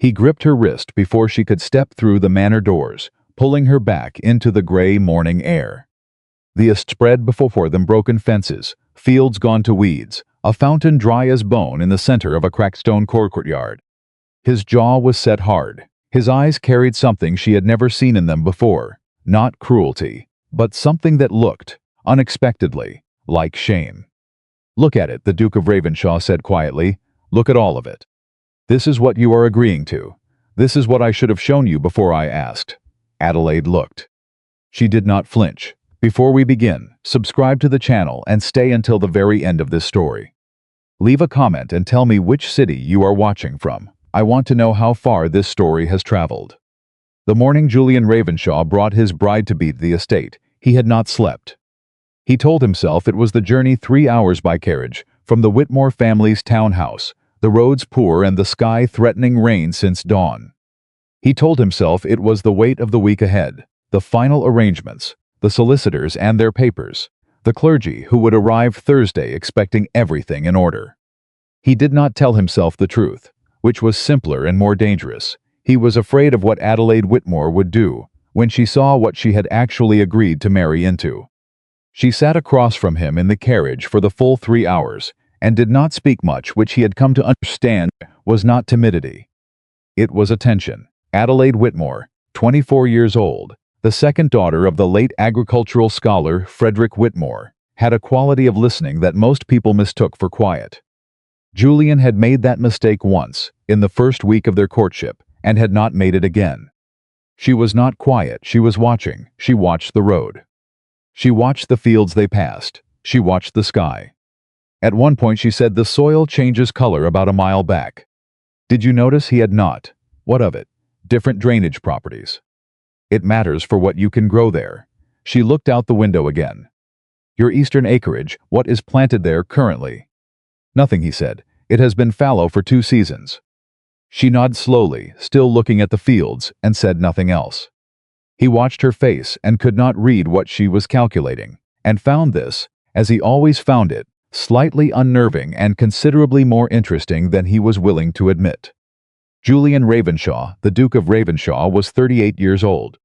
He gripped her wrist before she could step through the manor doors, pulling her back into the gray morning air. The estate spread before them, broken fences, fields gone to weeds, a fountain dry as bone in the center of a cracked stone courtyard. His jaw was set hard. His eyes carried something she had never seen in them before, not cruelty, but something that looked, unexpectedly, like shame. "Look at it," the Duke of Ravenshaw said quietly. "Look at all of it. This is what you are agreeing to. This is what I should have shown you before I asked." Adelaide looked. She did not flinch. "Before we begin, subscribe to the channel and stay until the very end of this story. Leave a comment and tell me which city you are watching from. I want to know how far this story has traveled." The morning Julian Ravenshaw brought his bride-to-be to the estate, he had not slept. He told himself it was the journey 3 hours by carriage from the Whitmore family's townhouse, the roads poor and the sky threatening rain since dawn. He told himself it was the weight of the week ahead, the final arrangements, the solicitors and their papers, the clergy who would arrive Thursday expecting everything in order. He did not tell himself the truth, which was simpler and more dangerous. He was afraid of what Adelaide Whitmore would do when she saw what she had actually agreed to marry into. She sat across from him in the carriage for the full 3 hours and did not speak much, which he had come to understand was not timidity. It was attention. Adelaide Whitmore, 24 years old, the second daughter of the late agricultural scholar Frederick Whitmore, had a quality of listening that most people mistook for quiet. Julian had made that mistake once, in the first week of their courtship, and had not made it again. She was not quiet, she was watching. She watched the road. She watched the fields they passed. She watched the sky. At one point she said, "The soil changes color about a mile back." Did you notice? He had not. What of it? Different drainage properties. It matters for what you can grow there. She looked out the window again. "Your eastern acreage, what is planted there currently?" "Nothing," he said. "It has been fallow for 2 seasons." She nodded slowly, still looking at the fields, and said nothing else. He watched her face and could not read what she was calculating, and found this, as he always found it, slightly unnerving and considerably more interesting than he was willing to admit. Julian Ravenshaw, the Duke of Ravenshaw, was 38 years old.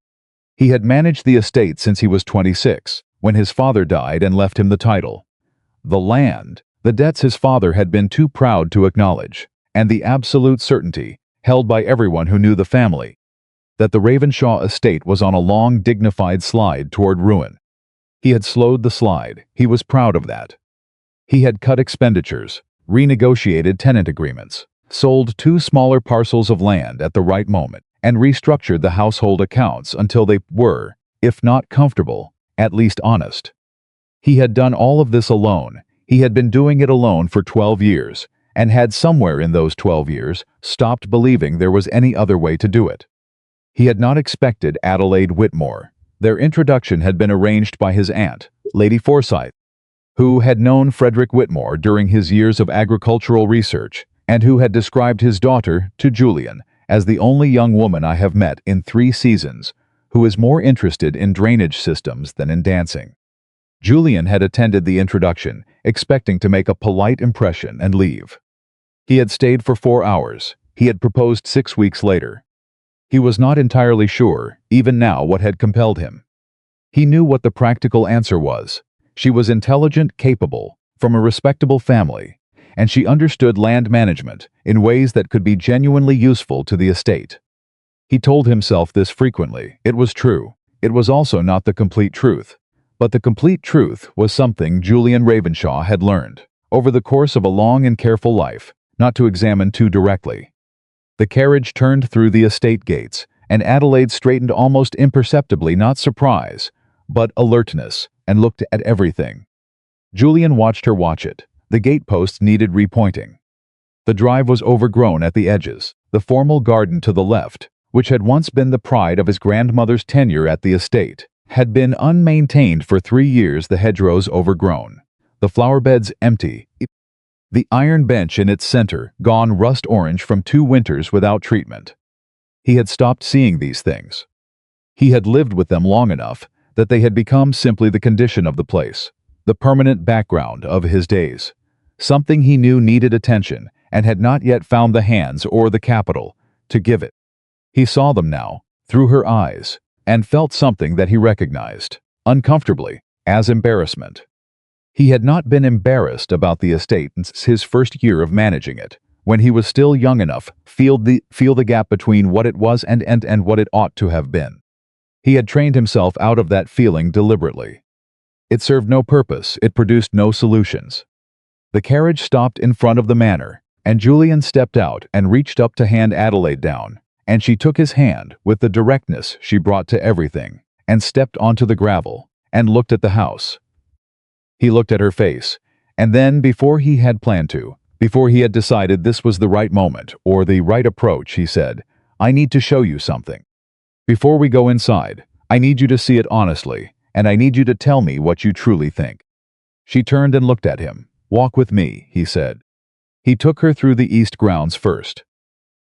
He had managed the estate since he was 26, when his father died and left him the title. The land, the debts his father had been too proud to acknowledge, and the absolute certainty, held by everyone who knew the family, that the Ravenshaw estate was on a long, dignified slide toward ruin. He had slowed the slide. He was proud of that. He had cut expenditures, renegotiated tenant agreements, sold 2 smaller parcels of land at the right moment, and restructured the household accounts until they were, if not comfortable, at least honest. He had done all of this alone. He had been doing it alone for 12 years, and had somewhere in those 12 years stopped believing there was any other way to do it. He had not expected Adelaide Whitmore. Their introduction had been arranged by his aunt, Lady Forsyth, who had known Frederick Whitmore during his years of agricultural research, and who had described his daughter to Julian as the only young woman I have met in 3 seasons who is more interested in drainage systems than in dancing. Julian had attended the introduction, expecting to make a polite impression and leave. He had stayed for 4 hours. He had proposed 6 weeks later. He was not entirely sure, even now, what had compelled him. He knew what the practical answer was. She was intelligent, capable, from a respectable family, and she understood land management in ways that could be genuinely useful to the estate. He told himself this frequently. It was true. It was also not the complete truth. But the complete truth was something Julian Ravenshaw had learned, over the course of a long and careful life, not to examine too directly. The carriage turned through the estate gates, and Adelaide straightened almost imperceptibly, not surprise, but alertness, and looked at everything. Julian watched her watch it. The gateposts needed repointing. The drive was overgrown at the edges. The formal garden to the left, which had once been the pride of his grandmother's tenure at the estate, had been unmaintained for 3 years, the hedgerows overgrown, the flower beds empty, the iron bench in its center gone rust orange from 2 winters without treatment. He had stopped seeing these things. He had lived with them long enough that they had become simply the condition of the place, the permanent background of his days. Something he knew needed attention and had not yet found the hands or the capital to give it. He saw them now, through her eyes, and felt something that he recognized, uncomfortably, as embarrassment. He had not been embarrassed about the estate since his first year of managing it, when he was still young enough feel the gap between what it was and what it ought to have been. He had trained himself out of that feeling deliberately. It served no purpose, it produced no solutions. The carriage stopped in front of the manor, and Julian stepped out and reached up to hand Adelaide down, and she took his hand with the directness she brought to everything, and stepped onto the gravel, and looked at the house. He looked at her face, and then, before he had planned to, before he had decided this was the right moment or the right approach, he said, "I need to show you something. Before we go inside, I need you to see it honestly, and I need you to tell me what you truly think." She turned and looked at him. "Walk with me," he said. He took her through the east grounds first.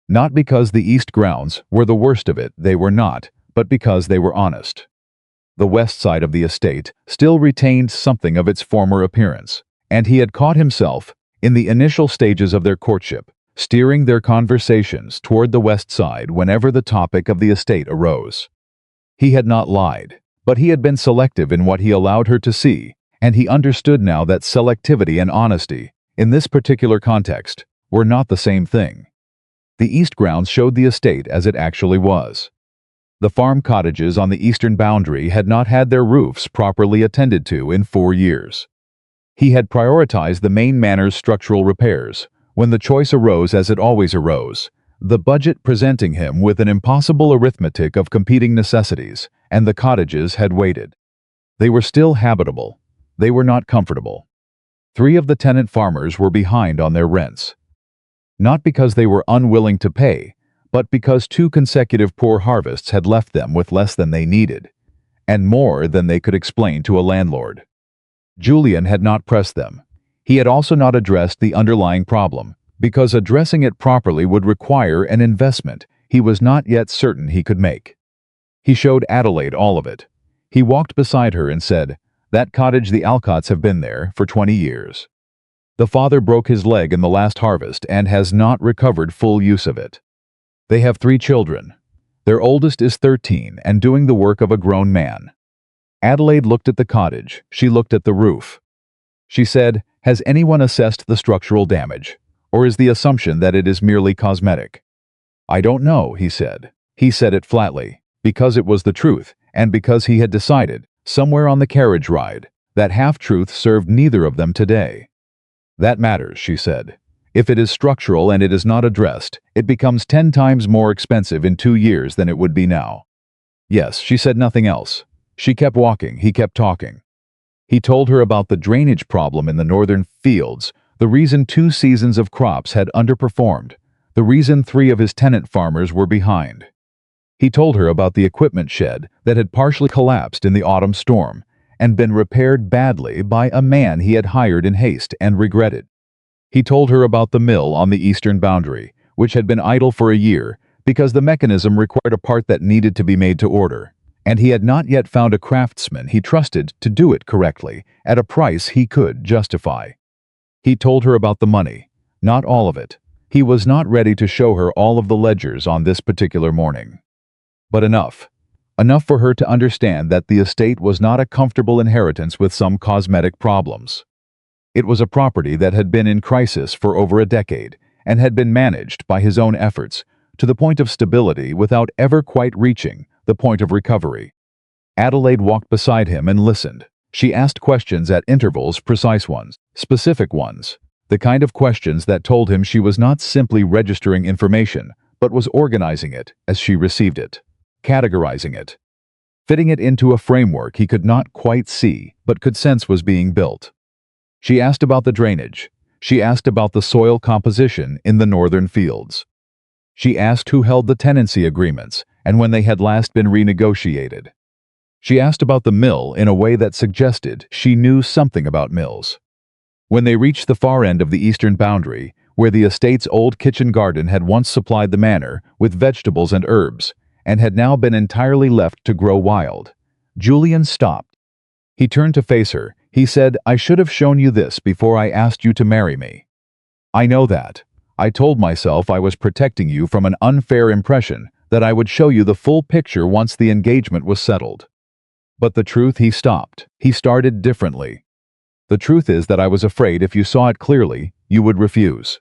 Not because the east grounds were the worst of it, they were not, but because they were honest. The west side of the estate still retained something of its former appearance, and he had caught himself, in the initial stages of their courtship, steering their conversations toward the west side whenever the topic of the estate arose. He had not lied, but he had been selective in what he allowed her to see, and he understood now that selectivity and honesty, in this particular context, were not the same thing. The east grounds showed the estate as it actually was. The farm cottages on the eastern boundary had not had their roofs properly attended to in 4 years. He had prioritized the main manor's structural repairs, when the choice arose as it always arose, the budget presenting him with an impossible arithmetic of competing necessities, and the cottages had waited. They were still habitable. They were not comfortable. 3 of the tenant farmers were behind on their rents. Not because they were unwilling to pay, but because 2 consecutive poor harvests had left them with less than they needed, and more than they could explain to a landlord. Julian had not pressed them. He had also not addressed the underlying problem, because addressing it properly would require an investment he was not yet certain he could make. He showed Adelaide all of it. He walked beside her and said, "That cottage the Alcotts have been there for 20 years. The father broke his leg in the last harvest and has not recovered full use of it. They have 3 children. Their oldest is 13 and doing the work of a grown man." Adelaide looked at the cottage. She looked at the roof. She said, "Has anyone assessed the structural damage, or is the assumption that it is merely cosmetic?" "I don't know," he said. He said it flatly, because it was the truth, and because he had decided, somewhere on the carriage ride, that half-truth served neither of them today. "That matters," she said. "If it is structural and it is not addressed, it becomes 10 times more expensive in 2 years than it would be now." Yes, she said nothing else. She kept walking, he kept talking. He told her about the drainage problem in the northern fields, the reason 2 seasons of crops had underperformed, the reason 3 of his tenant farmers were behind. He told her about the equipment shed that had partially collapsed in the autumn storm and been repaired badly by a man he had hired in haste and regretted. He told her about the mill on the eastern boundary, which had been idle for a year because the mechanism required a part that needed to be made to order, and he had not yet found a craftsman he trusted to do it correctly at a price he could justify. He told her about the money, not all of it. He was not ready to show her all of the ledgers on this particular morning. But enough. Enough for her to understand that the estate was not a comfortable inheritance with some cosmetic problems. It was a property that had been in crisis for over a decade and had been managed by his own efforts to the point of stability without ever quite reaching the point of recovery. Adelaide walked beside him and listened. She asked questions at intervals, precise ones, specific ones, the kind of questions that told him she was not simply registering information, but was organizing it as she received it, categorizing it, fitting it into a framework he could not quite see but could sense was being built. She asked about the drainage. She asked about the soil composition in the northern fields. She asked who held the tenancy agreements and when they had last been renegotiated. She asked about the mill in a way that suggested she knew something about mills. When they reached the far end of the eastern boundary, where the estate's old kitchen garden had once supplied the manor with vegetables and herbs, and had now been entirely left to grow wild, Julian stopped. He turned to face her. He said, "I should have shown you this before I asked you to marry me. I know that. I told myself I was protecting you from an unfair impression, that I would show you the full picture once the engagement was settled. But the truth, he stopped. He started differently. The truth is that I was afraid if you saw it clearly, you would refuse.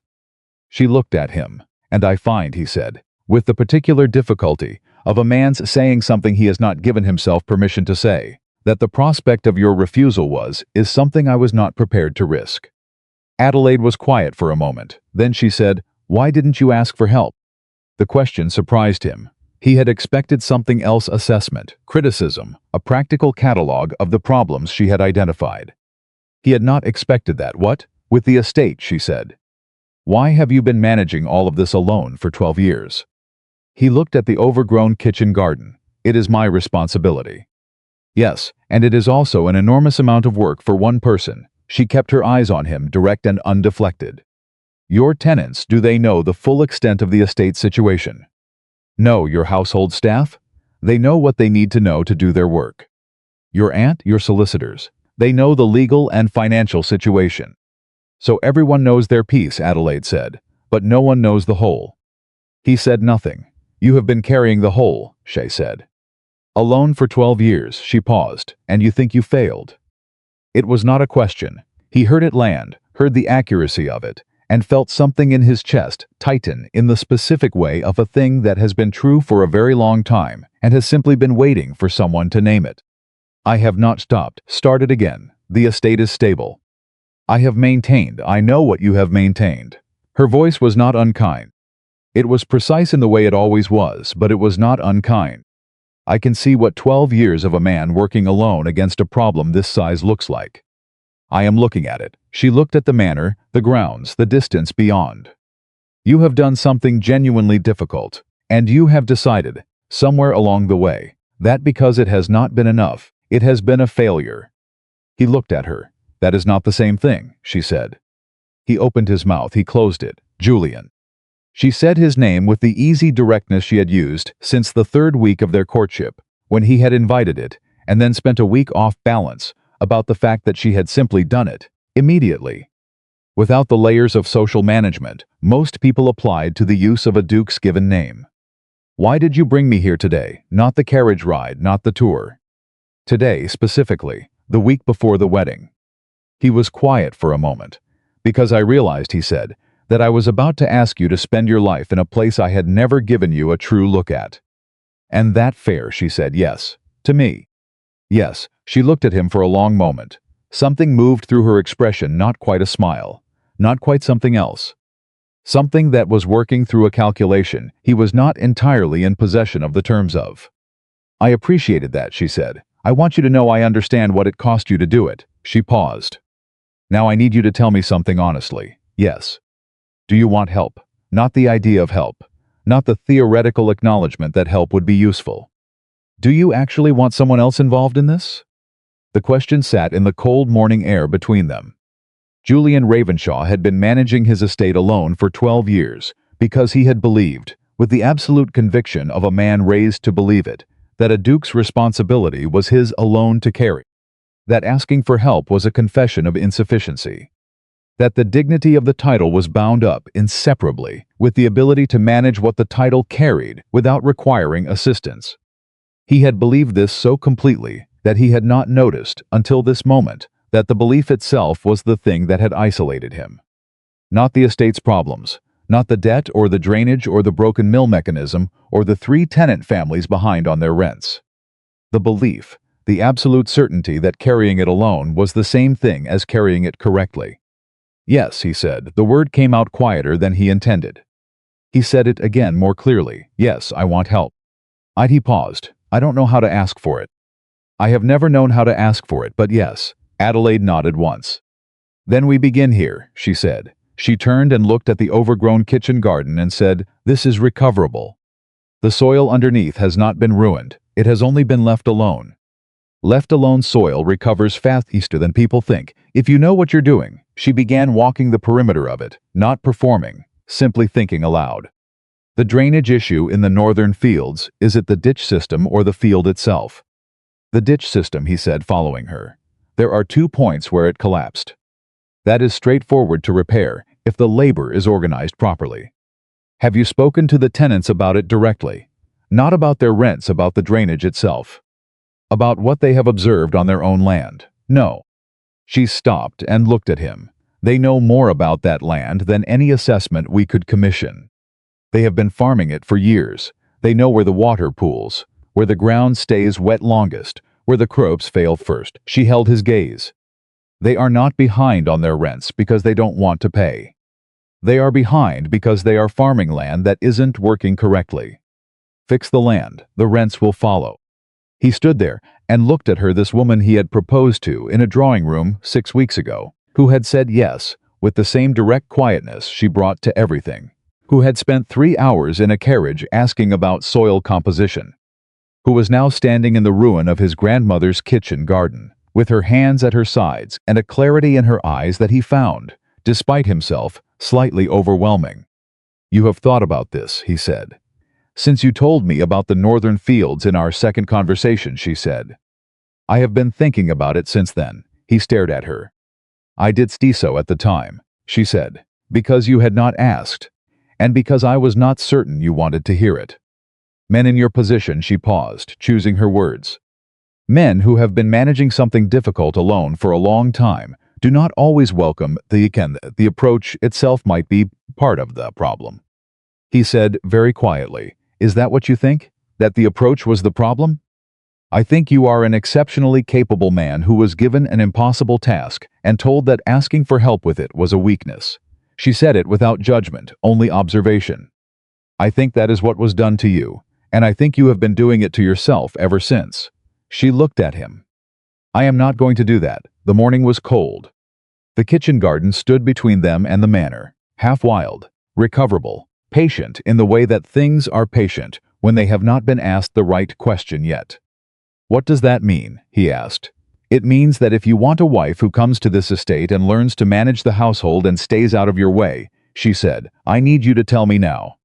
She looked at him. And I find, he said, with the particular difficulty of a man's saying something he has not given himself permission to say, that the prospect of your refusal is something I was not prepared to risk. Adelaide was quiet for a moment. Then she said, "Why didn't you ask for help?" The question surprised him. He had expected something else: assessment, criticism, a practical catalogue of the problems she had identified. He had not expected that. "What? With the estate," she said. "Why have you been managing all of this alone for 12 years? He looked at the overgrown kitchen garden. "It is my responsibility." "Yes, and it is also an enormous amount of work for one person." She kept her eyes on him, direct and undeflected. "Your tenants, do they know the full extent of the estate situation?" "No." "Your household staff?" "They know what they need to know to do their work." "Your aunt, your solicitors? They know the legal and financial situation." "So everyone knows their piece," Adelaide said, "but no one knows the whole." He said nothing. "You have been carrying the whole," she said. "Alone for 12 years, she paused, "and you think you failed?" It was not a question. He heard it land, heard the accuracy of it, and felt something in his chest tighten in the specific way of a thing that has been true for a very long time and has simply been waiting for someone to name it. "I have not stopped, started again. The estate is stable. I have maintained, I know what you have maintained." Her voice was not unkind. It was precise in the way it always was, but it was not unkind. "I can see what 12 years of a man working alone against a problem this size looks like. I am looking at it." She looked at the manor, the grounds, the distance beyond. "You have done something genuinely difficult, and you have decided, somewhere along the way, that because it has not been enough, it has been a failure." He looked at her. "That is not the same thing," she said. He opened his mouth, he closed it. "Julian." She said his name with the easy directness she had used since the 3rd week of their courtship, when he had invited it, and then spent a week off balance about the fact that she had simply done it, immediately. Without the layers of social management, most people applied to the use of a duke's given name. "Why did you bring me here today? Not the carriage ride, not the tour. Today, specifically, the week before the wedding." He was quiet for a moment. "Because I realized," he said, "that I was about to ask you to spend your life in a place I had never given you a true look at." "And that fair?" she said. "Yes. To me." "Yes." She looked at him for a long moment. Something moved through her expression, not quite a smile. Not quite something else. Something that was working through a calculation he was not entirely in possession of the terms of. "I appreciated that," she said. "I want you to know I understand what it cost you to do it." She paused. "Now I need you to tell me something honestly." "Yes." "Do you want help?" Not the idea of help. Not the theoretical acknowledgement that help would be useful. "Do you actually want someone else involved in this?" The question sat in the cold morning air between them. Julian Ravenshaw had been managing his estate alone for 12 years because he had believed, with the absolute conviction of a man raised to believe it, that a duke's responsibility was his alone to carry. That asking for help was a confession of insufficiency. That the dignity of the title was bound up inseparably with the ability to manage what the title carried without requiring assistance. He had believed this so completely that he had not noticed, until this moment, that the belief itself was the thing that had isolated him. Not the estate's problems, not the debt or the drainage or the broken mill mechanism or the 3 tenant families behind on their rents. The belief, the absolute certainty that carrying it alone was the same thing as carrying it correctly. "Yes," he said. The word came out quieter than he intended. He said it again more clearly. "Yes, I want help." He paused. "I don't know how to ask for it." "I have never known how to ask for it, but yes." Adelaide nodded once. "Then we begin here," she said. She turned and looked at the overgrown kitchen garden and said, "This is recoverable. The soil underneath has not been ruined. It has only been left alone. Left alone soil recovers faster than people think, if you know what you're doing." She began walking the perimeter of it, not performing, simply thinking aloud. "The drainage issue in the northern fields, is it the ditch system or the field itself?" "The ditch system," he said, following her. "There are 2 points where it collapsed. That is straightforward to repair. if the labor is organized properly. Have you spoken to the tenants about it directly? Not about their rents, about the drainage itself. About what they have observed on their own land? No. She stopped and looked at him. They know more about that land than any assessment we could commission. They have been farming it for years. They know where the water pools, where the ground stays wet longest, where the crops fail first. She held his gaze. They are not behind on their rents because they don't want to pay. They are behind because they are farming land that isn't working correctly. Fix the land, the rents will follow. He stood there and looked at her, this woman he had proposed to in a drawing room 6 weeks ago, who had said yes with the same direct quietness she brought to everything, who had spent 3 hours in a carriage asking about soil composition, who was now standing in the ruin of his grandmother's kitchen garden, with her hands at her sides and a clarity in her eyes that he found, despite himself, slightly overwhelming. "You have thought about this," he said. "Since you told me about the northern fields in our second conversation," she said. "I have been thinking about it since then." He stared at her. "I did so at the time," she said, "because you had not asked, and because I was not certain you wanted to hear it. Men in your position," she paused, choosing her words. "Men who have been managing something difficult alone for a long time do not always welcome the approach itself might be part of the problem." He said very quietly, "Is that what you think? That the approach was the problem?" "I think you are an exceptionally capable man who was given an impossible task and told that asking for help with it was a weakness." She said it without judgment, only observation. "I think that is what was done to you, and I think you have been doing it to yourself ever since." She looked at him. "I am not going to do that." The morning was cold. The kitchen garden stood between them and the manor, half wild, recoverable, patient in the way that things are patient when they have not been asked the right question yet. "What does that mean?" he asked. "It means that if you want a wife who comes to this estate and learns to manage the household and stays out of your way," she said, "I need you to tell me now.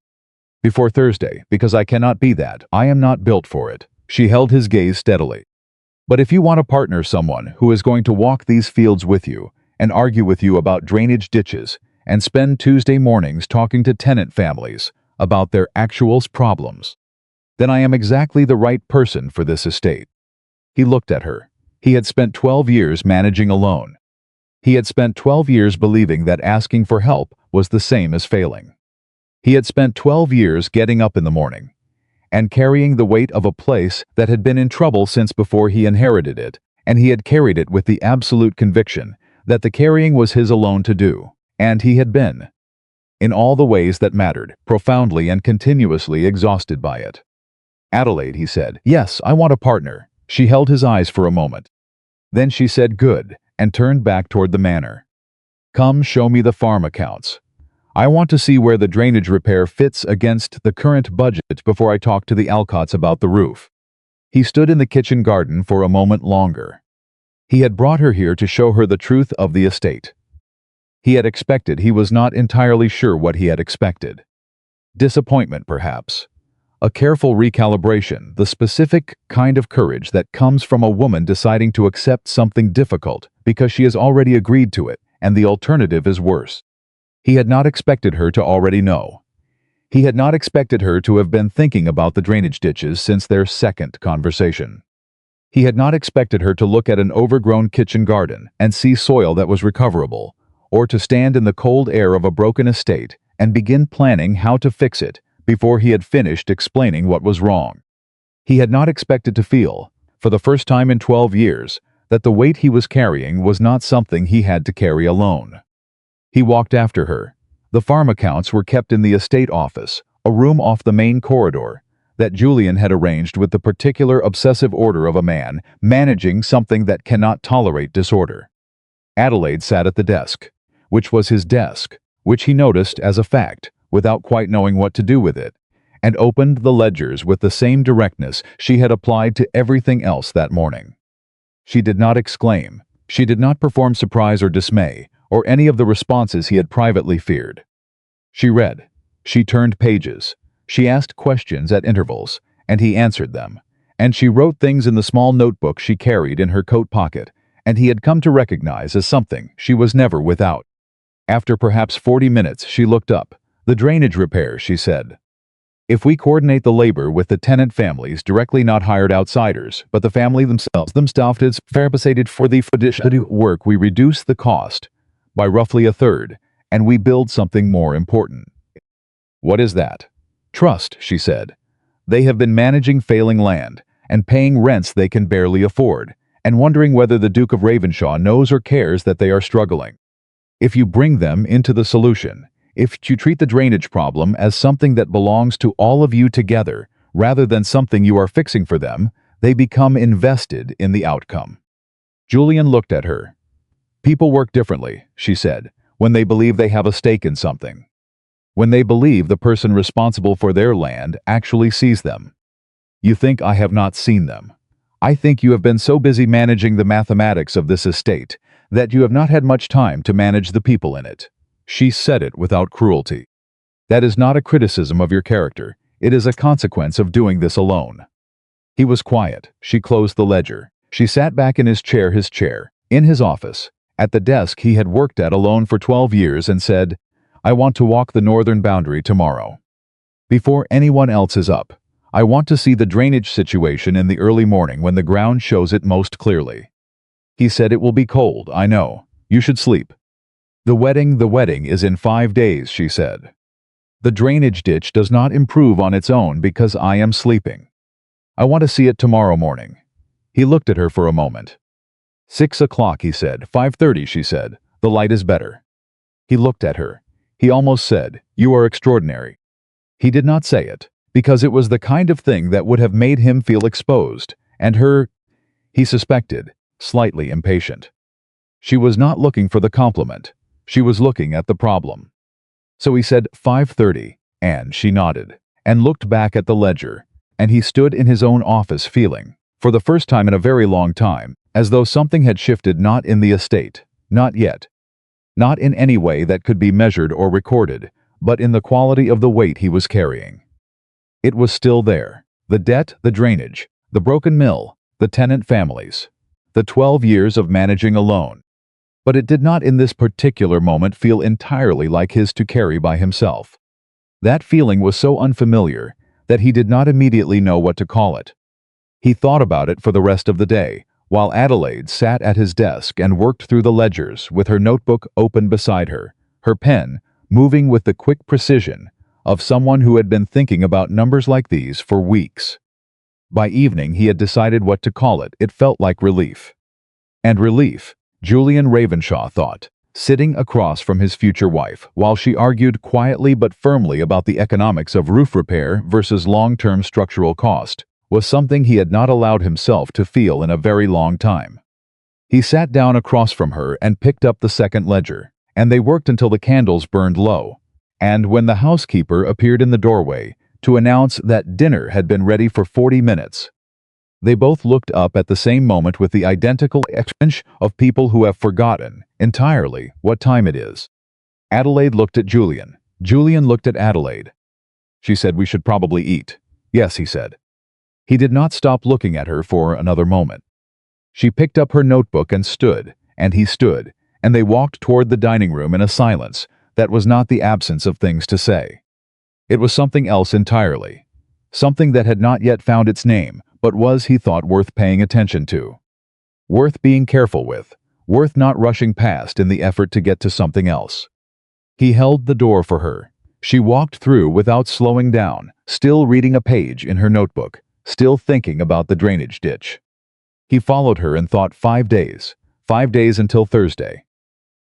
Before Thursday, because I cannot be that. I am not built for it." She held his gaze steadily. "But if you want a partner, someone who is going to walk these fields with you and argue with you about drainage ditches and spend Tuesday mornings talking to tenant families about their actual problems, then I am exactly the right person for this estate." He looked at her. He had spent 12 years managing alone. He had spent 12 years believing that asking for help was the same as failing. He had spent 12 years getting up in the morning and carrying the weight of a place that had been in trouble since before he inherited it, and he had carried it with the absolute conviction that the carrying was his alone to do, and he had been, in all the ways that mattered, profoundly and continuously exhausted by it. "Adelaide," he said. "Yes, I want a partner." She held his eyes for a moment. Then she said, "Good," and turned back toward the manor. "Come, show me the farm accounts. I want to see where the drainage repair fits against the current budget before I talk to the Alcotts about the roof." He stood in the kitchen garden for a moment longer. He had brought her here to show her the truth of the estate. He had expected, he was not entirely sure what he had expected. Disappointment, perhaps. A careful recalibration, the specific kind of courage that comes from a woman deciding to accept something difficult because she has already agreed to it, and the alternative is worse. He had not expected her to already know. He had not expected her to have been thinking about the drainage ditches since their second conversation. He had not expected her to look at an overgrown kitchen garden and see soil that was recoverable, or to stand in the cold air of a broken estate and begin planning how to fix it before he had finished explaining what was wrong. He had not expected to feel, for the first time in 12 years, that the weight he was carrying was not something he had to carry alone. He walked after her. The farm accounts were kept in the estate office, a room off the main corridor, that Julian had arranged with the particular obsessive order of a man managing something that cannot tolerate disorder. Adelaide sat at the desk, which was his desk, which he noticed as a fact, without quite knowing what to do with it, and opened the ledgers with the same directness she had applied to everything else that morning. She did not exclaim. She did not perform surprise or dismay, or any of the responses he had privately feared. She read. She turned pages. She asked questions at intervals, and he answered them. And she wrote things in the small notebook she carried in her coat pocket, and he had come to recognize as something she was never without. After perhaps 40 minutes, she looked up. The drainage repair, she said. If we coordinate the labor with the tenant families, directly not hired outsiders, but the family themselves is fabricated for the additional work, we reduce the cost by roughly a third, and we build something more important. What is that? Trust, she said. They have been managing failing land and paying rents they can barely afford, and wondering whether the Duke of Ravenshaw knows or cares that they are struggling. If you bring them into the solution, if you treat the drainage problem as something that belongs to all of you together, rather than something you are fixing for them, they become invested in the outcome. Julian looked at her. People work differently, she said, when they believe they have a stake in something. When they believe the person responsible for their land actually sees them. You think I have not seen them. I think you have been so busy managing the mathematics of this estate that you have not had much time to manage the people in it. She said it without cruelty. That is not a criticism of your character. It is a consequence of doing this alone. He was quiet. She closed the ledger. She sat back in his chair, in his office, at the desk he had worked at alone for 12 years, and said, I want to walk the northern boundary tomorrow. Before anyone else is up, I want to see the drainage situation in the early morning when the ground shows it most clearly. He said, it will be cold, I know. You should sleep. The wedding is in 5 days, she said. The drainage ditch does not improve on its own because I am sleeping. I want to see it tomorrow morning. He looked at her for a moment. 6 o'clock, he said. 5:30, she said. The light is better. He looked at her. He almost said, you are extraordinary. He did not say it, because it was the kind of thing that would have made him feel exposed, and her, he suspected, slightly impatient. She was not looking for the compliment. She was looking at the problem. So he said 5:30, and she nodded, and looked back at the ledger, and he stood in his own office feeling, for the first time in a very long time, as though something had shifted, not in the estate, not yet, not in any way that could be measured or recorded, but in the quality of the weight he was carrying. It was still there, the debt, the drainage, the broken mill, the tenant families, the 12 years of managing alone. But it did not in this particular moment feel entirely like his to carry by himself. That feeling was so unfamiliar that he did not immediately know what to call it. He thought about it for the rest of the day, while Adelaide sat at his desk and worked through the ledgers with her notebook open beside her, her pen moving with the quick precision of someone who had been thinking about numbers like these for weeks. By evening he had decided what to call it. It felt like relief. And relief, Julian Ravenshaw thought, sitting across from his future wife, while she argued quietly but firmly about the economics of roof repair versus long-term structural cost, was something he had not allowed himself to feel in a very long time. He sat down across from her and picked up the second ledger, and they worked until the candles burned low, and when the housekeeper appeared in the doorway to announce that dinner had been ready for 40 minutes, they both looked up at the same moment with the identical expression of people who have forgotten entirely what time it is. Adelaide looked at Julian. Julian looked at Adelaide. She said, we should probably eat. Yes, he said. He did not stop looking at her for another moment. She picked up her notebook and stood, and he stood, and they walked toward the dining room in a silence that was not the absence of things to say. It was something else entirely. Something that had not yet found its name, but was, he thought, worth paying attention to. Worth being careful with, worth not rushing past in the effort to get to something else. He held the door for her. She walked through without slowing down, still reading a page in her notebook, still thinking about the drainage ditch. He followed her and thought 5 days. 5 days until Thursday.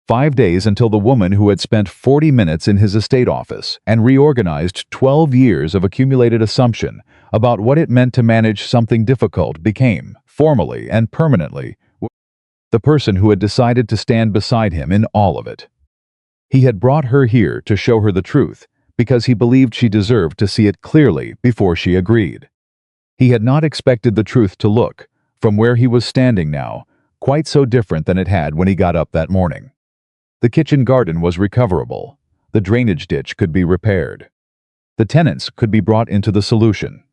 5 days until the woman who had spent 40 minutes in his estate office and reorganized 12 years of accumulated assumption about what it meant to manage something difficult became, formally and permanently, the person who had decided to stand beside him in all of it. He had brought her here to show her the truth, because he believed she deserved to see it clearly before she agreed. He had not expected the truth to look, from where he was standing now, quite so different than it had when he got up that morning. The kitchen garden was recoverable. The drainage ditch could be repaired. The tenants could be brought into the solution.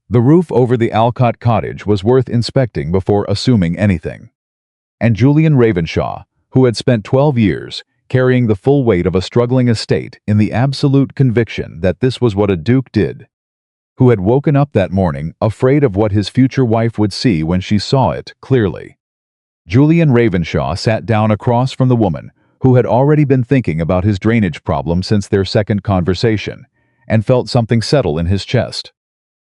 The roof over the Alcott cottage was worth inspecting before assuming anything. And Julian Ravenshaw, who had spent 12 years, carrying the full weight of a struggling estate in the absolute conviction that this was what a duke did, who had woken up that morning afraid of what his future wife would see when she saw it clearly. Julian Ravenshaw sat down across from the woman who had already been thinking about his drainage problem since their second conversation, and felt something settle in his chest.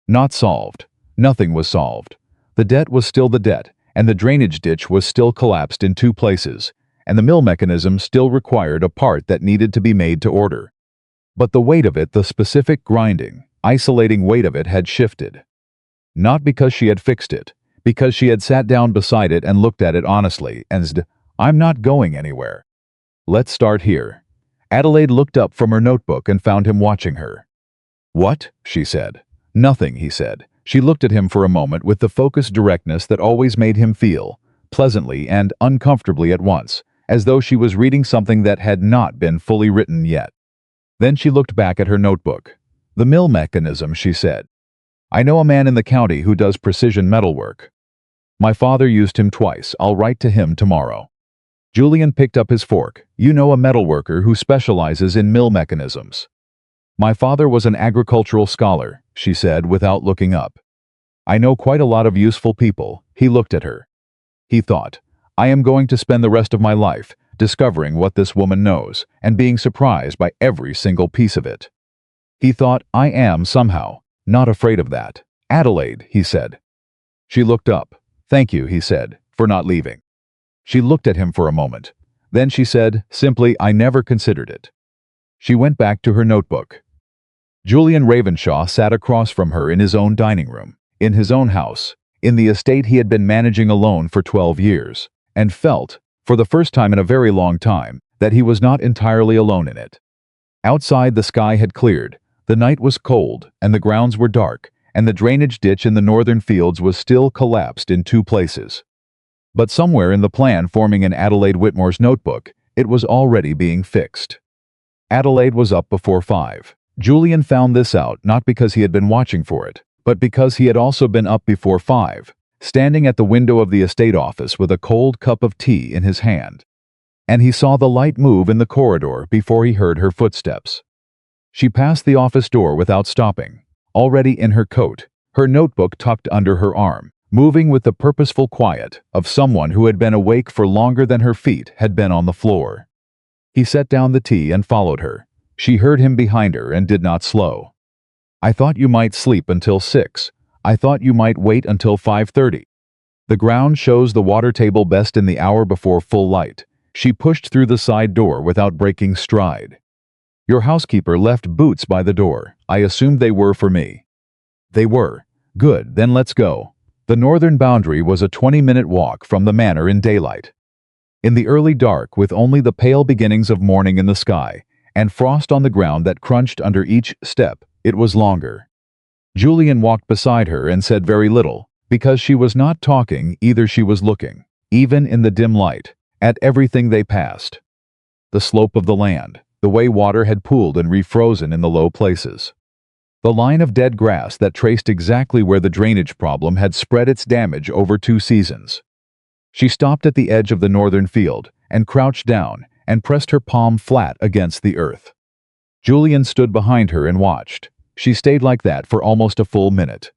Not solved. Nothing was solved. The debt was still the debt, and the drainage ditch was still collapsed in 2 places, and the mill mechanism still required a part that needed to be made to order. But the weight of it, the specific grinding, isolating weight of it had shifted. Not because she had fixed it, because she had sat down beside it and looked at it honestly and said, "I'm not going anywhere. Let's start here." Adelaide looked up from her notebook and found him watching her. "What?" she said. "Nothing," he said. She looked at him for a moment with the focused directness that always made him feel, pleasantly and uncomfortably at once, as though she was reading something that had not been fully written yet. Then she looked back at her notebook. "The mill mechanism," she said. "I know a man in the county who does precision metalwork. My father used him twice. I'll write to him tomorrow." Julian picked up his fork. "You know a metalworker who specializes in mill mechanisms." "My father was an agricultural scholar," she said without looking up. "I know quite a lot of useful people." He looked at her. He thought, "I am going to spend the rest of my life discovering what this woman knows and being surprised by every single piece of it." He thought, "I am, somehow, not afraid of that." "Adelaide," he said. She looked up. "Thank you," he said, "for not leaving." She looked at him for a moment. Then she said, simply, "I never considered it." She went back to her notebook. Julian Ravenshaw sat across from her in his own dining room, in his own house, in the estate he had been managing alone for 12 years, and felt, for the first time in a very long time, that he was not entirely alone in it. Outside, the sky had cleared, the night was cold, and the grounds were dark, and the drainage ditch in the northern fields was still collapsed in 2 places. But somewhere in the plan forming in Adelaide Whitmore's notebook, it was already being fixed. Adelaide was up before 5. Julian found this out not because he had been watching for it, but because he had also been up before 5, standing at the window of the estate office with a cold cup of tea in his hand. And he saw the light move in the corridor before he heard her footsteps. She passed the office door without stopping, already in her coat, her notebook tucked under her arm, moving with the purposeful quiet of someone who had been awake for longer than her feet had been on the floor. He set down the tea and followed her. She heard him behind her and did not slow. "I thought you might sleep until 6. I thought you might wait until 5:30. The ground shows the water table best in the hour before full light." She pushed through the side door without breaking stride. "Your housekeeper left boots by the door. I assumed they were for me." "They were. Good, then let's go." The northern boundary was a 20-minute walk from the manor in daylight. In the early dark, with only the pale beginnings of morning in the sky, and frost on the ground that crunched under each step, it was longer. Julian walked beside her and said very little, because she was not talking, either she was looking, even in the dim light, at everything they passed. The slope of the land, the way water had pooled and refrozen in the low places. The line of dead grass that traced exactly where the drainage problem had spread its damage over 2 seasons. She stopped at the edge of the northern field and crouched down and pressed her palm flat against the earth. Julian stood behind her and watched. She stayed like that for almost a full minute.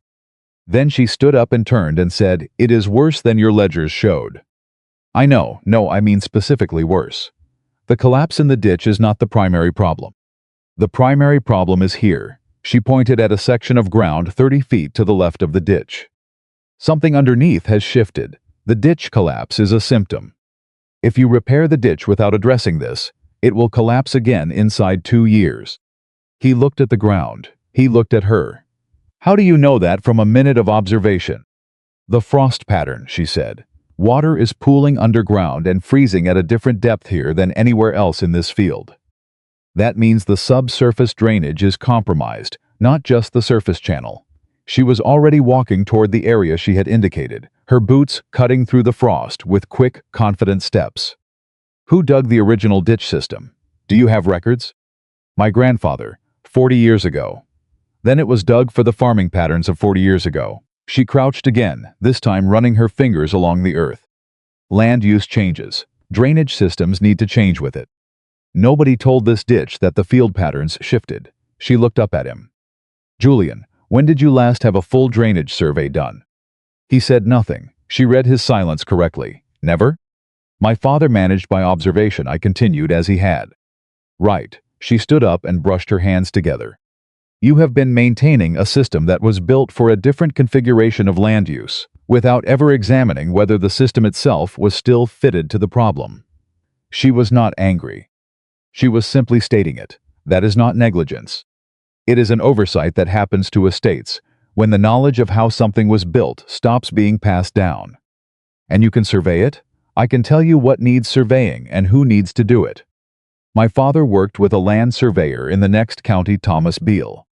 Then she stood up and turned and said, "It is worse than your ledgers showed." "I know, no, I mean specifically worse. The collapse in the ditch is not the primary problem. The primary problem is here." She pointed at a section of ground 30 feet to the left of the ditch. "Something underneath has shifted. The ditch collapse is a symptom. If you repair the ditch without addressing this, it will collapse again inside 2 years." He looked at the ground. He looked at her. "How do you know that from a minute of observation?" "The frost pattern," she said. "Water is pooling underground and freezing at a different depth here than anywhere else in this field. That means the subsurface drainage is compromised, not just the surface channel." She was already walking toward the area she had indicated, her boots cutting through the frost with quick, confident steps. "Who dug the original ditch system? Do you have records?" "My grandfather, 40 years ago." "Then it was dug for the farming patterns of 40 years ago." She crouched again, this time running her fingers along the earth. "Land use changes. Drainage systems need to change with it. Nobody told this ditch that the field patterns shifted. She looked up at him. Julian, when did you last have a full drainage survey done? He said nothing. She read his silence correctly. Never? My father managed by observation, I continued as he had. Right. She stood up and brushed her hands together. You have been maintaining a system that was built for a different configuration of land use, without ever examining whether the system itself was still fitted to the problem. She was not angry. She was simply stating it. That is not negligence. It is an oversight that happens to estates, when the knowledge of how something was built stops being passed down. And you can survey it? I can tell you what needs surveying and who needs to do it. My father worked with a land surveyor in the next county, Thomas Beale.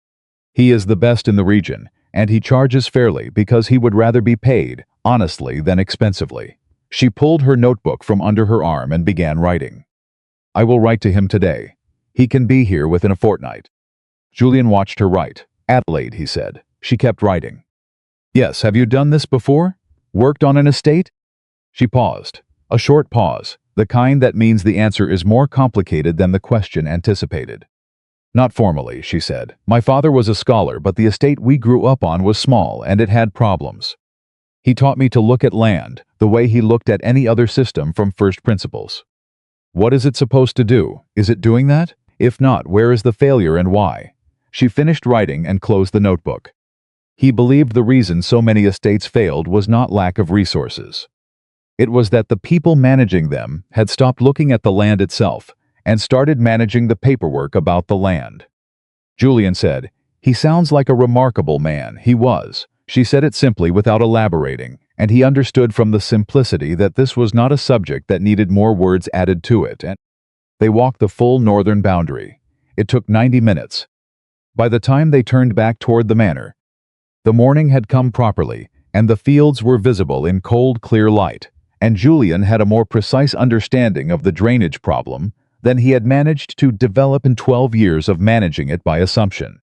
He is the best in the region, and he charges fairly because he would rather be paid honestly than expensively. She pulled her notebook from under her arm and began writing. I will write to him today. He can be here within a fortnight. Julian watched her write. Adelaide, he said. She kept writing. Yes, have you done this before? Worked on an estate? She paused. A short pause, the kind that means the answer is more complicated than the question anticipated. Not formally, she said. My father was a scholar, but the estate we grew up on was small and it had problems. He taught me to look at land the way he looked at any other system from first principles. What is it supposed to do? Is it doing that? If not, where is the failure and why? She finished writing and closed the notebook. He believed the reason so many estates failed was not lack of resources. It was that the people managing them had stopped looking at the land itself and started managing the paperwork about the land. Julian said, He sounds like a remarkable man. He was. She said it simply without elaborating, and he understood from the simplicity that this was not a subject that needed more words added to it. And they walked the full northern boundary. It took 90 minutes. By the time they turned back toward the manor, the morning had come properly, and the fields were visible in cold, clear light, and Julian had a more precise understanding of the drainage problem than he had managed to develop in 12 years of managing it by assumption.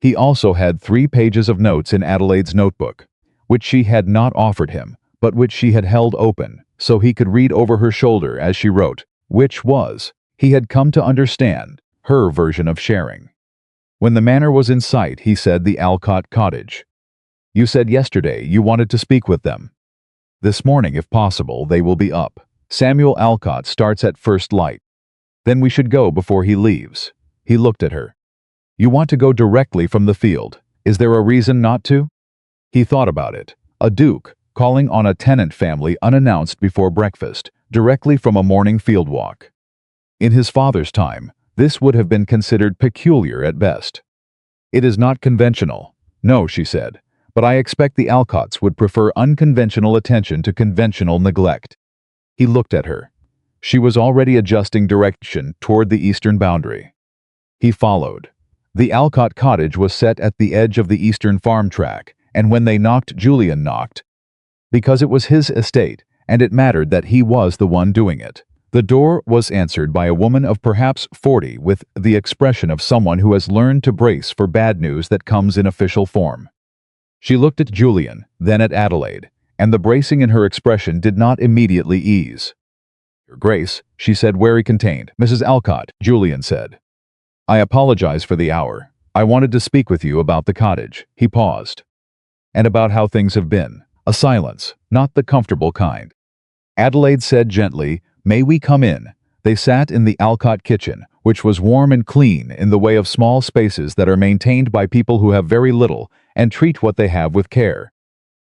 He also had 3 pages of notes in Adelaide's notebook, which she had not offered him, but which she had held open, so he could read over her shoulder as she wrote, which was, he had come to understand, her version of sharing. When the manor was in sight, he said the Alcott cottage. You said yesterday you wanted to speak with them. This morning, if possible, they will be up. Samuel Alcott starts at first light. Then we should go before he leaves. He looked at her. You want to go directly from the field. Is there a reason not to? He thought about it. A duke, calling on a tenant family unannounced before breakfast, directly from a morning field walk. In his father's time, this would have been considered peculiar at best. It is not conventional. No, she said, but I expect the Alcotts would prefer unconventional attention to conventional neglect. He looked at her. She was already adjusting direction toward the eastern boundary. He followed. The Alcott cottage was set at the edge of the eastern farm track, and when they knocked, Julian knocked. Because it was his estate, and it mattered that he was the one doing it. The door was answered by a woman of perhaps 40 with the expression of someone who has learned to brace for bad news that comes in official form. She looked at Julian, then at Adelaide, and the bracing in her expression did not immediately ease. Your Grace, she said, wary contained. Mrs. Alcott, Julian said. I apologize for the hour. I wanted to speak with you about the cottage. He paused. And about how things have been. A silence, not the comfortable kind. Adelaide said gently, May we come in? They sat in the Alcott kitchen, which was warm and clean in the way of small spaces that are maintained by people who have very little and treat what they have with care.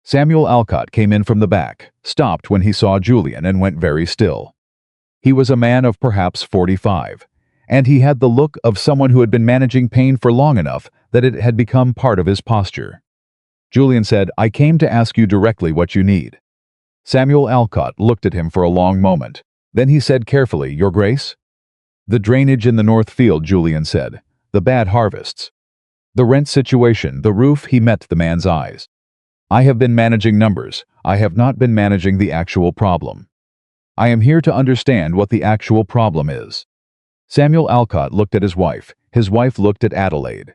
Samuel Alcott came in from the back, stopped when he saw Julian and went very still. He was a man of perhaps 45, and he had the look of someone who had been managing pain for long enough that it had become part of his posture. Julian said, I came to ask you directly what you need. Samuel Alcott looked at him for a long moment. Then he said carefully, Your Grace? The drainage in the north field, Julian said. The bad harvests. The rent situation, the roof. He met the man's eyes. I have been managing numbers. I have not been managing the actual problem. I am here to understand what the actual problem is. Samuel Alcott looked at his wife. His wife looked at Adelaide.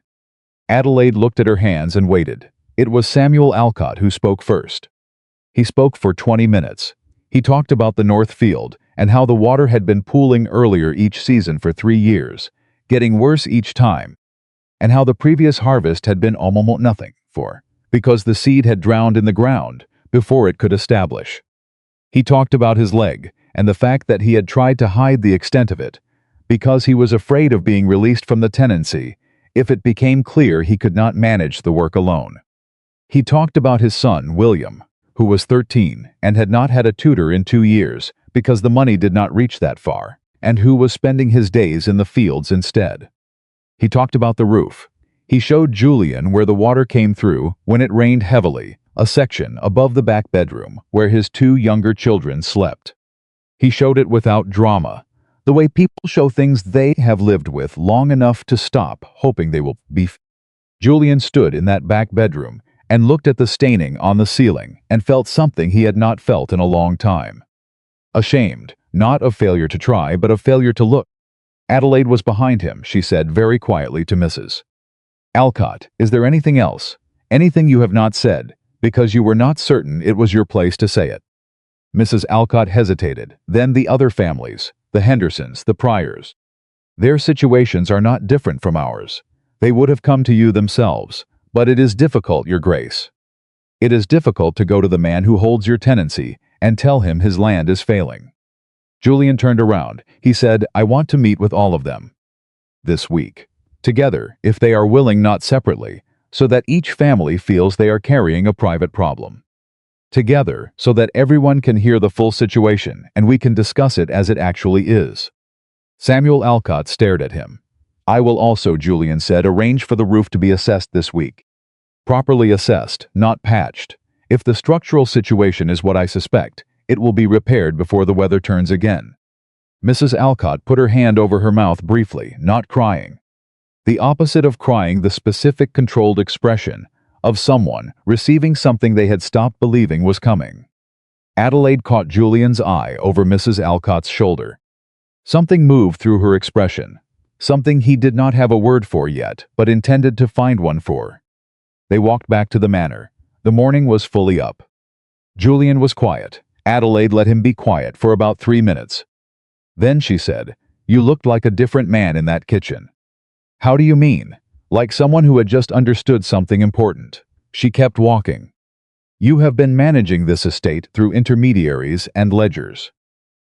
Adelaide looked at her hands and waited. It was Samuel Alcott who spoke first. He spoke for 20 minutes. He talked about the north field and how the water had been pooling earlier each season for 3 years, getting worse each time, and how the previous harvest had been almost nothing for, because the seed had drowned in the ground before it could establish. He talked about his leg and the fact that he had tried to hide the extent of it, because he was afraid of being released from the tenancy if it became clear he could not manage the work alone. He talked about his son, William, who was 13 and had not had a tutor in 2 years because the money did not reach that far, and who was spending his days in the fields instead. He talked about the roof. He showed Julian where the water came through when it rained heavily, a section above the back bedroom where his 2 younger children slept. He showed it without drama, the way people show things they have lived with long enough to stop hoping they will be. Julian stood in that back bedroom and looked at the staining on the ceiling and felt something he had not felt in a long time. Ashamed, not of failure to try, but of failure to look. Adelaide was behind him, she said very quietly to Mrs. Alcott, "Is there anything else? Anything you have not said, because you were not certain it was your place to say it?" Mrs. Alcott hesitated. Then the other families, the Hendersons, the Pryors. Their situations are not different from ours. They would have come to you themselves, but it is difficult, Your Grace. It is difficult to go to the man who holds your tenancy and tell him his land is failing. Julian turned around. He said, "I want to meet with all of them this week. Together, if they are willing, not separately, so that each family feels they are carrying a private problem. Together, so that everyone can hear the full situation and we can discuss it as it actually is." Samuel Alcott stared at him. "I will also," Julian said, "arrange for the roof to be assessed this week. Properly assessed, not patched. If the structural situation is what I suspect, it will be repaired before the weather turns again." Mrs. Alcott put her hand over her mouth briefly, not crying. The opposite of crying, the specific controlled expression of someone receiving something they had stopped believing was coming. Adelaide caught Julian's eye over Mrs. Alcott's shoulder. Something moved through her expression, something he did not have a word for yet, but intended to find one for. They walked back to the manor. The morning was fully up. Julian was quiet. Adelaide let him be quiet for about 3 minutes. Then she said, "You looked like a different man in that kitchen." "How do you mean?" "Like someone who had just understood something important." She kept walking. "You have been managing this estate through intermediaries and ledgers.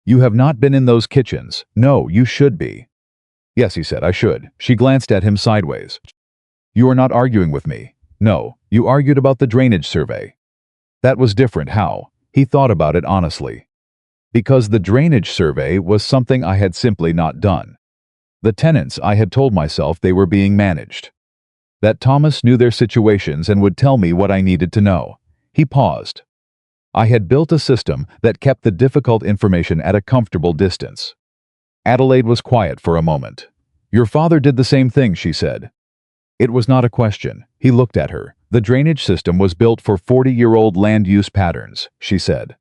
You have not been in those kitchens. No, you should be." "Yes," he said, "I should." She glanced at him sideways. "You are not arguing with me." "No, you argued about the drainage survey." "That was different. How?" He thought about it honestly. "Because the drainage survey was something I had simply not done. The tenants, I had told myself they were being managed. That Thomas knew their situations and would tell me what I needed to know." He paused. "I had built a system that kept the difficult information at a comfortable distance." Adelaide was quiet for a moment. "Your father did the same thing," she said. It was not a question. He looked at her. "The drainage system was built for 40-year-old land use patterns," she said.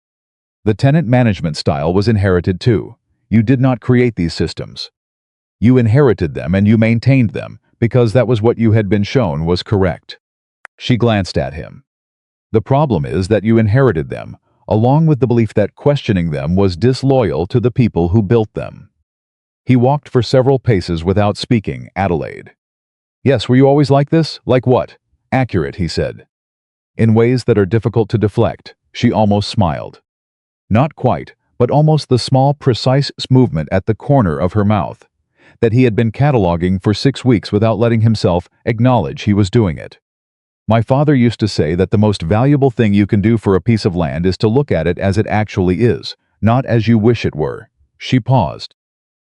"The tenant management style was inherited too. You did not create these systems. You inherited them and you maintained them because that was what you had been shown was correct." She glanced at him. "The problem is that you inherited them, along with the belief that questioning them was disloyal to the people who built them." He walked for several paces without speaking. "Adelaide." "Yes, were you always like this?" "Like what?" "Accurate," he said. "In ways that are difficult to deflect." She almost smiled. Not quite, but almost the small, precise movement at the corner of her mouth that he had been cataloging for 6 weeks without letting himself acknowledge he was doing it. "My father used to say that the most valuable thing you can do for a piece of land is to look at it as it actually is, not as you wish it were." She paused.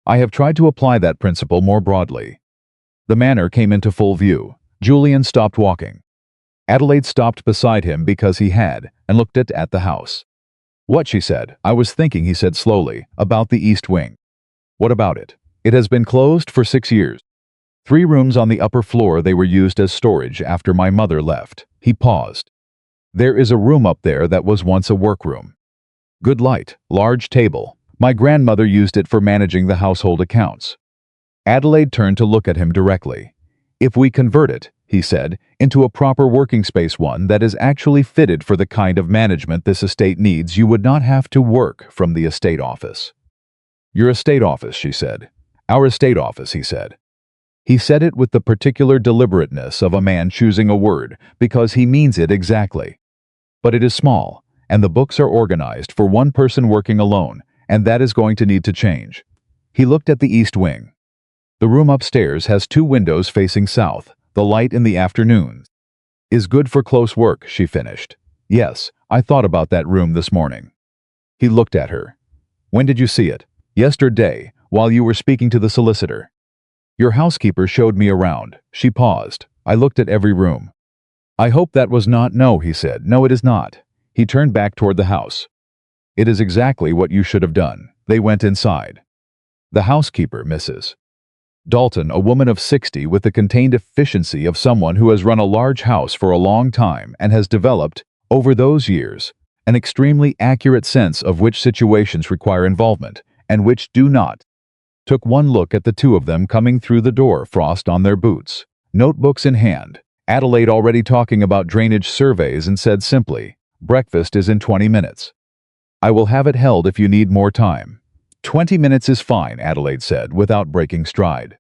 "I have tried to apply that principle more broadly." The manor came into full view. Julian stopped walking. Adelaide stopped beside him because he had, and looked at the house. "What?" she said. "I was thinking," he said slowly, "about the east wing." "What about it?" "It has been closed for 6 years. 3 rooms on the upper floor, they were used as storage after my mother left." He paused. "There is a room up there that was once a workroom. Good light, large table. My grandmother used it for managing the household accounts." Adelaide turned to look at him directly. "If we convert it," he said, "into a proper working space, one that is actually fitted for the kind of management this estate needs, you would not have to work from the estate office." Your estate office, she said. Our estate office, he said. He said it with the particular deliberateness of a man choosing a word, because he means it exactly. But it is small, and the books are organized for one person working alone, and that is going to need to change. He looked at the east wing. The room upstairs has 2 windows facing south. The light in the afternoons is good for close work, she finished. Yes, I thought about that room this morning. He looked at her. When did you see it? Yesterday, while you were speaking to the solicitor. Your housekeeper showed me around. She paused. I looked at every room. I hope that was not— No, he said. No, it is not. He turned back toward the house. It is exactly what you should have done. They went inside. The housekeeper, Mrs. Dalton, a woman of 60 with the contained efficiency of someone who has run a large house for a long time and has developed, over those years, an extremely accurate sense of which situations require involvement and which do not, took one look at the 2 of them coming through the door, frost on their boots, notebooks in hand, Adelaide already talking about drainage surveys, and said simply, breakfast is in 20 minutes. I will have it held if you need more time. 20 minutes is fine, Adelaide said, without breaking stride.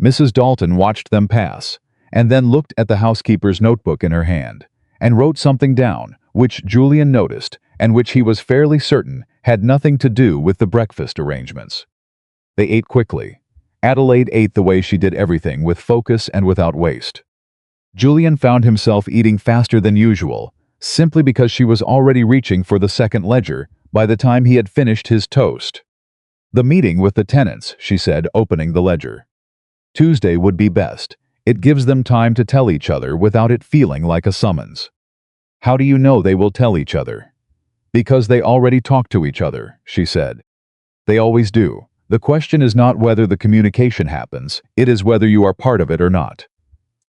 Mrs. Dalton watched them pass, and then looked at the housekeeper's notebook in her hand, and wrote something down, which Julian noticed, and which he was fairly certain had nothing to do with the breakfast arrangements. They ate quickly. Adelaide ate the way she did everything, with focus and without waste. Julian found himself eating faster than usual, simply because she was already reaching for the second ledger by the time he had finished his toast. The meeting with the tenants, she said, opening the ledger. Tuesday would be best. It gives them time to tell each other without it feeling like a summons. How do you know they will tell each other? Because they already talk to each other, she said. They always do. The question is not whether the communication happens, it is whether you are part of it or not.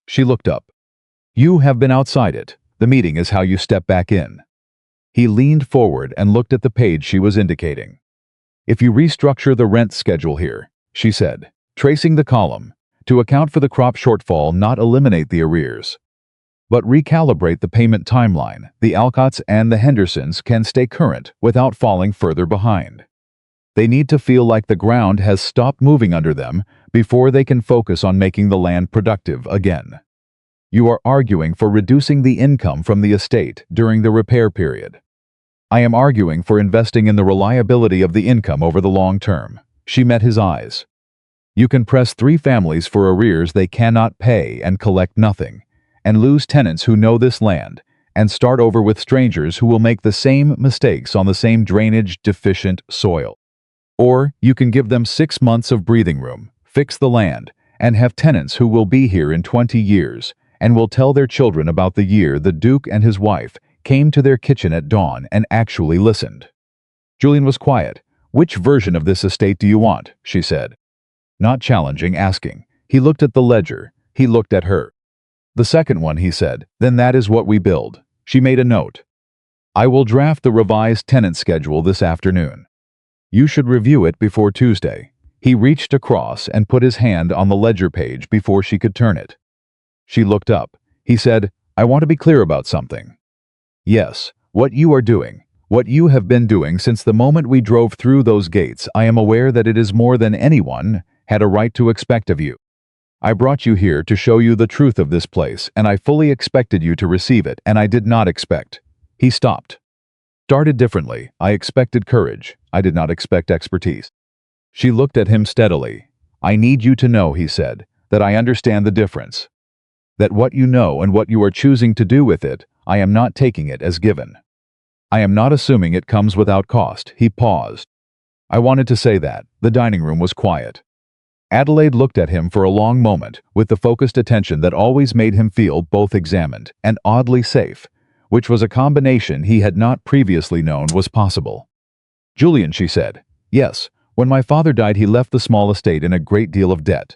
She looked up. You have been outside it. The meeting is how you step back in. He leaned forward and looked at the page she was indicating. If you restructure the rent schedule here, she said, tracing the column, to account for the crop shortfall, not eliminate the arrears, but recalibrate the payment timeline, the Alcotts and the Hendersons can stay current without falling further behind. They need to feel like the ground has stopped moving under them before they can focus on making the land productive again. You are arguing for reducing the income from the estate during the repair period. I am arguing for investing in the reliability of the income over the long term. She met his eyes. You can press 3 families for arrears they cannot pay and collect nothing, and lose tenants who know this land, and start over with strangers who will make the same mistakes on the same drainage-deficient soil. Or you can give them 6 months of breathing room, fix the land, and have tenants who will be here in 20 years, and will tell their children about the year the Duke and his wife came to their kitchen at dawn and actually listened. Julian was quiet. Which version of this estate do you want? She said. Not challenging, asking. He looked at the ledger. He looked at her. The second one, he said. Then that is what we build. She made a note. I will draft the revised tenant schedule this afternoon. You should review it before Tuesday. He reached across and put his hand on the ledger page before she could turn it. She looked up. He said, I want to be clear about something. Yes, what you are doing, what you have been doing since the moment we drove through those gates, I am aware that it is more than anyone had a right to expect of you. I brought you here to show you the truth of this place, and I fully expected you to receive it, and I did not expect. He stopped. Started differently. I expected courage. I did not expect expertise. She looked at him steadily. I need you to know, he said, that I understand the difference. That what you know and what you are choosing to do with it, I am not taking it as given. I am not assuming it comes without cost. He paused. I wanted to say that. The dining room was quiet. Adelaide looked at him for a long moment with the focused attention that always made him feel both examined and oddly safe, which was a combination he had not previously known was possible. Julian, she said, yes, when my father died he left the small estate in a great deal of debt.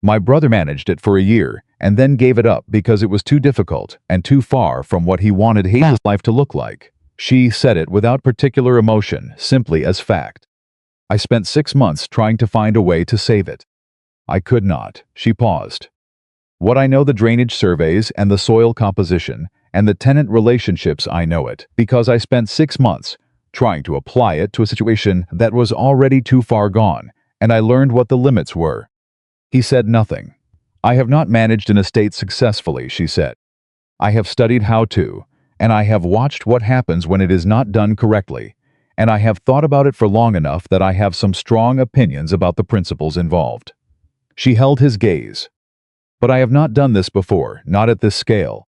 My brother managed it for a year and then gave it up because it was too difficult and too far from what he wanted his life to look like. She said it without particular emotion, simply as fact. I spent 6 months trying to find a way to save it. I could not. She paused. What I know the drainage surveys and the soil composition and the tenant relationships, I know it because I spent 6 months trying to apply it to a situation that was already too far gone, and I learned what the limits were. He said nothing. I have not managed an estate successfully, she said. I have studied how to, and I have watched what happens when it is not done correctly, and I have thought about it for long enough that I have some strong opinions about the principles involved. She held his gaze. But I have not done this before, not at this scale.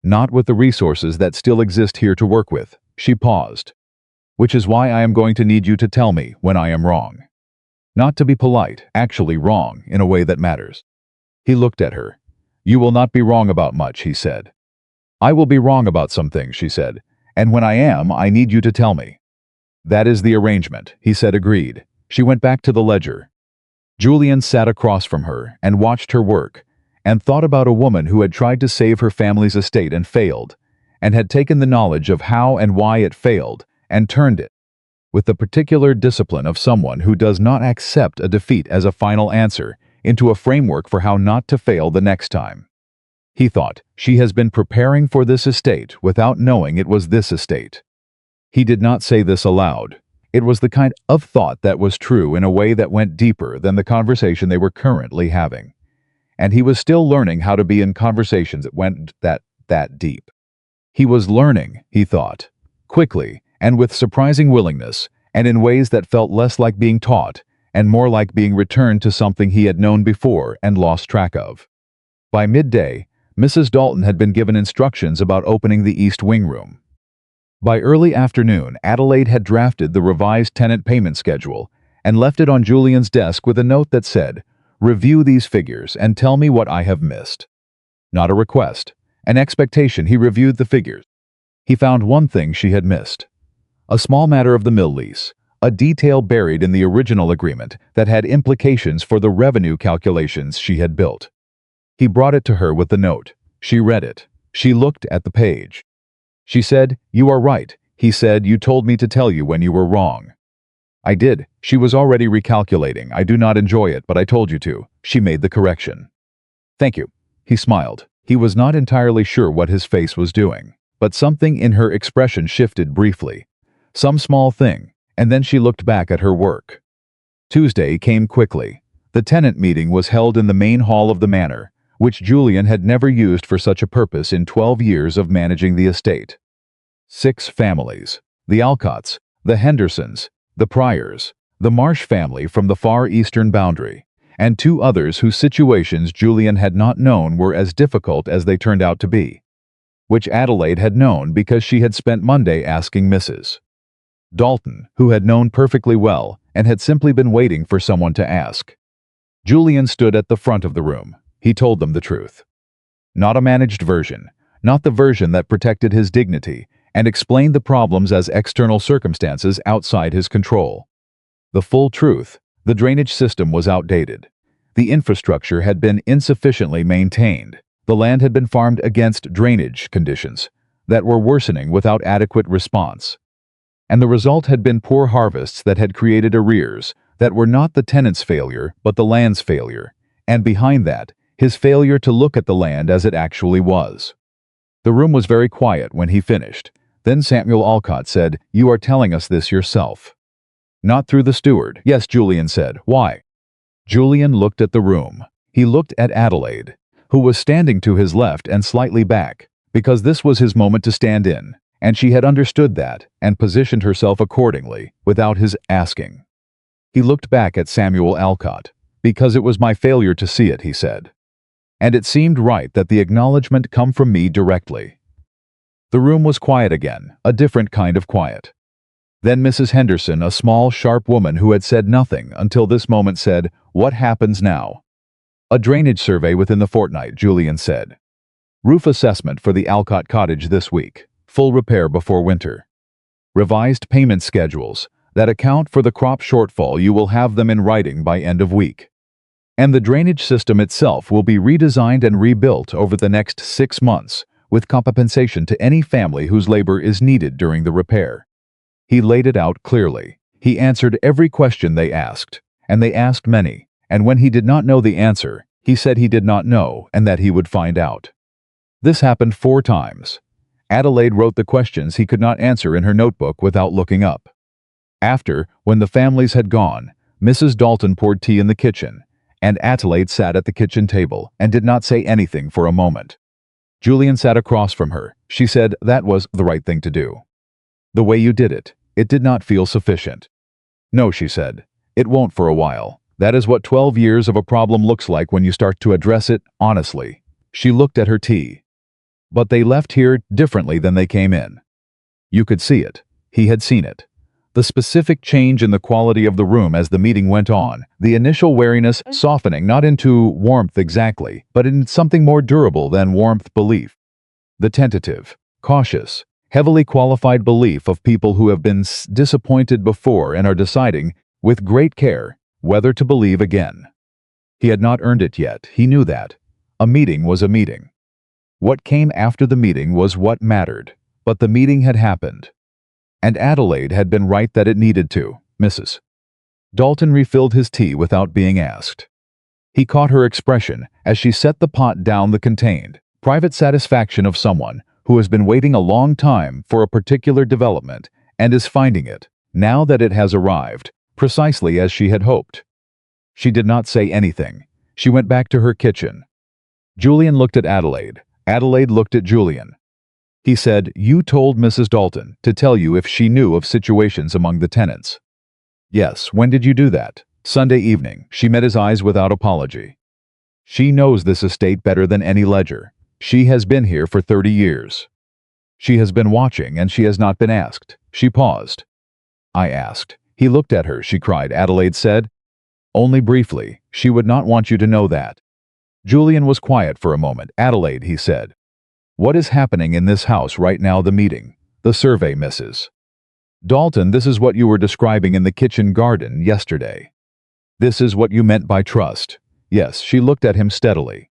Not with the resources that still exist here to work with. She paused. Which is why I am going to need you to tell me when I am wrong. Not to be polite, actually wrong in a way that matters. He looked at her. You will not be wrong about much, he said. I will be wrong about some things, she said, and when I am, I need you to tell me. That is the arrangement, he said, agreed. She went back to the ledger. Julian sat across from her and watched her work, and thought about a woman who had tried to save her family's estate and failed, and had taken the knowledge of how and why it failed and turned it, with the particular discipline of someone who does not accept a defeat as a final answer, into a framework for how not to fail the next time. He thought, she has been preparing for this estate without knowing it was this estate. He did not say this aloud. It was the kind of thought that was true in a way that went deeper than the conversation they were currently having. And he was still learning how to be in conversations that went that deep. He was learning, he thought, quickly and with surprising willingness, and in ways that felt less like being taught and more like being returned to something he had known before and lost track of. By midday, Mrs. Dalton had been given instructions about opening the East Wing room. By early afternoon, Adelaide had drafted the revised tenant payment schedule and left it on Julian's desk with a note that said, "Review these figures and tell me what I have missed." Not a request, an expectation. He reviewed the figures. He found one thing she had missed. A small matter of the mill lease, a detail buried in the original agreement that had implications for the revenue calculations she had built. He brought it to her with the note. She read it. She looked at the page. She said, "You are right." He said, "You told me to tell you when you were wrong." I did. She was already recalculating. I do not enjoy it, but I told you to. She made the correction. Thank you. He smiled. He was not entirely sure what his face was doing, but something in her expression shifted briefly. Some small thing, and then she looked back at her work. Tuesday came quickly. The tenant meeting was held in the main hall of the manor, which Julian had never used for such a purpose in 12 years of managing the estate. 6 families: the Alcotts, the Hendersons, the Pryors, the Marsh family from the far eastern boundary, and 2 others whose situations Julian had not known were as difficult as they turned out to be, which Adelaide had known because she had spent Monday asking Mrs. Dalton, who had known perfectly well and had simply been waiting for someone to ask. Julian stood at the front of the room. He told them the truth. Not a managed version, not the version that protected his dignity and explained the problems as external circumstances outside his control. The full truth: the drainage system was outdated. The infrastructure had been insufficiently maintained. The land had been farmed against drainage conditions that were worsening without adequate response. And the result had been poor harvests that had created arrears that were not the tenant's failure but the land's failure, and behind that, his failure to look at the land as it actually was. The room was very quiet when he finished. Then Samuel Alcott said, "You are telling us this yourself." "Not through the steward." "Yes," Julian said. "Why?" Julian looked at the room. He looked at Adelaide, who was standing to his left and slightly back, because this was his moment to stand in, and she had understood that and positioned herself accordingly, without his asking. He looked back at Samuel Alcott. "Because it was my failure to see it," he said. "And it seemed right that the acknowledgement come from me directly." The room was quiet again, a different kind of quiet. Then Mrs. Henderson, a small, sharp woman who had said nothing until this moment, said, "What happens now?" "A drainage survey within the fortnight," Julian said. "Roof assessment for the Alcott cottage this week. Full repair before winter. Revised payment schedules that account for the crop shortfall. You will have them in writing by end of week. And the drainage system itself will be redesigned and rebuilt over the next 6 months, with compensation to any family whose labor is needed during the repair." He laid it out clearly. He answered every question they asked, and they asked many, and when he did not know the answer, he said he did not know and that he would find out. This happened 4 times. Adelaide wrote the questions he could not answer in her notebook without looking up. After, when the families had gone, Mrs. Dalton poured tea in the kitchen, and Adelaide sat at the kitchen table and did not say anything for a moment. Julian sat across from her. She said that was the right thing to do. The way you did it, it did not feel sufficient. No, she said. It won't for a while. That is what 12 years of a problem looks like when you start to address it honestly. She looked at her tea. But they left here differently than they came in. You could see it. He had seen it. The specific change in the quality of the room as the meeting went on, the initial wariness softening not into warmth exactly, but in something more durable than warmth belief. The tentative, cautious, heavily qualified belief of people who have been disappointed before and are deciding, with great care, whether to believe again. He had not earned it yet, he knew that. A meeting was a meeting. What came after the meeting was what mattered, but the meeting had happened. And Adelaide had been right that it needed to, Mrs. Dalton refilled his tea without being asked. He caught her expression as she set the pot down, the contained, private satisfaction of someone who has been waiting a long time for a particular development and is finding it, now that it has arrived, precisely as she had hoped. She did not say anything. She went back to her kitchen. Julian looked at Adelaide. Adelaide looked at Julian. He said, "You told Mrs. Dalton to tell you if she knew of situations among the tenants." "Yes, when did you do that?" "Sunday evening." She met his eyes without apology. "She knows this estate better than any ledger. She has been here for 30 years. She has been watching and she has not been asked." She paused. "I asked." He looked at her, she cried. Adelaide said, "Only briefly. She would not want you to know that." Julian was quiet for a moment. "Adelaide," he said, "what is happening in this house right now? The meeting, the survey, Mrs. Dalton, this is what you were describing in the kitchen garden yesterday. This is what you meant by trust." "Yes." She looked at him steadily.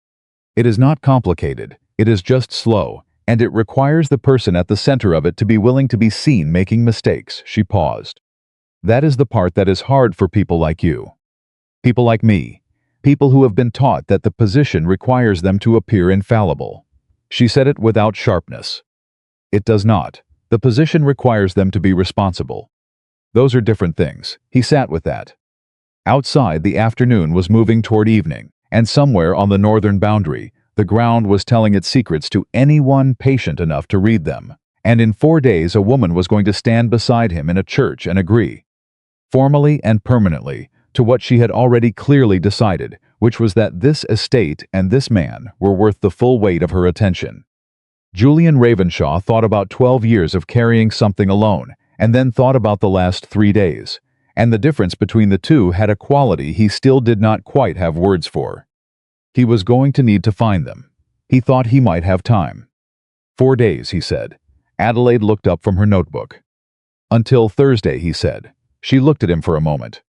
"It is not complicated. It is just slow, and it requires the person at the center of it to be willing to be seen making mistakes." She paused. "That is the part that is hard for people like you. People like me. People who have been taught that the position requires them to appear infallible." She said it without sharpness. "It does not. The position requires them to be responsible. Those are different things." He sat with that. Outside, the afternoon was moving toward evening, and somewhere on the northern boundary, the ground was telling its secrets to anyone patient enough to read them. And in 4 days, a woman was going to stand beside him in a church and agree, formally and permanently, to what she had already clearly decided, which was that this estate and this man were worth the full weight of her attention. Julian Ravenshaw thought about 12 years of carrying something alone, and then thought about the last 3 days, and the difference between the two had a quality he still did not quite have words for. He was going to need to find them. He thought he might have time. 4 days, he said. Adelaide looked up from her notebook. "Until Thursday," he said. She looked at him for a moment.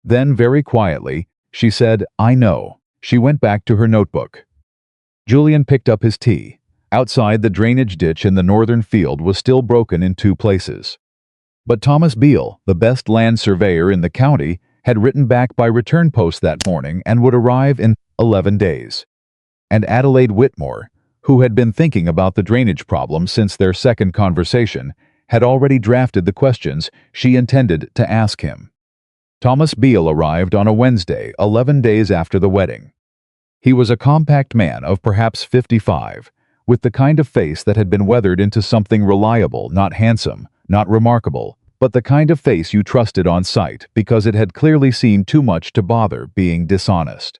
Then, very quietly, she said, "I know." She went back to her notebook. Julian picked up his tea. Outside, the drainage ditch in the northern field was still broken in 2 places. But Thomas Beale, the best land surveyor in the county, had written back by return post that morning and would arrive in 11 days. And Adelaide Whitmore, who had been thinking about the drainage problem since their second conversation, had already drafted the questions she intended to ask him. Thomas Beale arrived on a Wednesday, 11 days after the wedding. He was a compact man of perhaps 55, with the kind of face that had been weathered into something reliable, not handsome, not remarkable, but the kind of face you trusted on sight because it had clearly seen too much to bother being dishonest.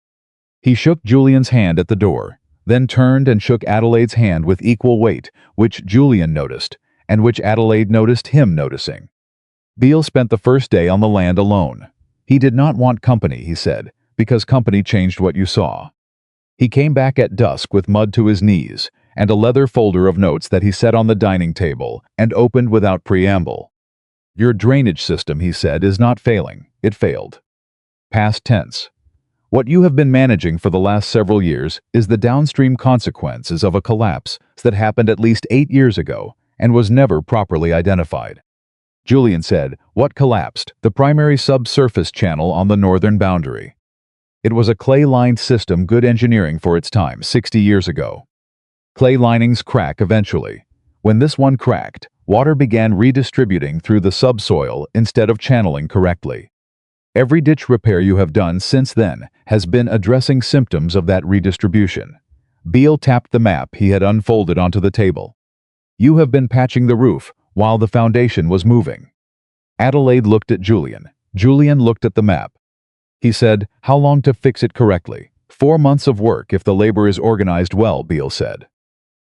He shook Julian's hand at the door, then turned and shook Adelaide's hand with equal weight, which Julian noticed, and which Adelaide noticed him noticing. Beale spent the first day on the land alone. He did not want company, he said, because company changed what you saw. He came back at dusk with mud to his knees, and a leather folder of notes that he set on the dining table and opened without preamble. "Your drainage system," he said, "is not failing. It failed." Past tense. What you have been managing for the last several years is the downstream consequences of a collapse that happened at least 8 years ago and was never properly identified. Julian said, "What collapsed?" "The primary subsurface channel on the northern boundary. It was a clay-lined system, good engineering for its time, 60 years ago. Clay linings crack eventually. When this one cracked, water began redistributing through the subsoil instead of channeling correctly. Every ditch repair you have done since then has been addressing symptoms of that redistribution. Beale tapped the map he had unfolded onto the table. You have been patching the roof while the foundation was moving. Adelaide looked at Julian. Julian looked at the map. He said, "How long to fix it correctly?" 4 months of work if the labor is organized well, Beale said.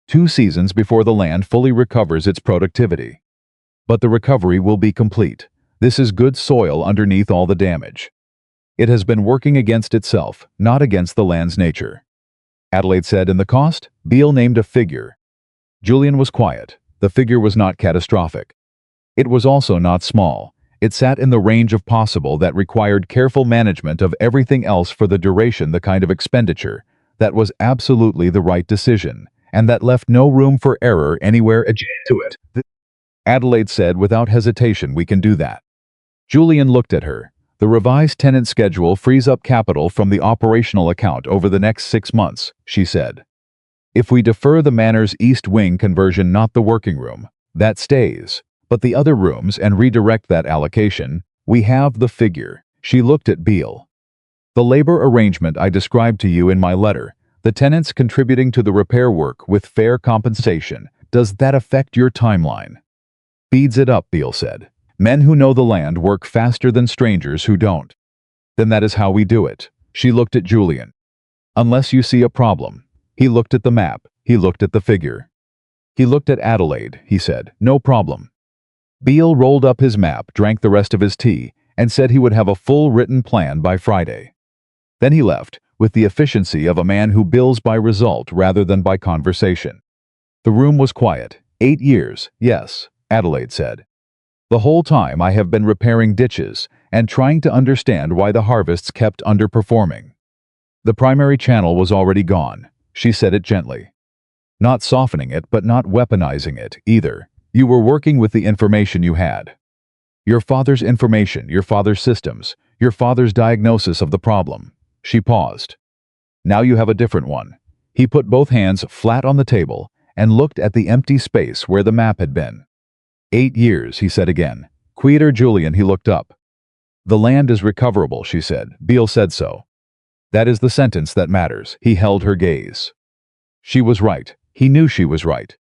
2 seasons before the land fully recovers its productivity. But the recovery will be complete. This is good soil underneath all the damage. It has been working against itself, not against the land's nature. Adelaide said, "And the cost?" Beale named a figure. Julian was quiet. The figure was not catastrophic. It was also not small. It sat in the range of possible that required careful management of everything else for the duration, the kind of expenditure that was absolutely the right decision, and that left no room for error anywhere adjacent to it. Adelaide said without hesitation, "We can do that." Julian looked at her. "The revised tenant schedule frees up capital from the operational account over the next 6 months," she said. "If we defer the manor's east wing conversion, not the working room, that stays, but the other rooms, and redirect that allocation, we have the figure." She looked at Beale. "The labor arrangement I described to you in my letter, the tenants contributing to the repair work with fair compensation, does that affect your timeline?" "Speeds it up," Beale said. "Men who know the land work faster than strangers who don't." "Then that is how we do it." She looked at Julian. "Unless you see a problem." He looked at the map. He looked at the figure. He looked at Adelaide. He said, "No problem." Beale rolled up his map, drank the rest of his tea, and said he would have a full written plan by Friday. Then he left, with the efficiency of a man who bills by result rather than by conversation. The room was quiet. 8 years, yes, Adelaide said. "The whole time I have been repairing ditches and trying to understand why the harvests kept underperforming." The primary channel was already gone. She said it gently. Not softening it, but not weaponizing it, either. You were working with the information you had. Your father's information, your father's systems, your father's diagnosis of the problem. She paused. Now you have a different one. He put both hands flat on the table and looked at the empty space where the map had been. 8 years, he said again. Quieter, Julian, he looked up. "The land is recoverable," she said. "Beale said so." "That is the sentence that matters." He held her gaze. She was right. He knew she was right.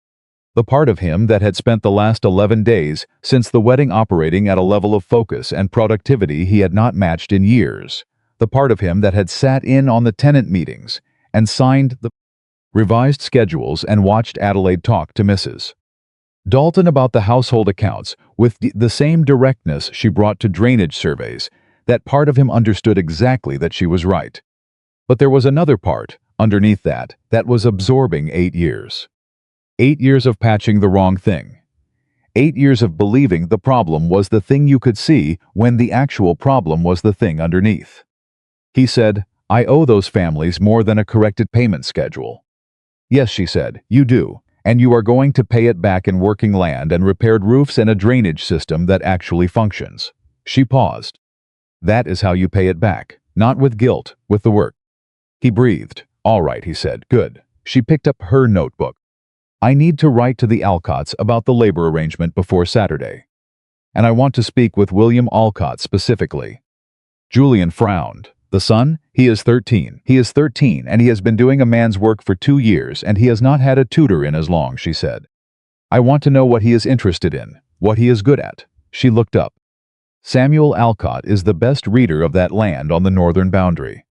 The part of him that had spent the last 11 days since the wedding operating at a level of focus and productivity he had not matched in years. The part of him that had sat in on the tenant meetings and signed the revised schedules and watched Adelaide talk to Mrs. Dalton about the household accounts with the same directness she brought to drainage surveys. That part of him understood exactly that she was right. But there was another part, underneath that was absorbing 8 years. 8 years of patching the wrong thing. 8 years of believing the problem was the thing you could see when the actual problem was the thing underneath. He said, "I owe those families more than a corrected payment schedule." "Yes," she said, "you do, and you are going to pay it back in working land and repaired roofs and a drainage system that actually functions." She paused. "That is how you pay it back, not with guilt, with the work." He breathed. "All right," he said. "Good." She picked up her notebook. "I need to write to the Alcotts about the labor arrangement before Saturday. And I want to speak with William Alcott specifically." Julian frowned. "The son? He is 13. He is 13, and he has been doing a man's work for 2 years, and he has not had a tutor in as long," she said. "I want to know what he is interested in, what he is good at." She looked up. "Samuel Alcott is the best reader of that land on the northern boundary.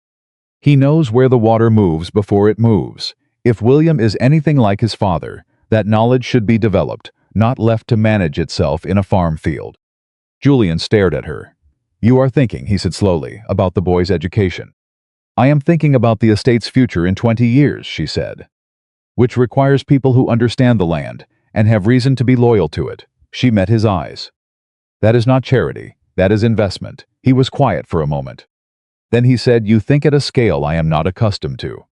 He knows where the water moves before it moves. If William is anything like his father, that knowledge should be developed, not left to manage itself in a farm field." Julian stared at her. "You are thinking," he said slowly, "about the boy's education." "I am thinking about the estate's future in 20 years, she said. "Which requires people who understand the land and have reason to be loyal to it." She met his eyes. "That is not charity. That is investment." He was quiet for a moment. Then he said, "You think at a scale I am not accustomed to."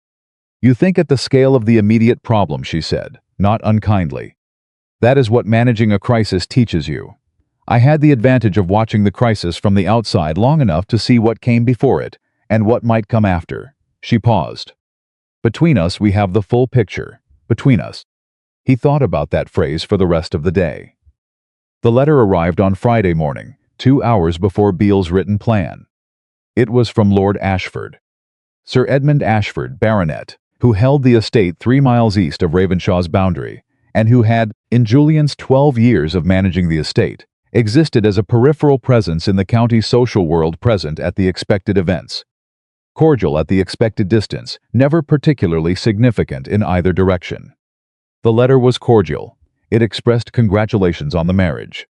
"You think at the scale of the immediate problem," she said, not unkindly. "That is what managing a crisis teaches you. I had the advantage of watching the crisis from the outside long enough to see what came before it and what might come after." She paused. "Between us we have the full picture. Between us." He thought about that phrase for the rest of the day. The letter arrived on Friday morning, 2 hours before Beale's written plan. It was from Lord Ashford. Sir Edmund Ashford, Baronet, who held the estate 3 miles east of Ravenshaw's boundary, and who had, in Julian's 12 years of managing the estate, existed as a peripheral presence in the county's social world, present at the expected events. Cordial at the expected distance, never particularly significant in either direction. The letter was cordial. It expressed congratulations on the marriage.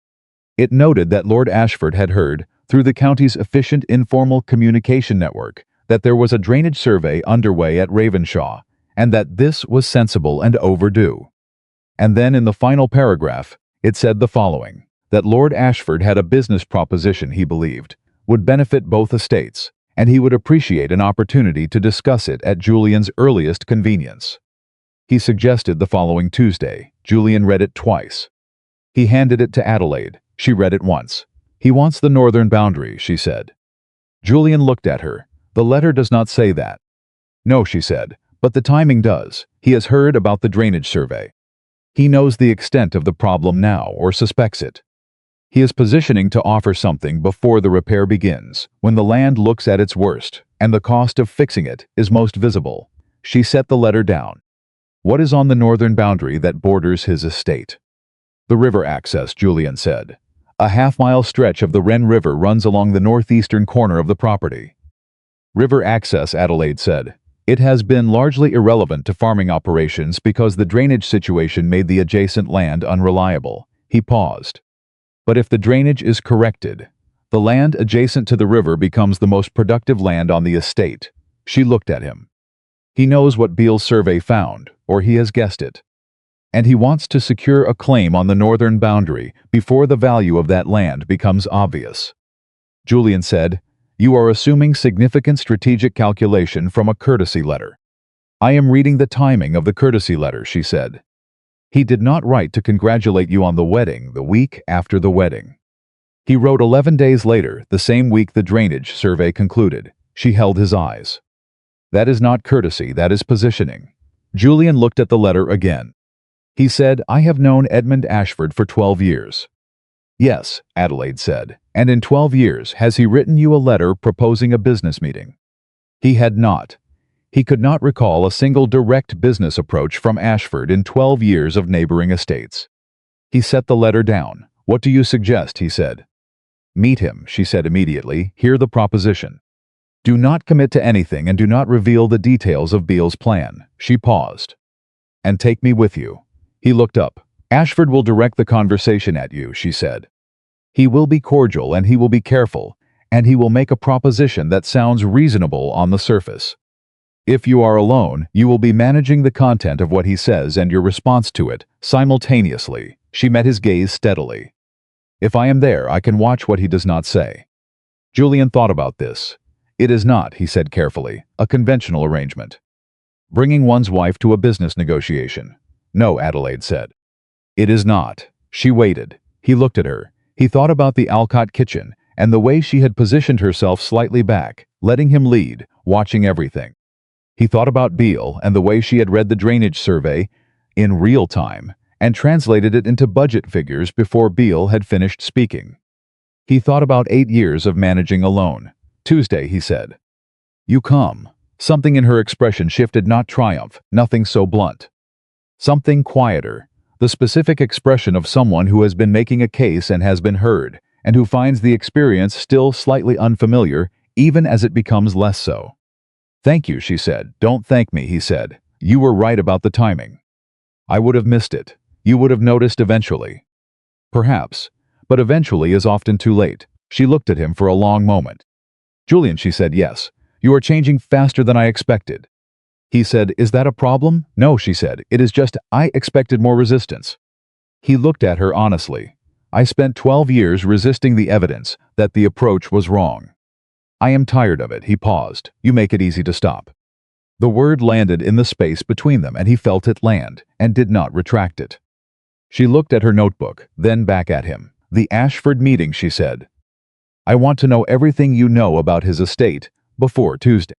It noted that Lord Ashford had heard, through the county's efficient informal communication network, that there was a drainage survey underway at Ravenshaw, and that this was sensible and overdue. And then in the final paragraph, it said the following: that Lord Ashford had a business proposition he believed would benefit both estates, and he would appreciate an opportunity to discuss it at Julian's earliest convenience. He suggested the following Tuesday. Julian read it twice. He handed it to Adelaide. She read it once. "He wants the northern boundary," she said. Julian looked at her. "The letter does not say that." "No," she said, "but the timing does. He has heard about the drainage survey. He knows the extent of the problem now, or suspects it. He is positioning to offer something before the repair begins, when the land looks at its worst, and the cost of fixing it is most visible." She set the letter down. "What is on the northern boundary that borders his estate?" "The river access," Julian said. "A half-mile stretch of the Wren River runs along the northeastern corner of the property." "River access," Adelaide said. "It has been largely irrelevant to farming operations because the drainage situation made the adjacent land unreliable." He paused. "But if the drainage is corrected, the land adjacent to the river becomes the most productive land on the estate." She looked at him. "He knows what Beale's survey found, or he has guessed it. And he wants to secure a claim on the northern boundary before the value of that land becomes obvious." Julian said, "You are assuming significant strategic calculation from a courtesy letter." "I am reading the timing of the courtesy letter," she said. "He did not write to congratulate you on the wedding the week after the wedding. He wrote 11 days later, the same week the drainage survey concluded." She held his eyes. "That is not courtesy, that is positioning." Julian looked at the letter again. He said, "I have known Edmund Ashford for 12 years. "Yes," Adelaide said. "And in 12 years has he written you a letter proposing a business meeting?" He had not. He could not recall a single direct business approach from Ashford in 12 years of neighboring estates. He set the letter down. "What do you suggest?" he said. "Meet him," she said immediately. "Hear the proposition. Do not commit to anything and do not reveal the details of Beale's plan." She paused. "And take me with you." He looked up. "Ashford will direct the conversation at you," she said. "He will be cordial and he will be careful, and he will make a proposition that sounds reasonable on the surface. If you are alone, you will be managing the content of what he says and your response to it simultaneously." She met his gaze steadily. "If I am there, I can watch what he does not say." Julian thought about this. "It is not," he said carefully, "a conventional arrangement. Bringing one's wife to a business negotiation." "No," Adelaide said. "It is not." She waited. He looked at her. He thought about the Alcott kitchen and the way she had positioned herself slightly back, letting him lead, watching everything. He thought about Beale and the way she had read the drainage survey in real time and translated it into budget figures before Beale had finished speaking. He thought about 8 years of managing alone. "Tuesday," he said. "You come." Something in her expression shifted, not triumph, nothing so blunt. Something quieter, the specific expression of someone who has been making a case and has been heard, and who finds the experience still slightly unfamiliar, even as it becomes less so. "Thank you," she said. "Don't thank me," he said. "You were right about the timing. I would have missed it. You would have noticed eventually." "Perhaps, but eventually is often too late." She looked at him for a long moment. "Julian," she said, "yes, you are changing faster than I expected." He said, "Is that a problem?" "No," she said. "It is just I expected more resistance." He looked at her honestly. "I spent 12 years resisting the evidence that the approach was wrong. I am tired of it." He paused. "You make it easy to stop." The word landed in the space between them, and he felt it land, and did not retract it. She looked at her notebook, then back at him. "The Ashford meeting," she said. "I want to know everything you know about his estate before Tuesday.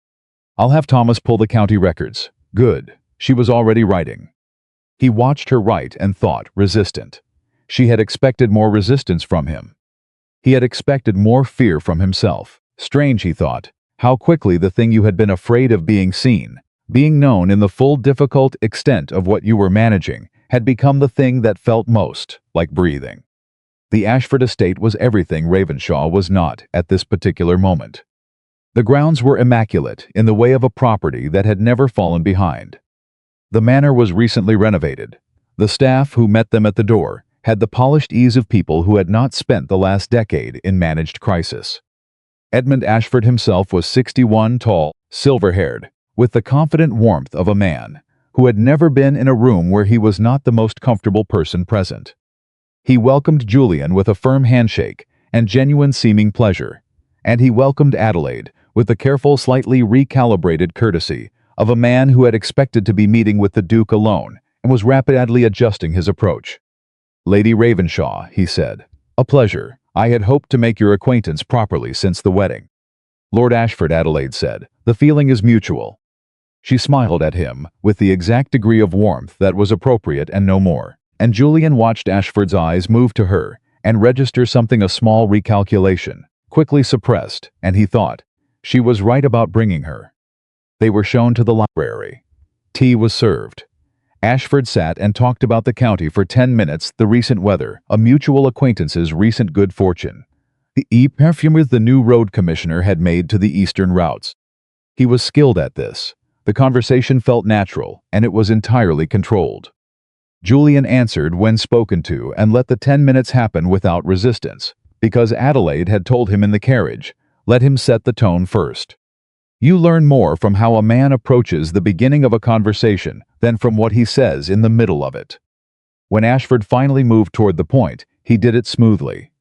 I'll have Thomas pull the county records." "Good." She was already writing. He watched her write and thought, resistant. She had expected more resistance from him. He had expected more fear from himself. Strange, he thought, how quickly the thing you had been afraid of being seen, being known in the full difficult extent of what you were managing, had become the thing that felt most like breathing. The Ashford estate was everything Ravenshaw was not at this particular moment. The grounds were immaculate in the way of a property that had never fallen behind. The manor was recently renovated. The staff who met them at the door had the polished ease of people who had not spent the last decade in managed crisis. Edmund Ashford himself was 61, tall, silver-haired, with the confident warmth of a man who had never been in a room where he was not the most comfortable person present. He welcomed Julian with a firm handshake and genuine seeming pleasure, and he welcomed Adelaide with the careful, slightly recalibrated courtesy of a man who had expected to be meeting with the Duke alone and was rapidly adjusting his approach. "Lady Ravenshaw," he said, "a pleasure. I had hoped to make your acquaintance properly since the wedding." "Lord Ashford," Adelaide said, "the feeling is mutual." She smiled at him with the exact degree of warmth that was appropriate and no more, and Julian watched Ashford's eyes move to her and register something, a small recalculation, quickly suppressed, and he thought, she was right about bringing her. They were shown to the library. Tea was served. Ashford sat and talked about the county for 10 minutes, the recent weather, a mutual acquaintance's recent good fortune, the perfumes the new road commissioner had made to the eastern routes. He was skilled at this. The conversation felt natural, and it was entirely controlled. Julian answered when spoken to and let the 10 minutes happen without resistance, because Adelaide had told him in the carriage, let him set the tone first. You learn more from how a man approaches the beginning of a conversation than from what he says in the middle of it. When Ashford finally moved toward the point, he did it smoothly.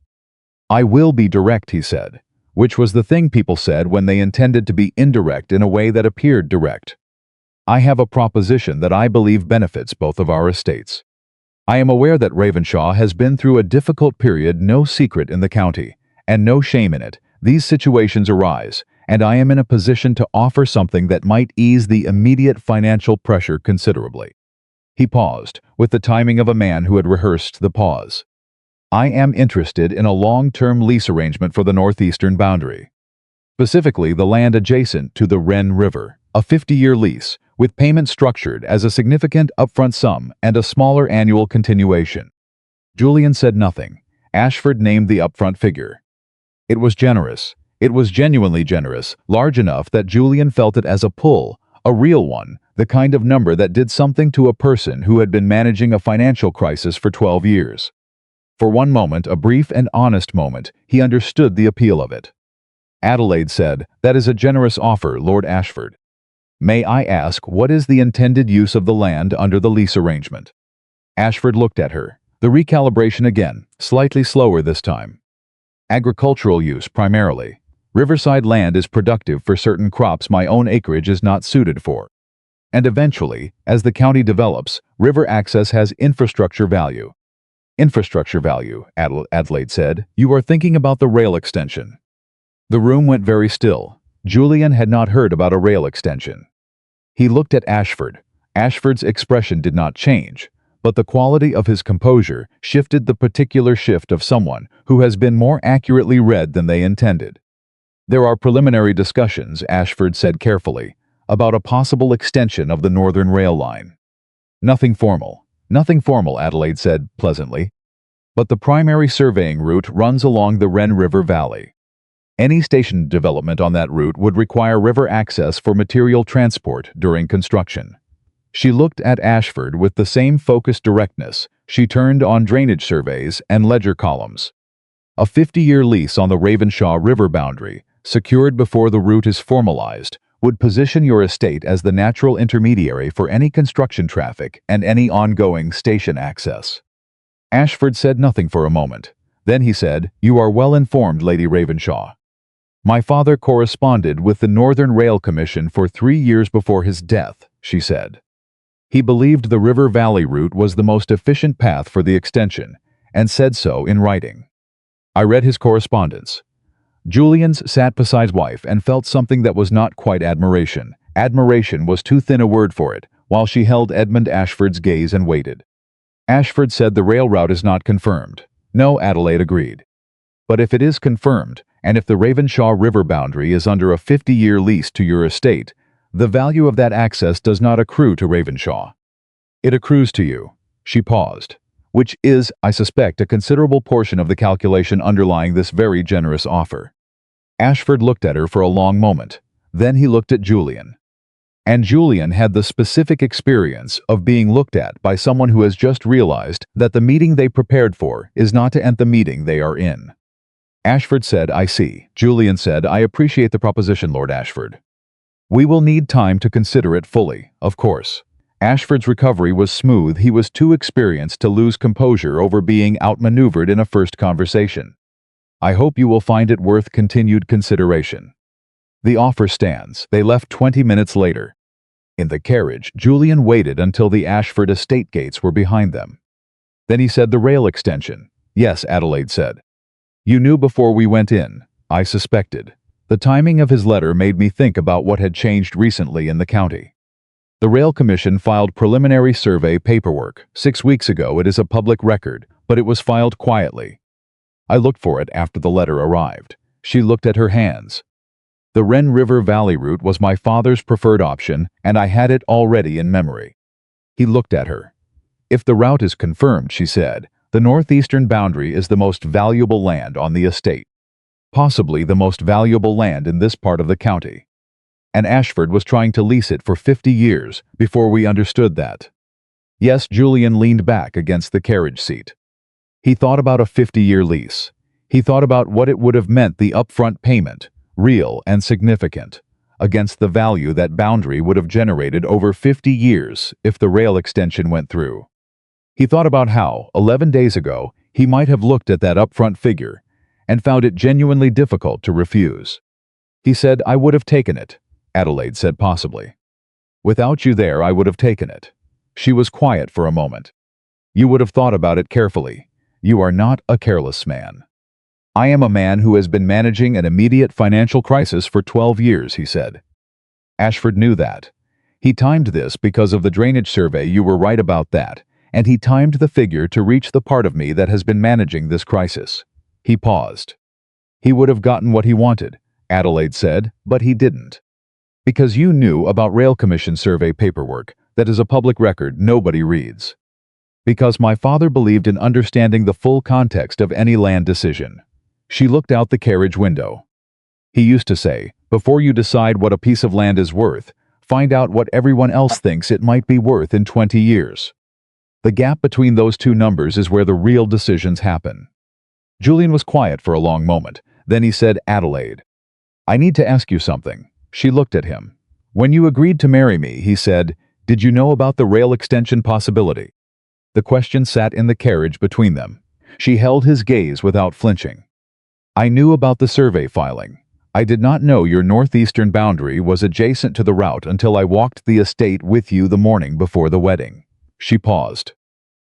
"I will be direct," he said, which was the thing people said when they intended to be indirect in a way that appeared direct. "I have a proposition that I believe benefits both of our estates. I am aware that Ravenshaw has been through a difficult period, no secret in the county, and no shame in it. These situations arise, and I am in a position to offer something that might ease the immediate financial pressure considerably." He paused, with the timing of a man who had rehearsed the pause. "I am interested in a long-term lease arrangement for the northeastern boundary. Specifically, the land adjacent to the Wren River, a 50-year lease, with payment structured as a significant upfront sum and a smaller annual continuation." Julian said nothing. Ashford named the upfront figure. It was generous. It was genuinely generous, large enough that Julian felt it as a pull, a real one, the kind of number that did something to a person who had been managing a financial crisis for 12 years. For one moment, a brief and honest moment, he understood the appeal of it. Adelaide said, "That is a generous offer, Lord Ashford. May I ask what is the intended use of the land under the lease arrangement?" Ashford looked at her. The recalibration again, slightly slower this time. "Agricultural use primarily. Riverside land is productive for certain crops my own acreage is not suited for. And eventually, as the county develops, river access has infrastructure value." "Infrastructure value," Adelaide said. "You are thinking about the rail extension." The room went very still. Julian had not heard about a rail extension. He looked at Ashford. Ashford's expression did not change, but the quality of his composure shifted, the particular shift of someone who has been more accurately read than they intended. "There are preliminary discussions," Ashford said carefully, "about a possible extension of the northern rail line." "Nothing formal." "Nothing formal," Adelaide said pleasantly. "But the primary surveying route runs along the Wren River Valley. Any station development on that route would require river access for material transport during construction." She looked at Ashford with the same focused directness she turned on drainage surveys and ledger columns. "A 50-year lease on the Ravenshaw River boundary, secured before the route is formalized, would position your estate as the natural intermediary for any construction traffic and any ongoing station access." Ashford said nothing for a moment. Then he said, "You are well informed, Lady Ravenshaw. My father corresponded with the Northern Rail Commission for 3 years before his death," she said. "He believed the River Valley route was the most efficient path for the extension, and said so in writing. I read his correspondence." Julian's sat beside his wife and felt something that was not quite admiration. Admiration was too thin a word for it, while she held Edmund Ashford's gaze and waited. Ashford said the rail route is not confirmed. No, Adelaide agreed. But if it is confirmed, and if the Ravenshaw River boundary is under a 50-year lease to your estate, the value of that access does not accrue to Ravenshaw. It accrues to you. She paused, which is, I suspect, a considerable portion of the calculation underlying this very generous offer. Ashford looked at her for a long moment. Then he looked at Julian. And Julian had the specific experience of being looked at by someone who has just realized that the meeting they prepared for is not to end the meeting they are in. Ashford said, I see. Julian said, I appreciate the proposition, Lord Ashford. We will need time to consider it fully, of course. Ashford's recovery was smooth. He was too experienced to lose composure over being outmaneuvered in a first conversation. I hope you will find it worth continued consideration. The offer stands. They left 20 minutes later. In the carriage, Julian waited until the Ashford estate gates were behind them. Then he said the rail extension. Yes, Adelaide said. You knew before we went in. I suspected. The timing of his letter made me think about what had changed recently in the county. The Rail Commission filed preliminary survey paperwork. 6 weeks ago. It is a public record, but it was filed quietly. I looked for it after the letter arrived. She looked at her hands. The Wren River Valley route was my father's preferred option, and I had it already in memory. He looked at her. If the route is confirmed, she said, the northeastern boundary is the most valuable land on the estate. Possibly the most valuable land in this part of the county. And Ashford was trying to lease it for 50 years before we understood that. Yes, Julian leaned back against the carriage seat. He thought about a 50-year lease. He thought about what it would have meant, the upfront payment, real and significant, against the value that boundary would have generated over 50 years if the rail extension went through. He thought about how, 11 days ago, he might have looked at that upfront figure and found it genuinely difficult to refuse. He said, I would have taken it. Adelaide said, possibly. Without you there, I would have taken it. She was quiet for a moment. You would have thought about it carefully. You are not a careless man. I am a man who has been managing an immediate financial crisis for 12 years, he said. Ashford knew that. He timed this because of the drainage survey. You were right about that. And he timed the figure to reach the part of me that has been managing this crisis. He paused. He would have gotten what he wanted, Adelaide said, but he didn't. Because you knew about Rail Commission survey paperwork that is a public record nobody reads. Because my father believed in understanding the full context of any land decision. She looked out the carriage window. He used to say, before you decide what a piece of land is worth, find out what everyone else thinks it might be worth in 20 years. The gap between those two numbers is where the real decisions happen. Julian was quiet for a long moment. Then he said, Adelaide, I need to ask you something. She looked at him. When you agreed to marry me, he said, did you know about the rail extension possibility? The question sat in the carriage between them. She held his gaze without flinching. I knew about the survey filing. I did not know your northeastern boundary was adjacent to the route until I walked the estate with you the morning before the wedding. She paused.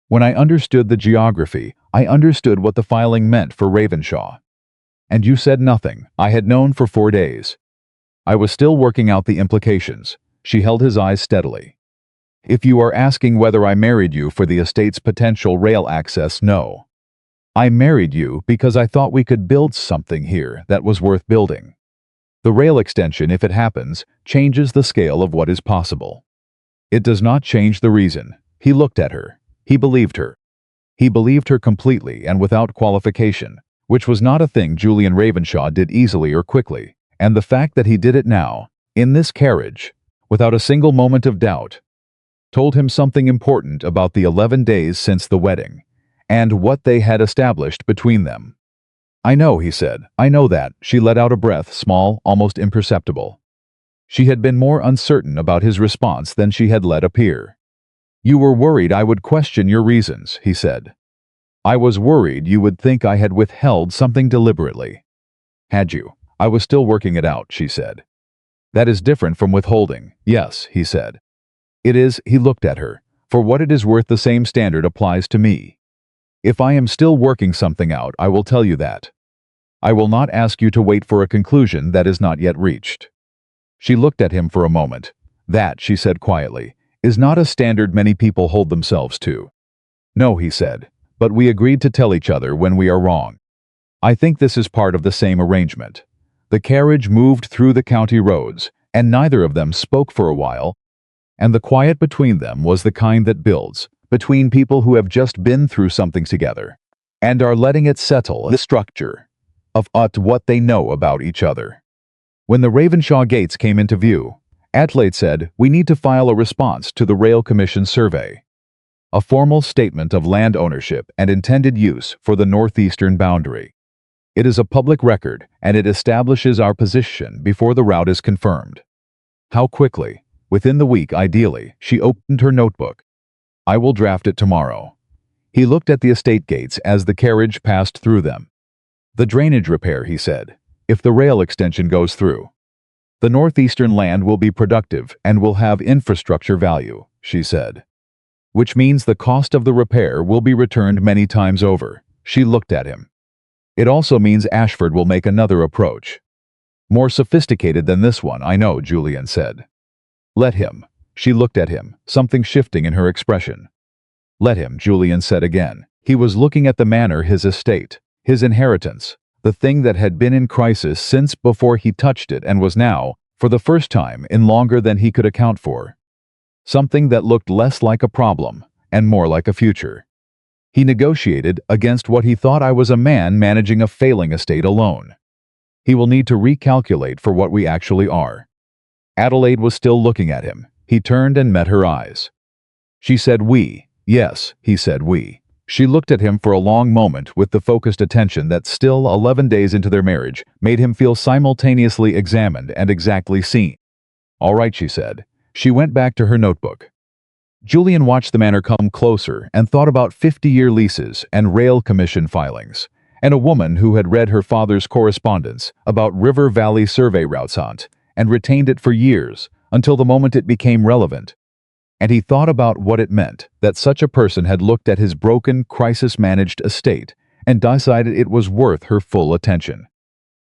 When I understood the geography, I understood what the filing meant for Ravenshaw. And you said nothing. I had known for 4 days. I was still working out the implications. She held his eyes steadily. If you are asking whether I married you for the estate's potential rail access, no. I married you because I thought we could build something here that was worth building. The rail extension, if it happens, changes the scale of what is possible. It does not change the reason. He looked at her. He believed her. He believed her completely and without qualification, which was not a thing Julian Ravenshaw did easily or quickly, and the fact that he did it now, in this carriage, without a single moment of doubt, told him something important about the 11 days since the wedding, and what they had established between them. I know, he said. I know that. She let out a breath, small, almost imperceptible. She had been more uncertain about his response than she had let appear. You were worried I would question your reasons, he said. I was worried you would think I had withheld something deliberately. Had you? I was still working it out, she said. That is different from withholding. Yes, he said. It is, he looked at her. For what it is worth, the same standard applies to me. If I am still working something out, I will tell you that. I will not ask you to wait for a conclusion that is not yet reached. She looked at him for a moment. That, she said quietly, is not a standard many people hold themselves to. No, he said, but we agreed to tell each other when we are wrong. I think this is part of the same arrangement. The carriage moved through the county roads, and neither of them spoke for a while, and the quiet between them was the kind that builds, between people who have just been through something together, and are letting it settle the structure of what they know about each other. When the Ravenshaw gates came into view, Adelaide said, "We need to file a response to the Rail Commission survey. A formal statement of land ownership and intended use for the northeastern boundary. It is a public record, and it establishes our position before the route is confirmed." How quickly, within the week ideally, she opened her notebook. "I will draft it tomorrow." He looked at the estate gates as the carriage passed through them. "The drainage repair," he said, "if the rail extension goes through. The northeastern land will be productive and will have infrastructure value," she said. "Which means the cost of the repair will be returned many times over." She looked at him. "It also means Ashford will make another approach. More sophisticated than this one, I know," Julian said. "Let him." She looked at him, something shifting in her expression. "Let him," Julian said again. He was looking at the manor, his estate, his inheritance, the thing that had been in crisis since before he touched it and was now, for the first time in longer than he could account for. Something that looked less like a problem and more like a future. He negotiated against what he thought. "I was a man managing a failing estate alone. He will need to recalculate for what we actually are." Adelaide was still looking at him. He turned and met her eyes. She said, "We." "Yes," he said, "we." She looked at him for a long moment with the focused attention that still 11 days into their marriage made him feel simultaneously examined and exactly seen. "All right," she said. She went back to her notebook. Julian watched the manor come closer and thought about 50-year leases and rail commission filings, and a woman who had read her father's correspondence about River Valley survey routes and retained it for years until the moment it became relevant. And he thought about what it meant that such a person had looked at his broken, crisis-managed estate and decided it was worth her full attention.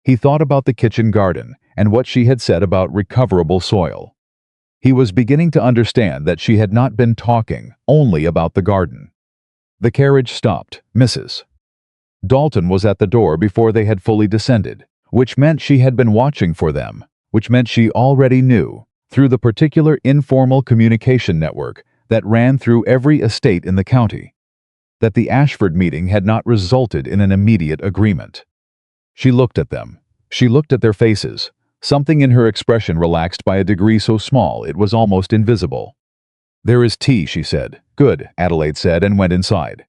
He thought about the kitchen garden and what she had said about recoverable soil. He was beginning to understand that she had not been talking only about the garden. The carriage stopped. Mrs. Dalton was at the door before they had fully descended, which meant she had been watching for them, which meant she already knew, through the particular informal communication network that ran through every estate in the county, that the Ashford meeting had not resulted in an immediate agreement. She looked at them. She looked at their faces. Something in her expression relaxed by a degree so small it was almost invisible. "There is tea," she said. "Good," Adelaide said, and went inside.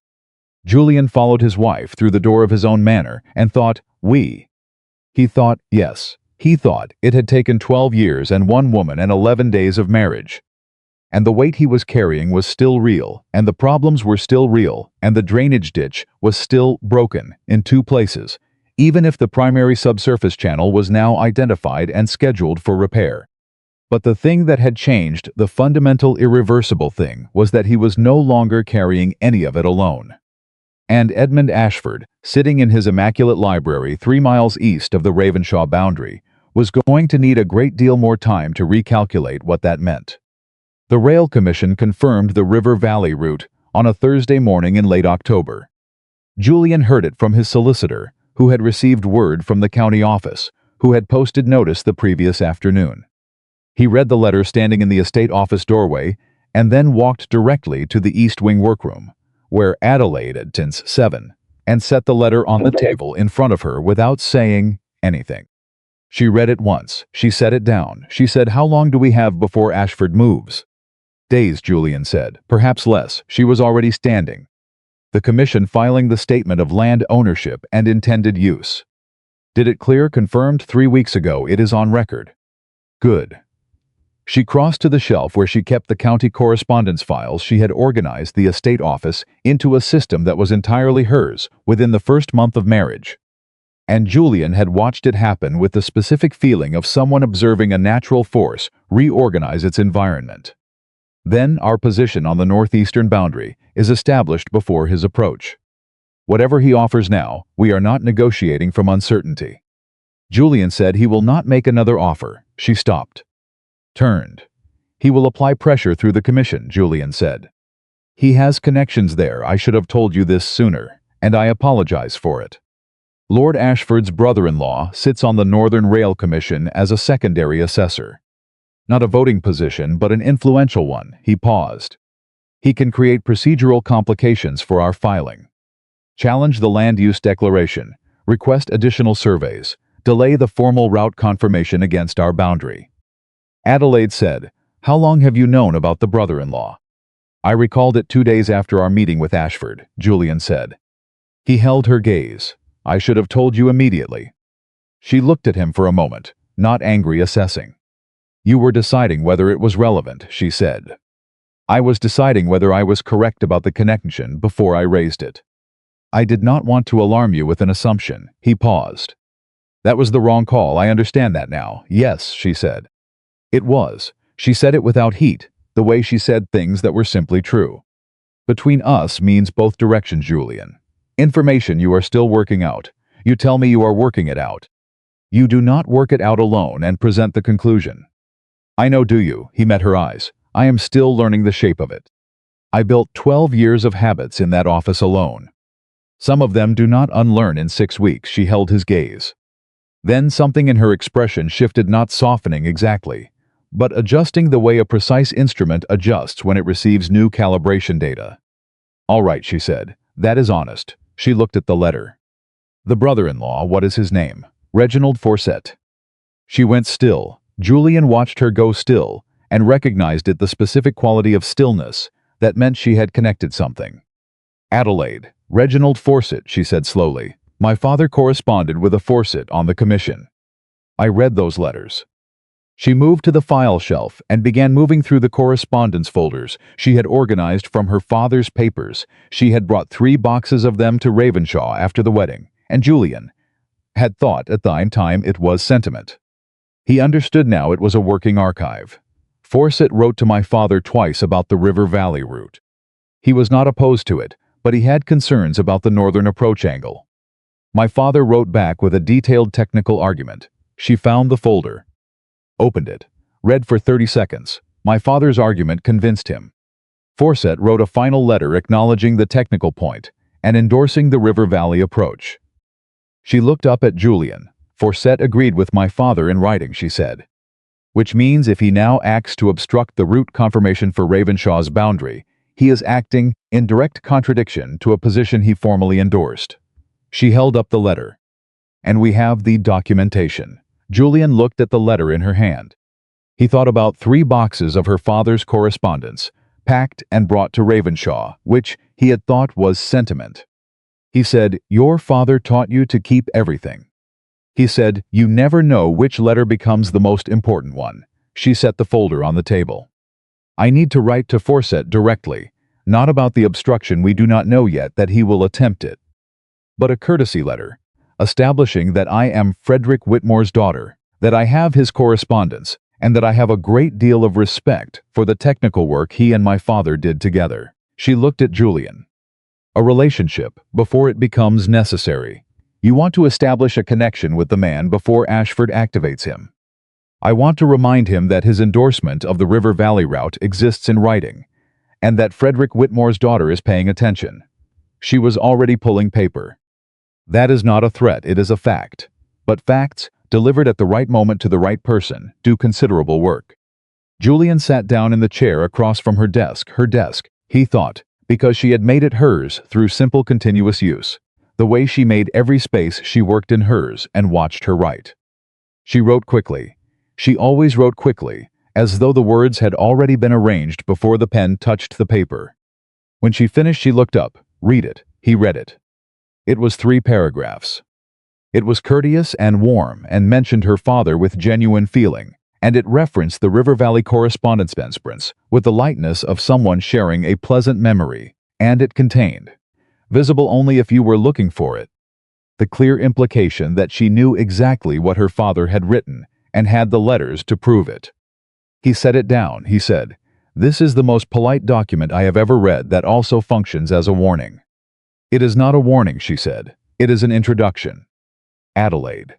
Julian followed his wife through the door of his own manor and thought, "We." He thought, yes, he thought it had taken 12 years and 1 woman and 11 days of marriage. And the weight he was carrying was still real, and the problems were still real, and the drainage ditch was still broken in 2 places, even if the primary subsurface channel was now identified and scheduled for repair. But the thing that had changed, the fundamental irreversible thing, was that he was no longer carrying any of it alone. And Edmund Ashford, sitting in his immaculate library 3 miles east of the Ravenshaw boundary, was going to need a great deal more time to recalculate what that meant. The Rail Commission confirmed the River Valley route on a Thursday morning in late October. Julian heard it from his solicitor, who had received word from the county office, who had posted notice the previous afternoon. He read the letter standing in the estate office doorway and then walked directly to the East Wing workroom, where Adelaide had since 7, and set the letter on the table in front of her without saying anything. She read it once. She set it down. She said, "How long do we have before Ashford moves?" "Days," Julian said. "Perhaps less." She was already standing. "The commission filing the statement of land ownership and intended use. Did it clear? Confirmed 3 weeks ago. It is on record." "Good." She crossed to the shelf where she kept the county correspondence files. She had organized the estate office into a system that was entirely hers within the first month of marriage. And Julian had watched it happen with the specific feeling of someone observing a natural force reorganize its environment. Then our position on the northeastern boundary is established before his approach. Whatever he offers now, we are not negotiating from uncertainty. Julian said he will not make another offer. She stopped. Turned. He will apply pressure through the commission, Julian said. He has connections there. I should have told you this sooner, and I apologize for it. Lord Ashford's brother-in-law sits on the Northern Rail Commission as a secondary assessor. Not a voting position, but an influential one. He paused. He can create procedural complications for our filing. Challenge the land use declaration, request additional surveys, delay the formal route confirmation against our boundary. Adelaide said, "How long have you known about the brother-in-law?" I recalled it 2 days after our meeting with Ashford, Julian said. He held her gaze. I should have told you immediately. She looked at him for a moment, not angry, assessing. You were deciding whether it was relevant, she said. I was deciding whether I was correct about the connection before I raised it. I did not want to alarm you with an assumption. He paused. That was the wrong call. I understand that now. Yes, she said. It was. She said it without heat, the way she said things that were simply true. Between us means both directions, Julian. Information you are still working out. You tell me you are working it out. You do not work it out alone and present the conclusion. I know, do you? He met her eyes. I am still learning the shape of it. I built 12 years of habits in that office alone. Some of them do not unlearn in 6 weeks. She held his gaze. Then something in her expression shifted, not softening exactly, but adjusting the way a precise instrument adjusts when it receives new calibration data. All right, she said. That is honest. She looked at the letter. The brother-in-law, what is his name? Reginald Forsett. She went still. Julian watched her go still and recognized it, the specific quality of stillness that meant she had connected something. Adelaide, Reginald Forsett, she said slowly. My father corresponded with a Forsett on the commission. I read those letters. She moved to the file shelf and began moving through the correspondence folders she had organized from her father's papers. She had brought 3 boxes of them to Ravenshaw after the wedding, and Julian had thought at the time it was sentiment. He understood now it was a working archive. Forsett wrote to my father twice about the River Valley route. He was not opposed to it, but he had concerns about the northern approach angle. My father wrote back with a detailed technical argument. She found the folder, opened it, read for 30 seconds. My father's argument convinced him. Forsett wrote a final letter acknowledging the technical point and endorsing the River Valley approach. She looked up at Julian. Forsett agreed with my father in writing, she said. Which means if he now acts to obstruct the route confirmation for Ravenshaw's boundary, he is acting in direct contradiction to a position he formally endorsed. She held up the letter. And we have the documentation. Julian looked at the letter in her hand. He thought about 3 boxes of her father's correspondence, packed and brought to Ravenshaw, which he had thought was sentiment. He said, your father taught you to keep everything. He said, you never know which letter becomes the most important one. She set the folder on the table. I need to write to Forsett directly, not about the obstruction. We do not know yet that he will attempt it, but a courtesy letter, establishing that I am Frederick Whitmore's daughter, that I have his correspondence, and that I have a great deal of respect for the technical work he and my father did together. She looked at Julian. A relationship before it becomes necessary. You want to establish a connection with the man before Ashford activates him. I want to remind him that his endorsement of the River Valley route exists in writing, and that Frederick Whitmore's daughter is paying attention. She was already pulling paper. That is not a threat, it is a fact. But facts, delivered at the right moment to the right person, do considerable work. Julian sat down in the chair across from her desk, he thought, because she had made it hers through simple continuous use. The way she made every space she worked in hers and watched her write. She wrote quickly. She always wrote quickly, as though the words had already been arranged before the pen touched the paper. When she finished, she looked up. Read it. He read it. It was 3 paragraphs. It was courteous and warm and mentioned her father with genuine feeling, and it referenced the River Valley correspondence with the lightness of someone sharing a pleasant memory, and it contained, visible only if you were looking for it, the clear implication that she knew exactly what her father had written and had the letters to prove it. He set it down. He said, "This is the most polite document I have ever read that also functions as a warning." "It is not a warning," she said. "It is an introduction." Adelaide.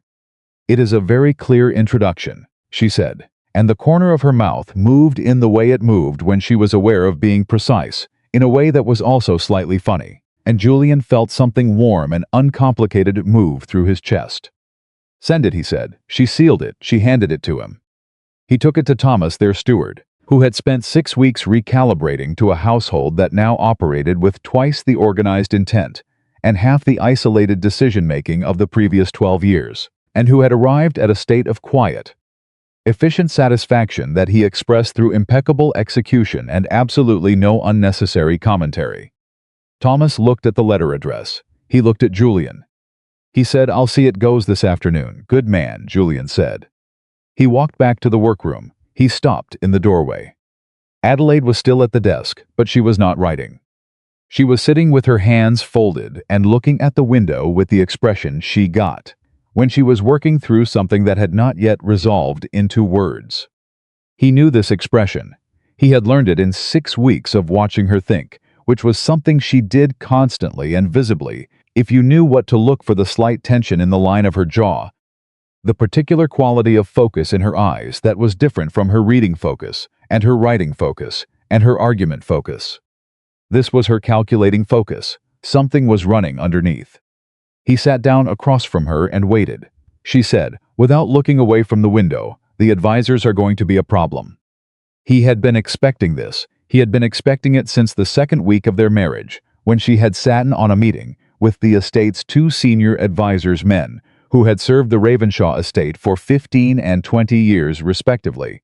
"It is a very clear introduction," she said, and the corner of her mouth moved in the way it moved when she was aware of being precise, in a way that was also slightly funny, and Julian felt something warm and uncomplicated move through his chest. "Send it," he said. She sealed it. She handed it to him. He took it to Thomas, their steward, who had spent 6 weeks recalibrating to a household that now operated with twice the organized intent and half the isolated decision-making of the previous 12 years, and who had arrived at a state of quiet, efficient satisfaction that he expressed through impeccable execution and absolutely no unnecessary commentary. Thomas looked at the letter address. He looked at Julian. He said, "I'll see it goes this afternoon." "Good man," Julian said. He walked back to the workroom. He stopped in the doorway. Adelaide was still at the desk, but she was not writing. She was sitting with her hands folded and looking at the window with the expression she got when she was working through something that had not yet resolved into words. He knew this expression. He had learned it in 6 weeks of watching her think, which was something she did constantly and visibly if you knew what to look for: the slight tension in the line of her jaw, the particular quality of focus in her eyes that was different from her reading focus, and her writing focus, and her argument focus. This was her calculating focus. Something was running underneath. He sat down across from her and waited. She said, without looking away from the window, "The advisors are going to be a problem." He had been expecting this. He had been expecting it since the 2nd week of their marriage, when she had sat on a meeting with the estate's 2 senior advisors, men who had served the Ravenshaw estate for 15 and 20 years respectively.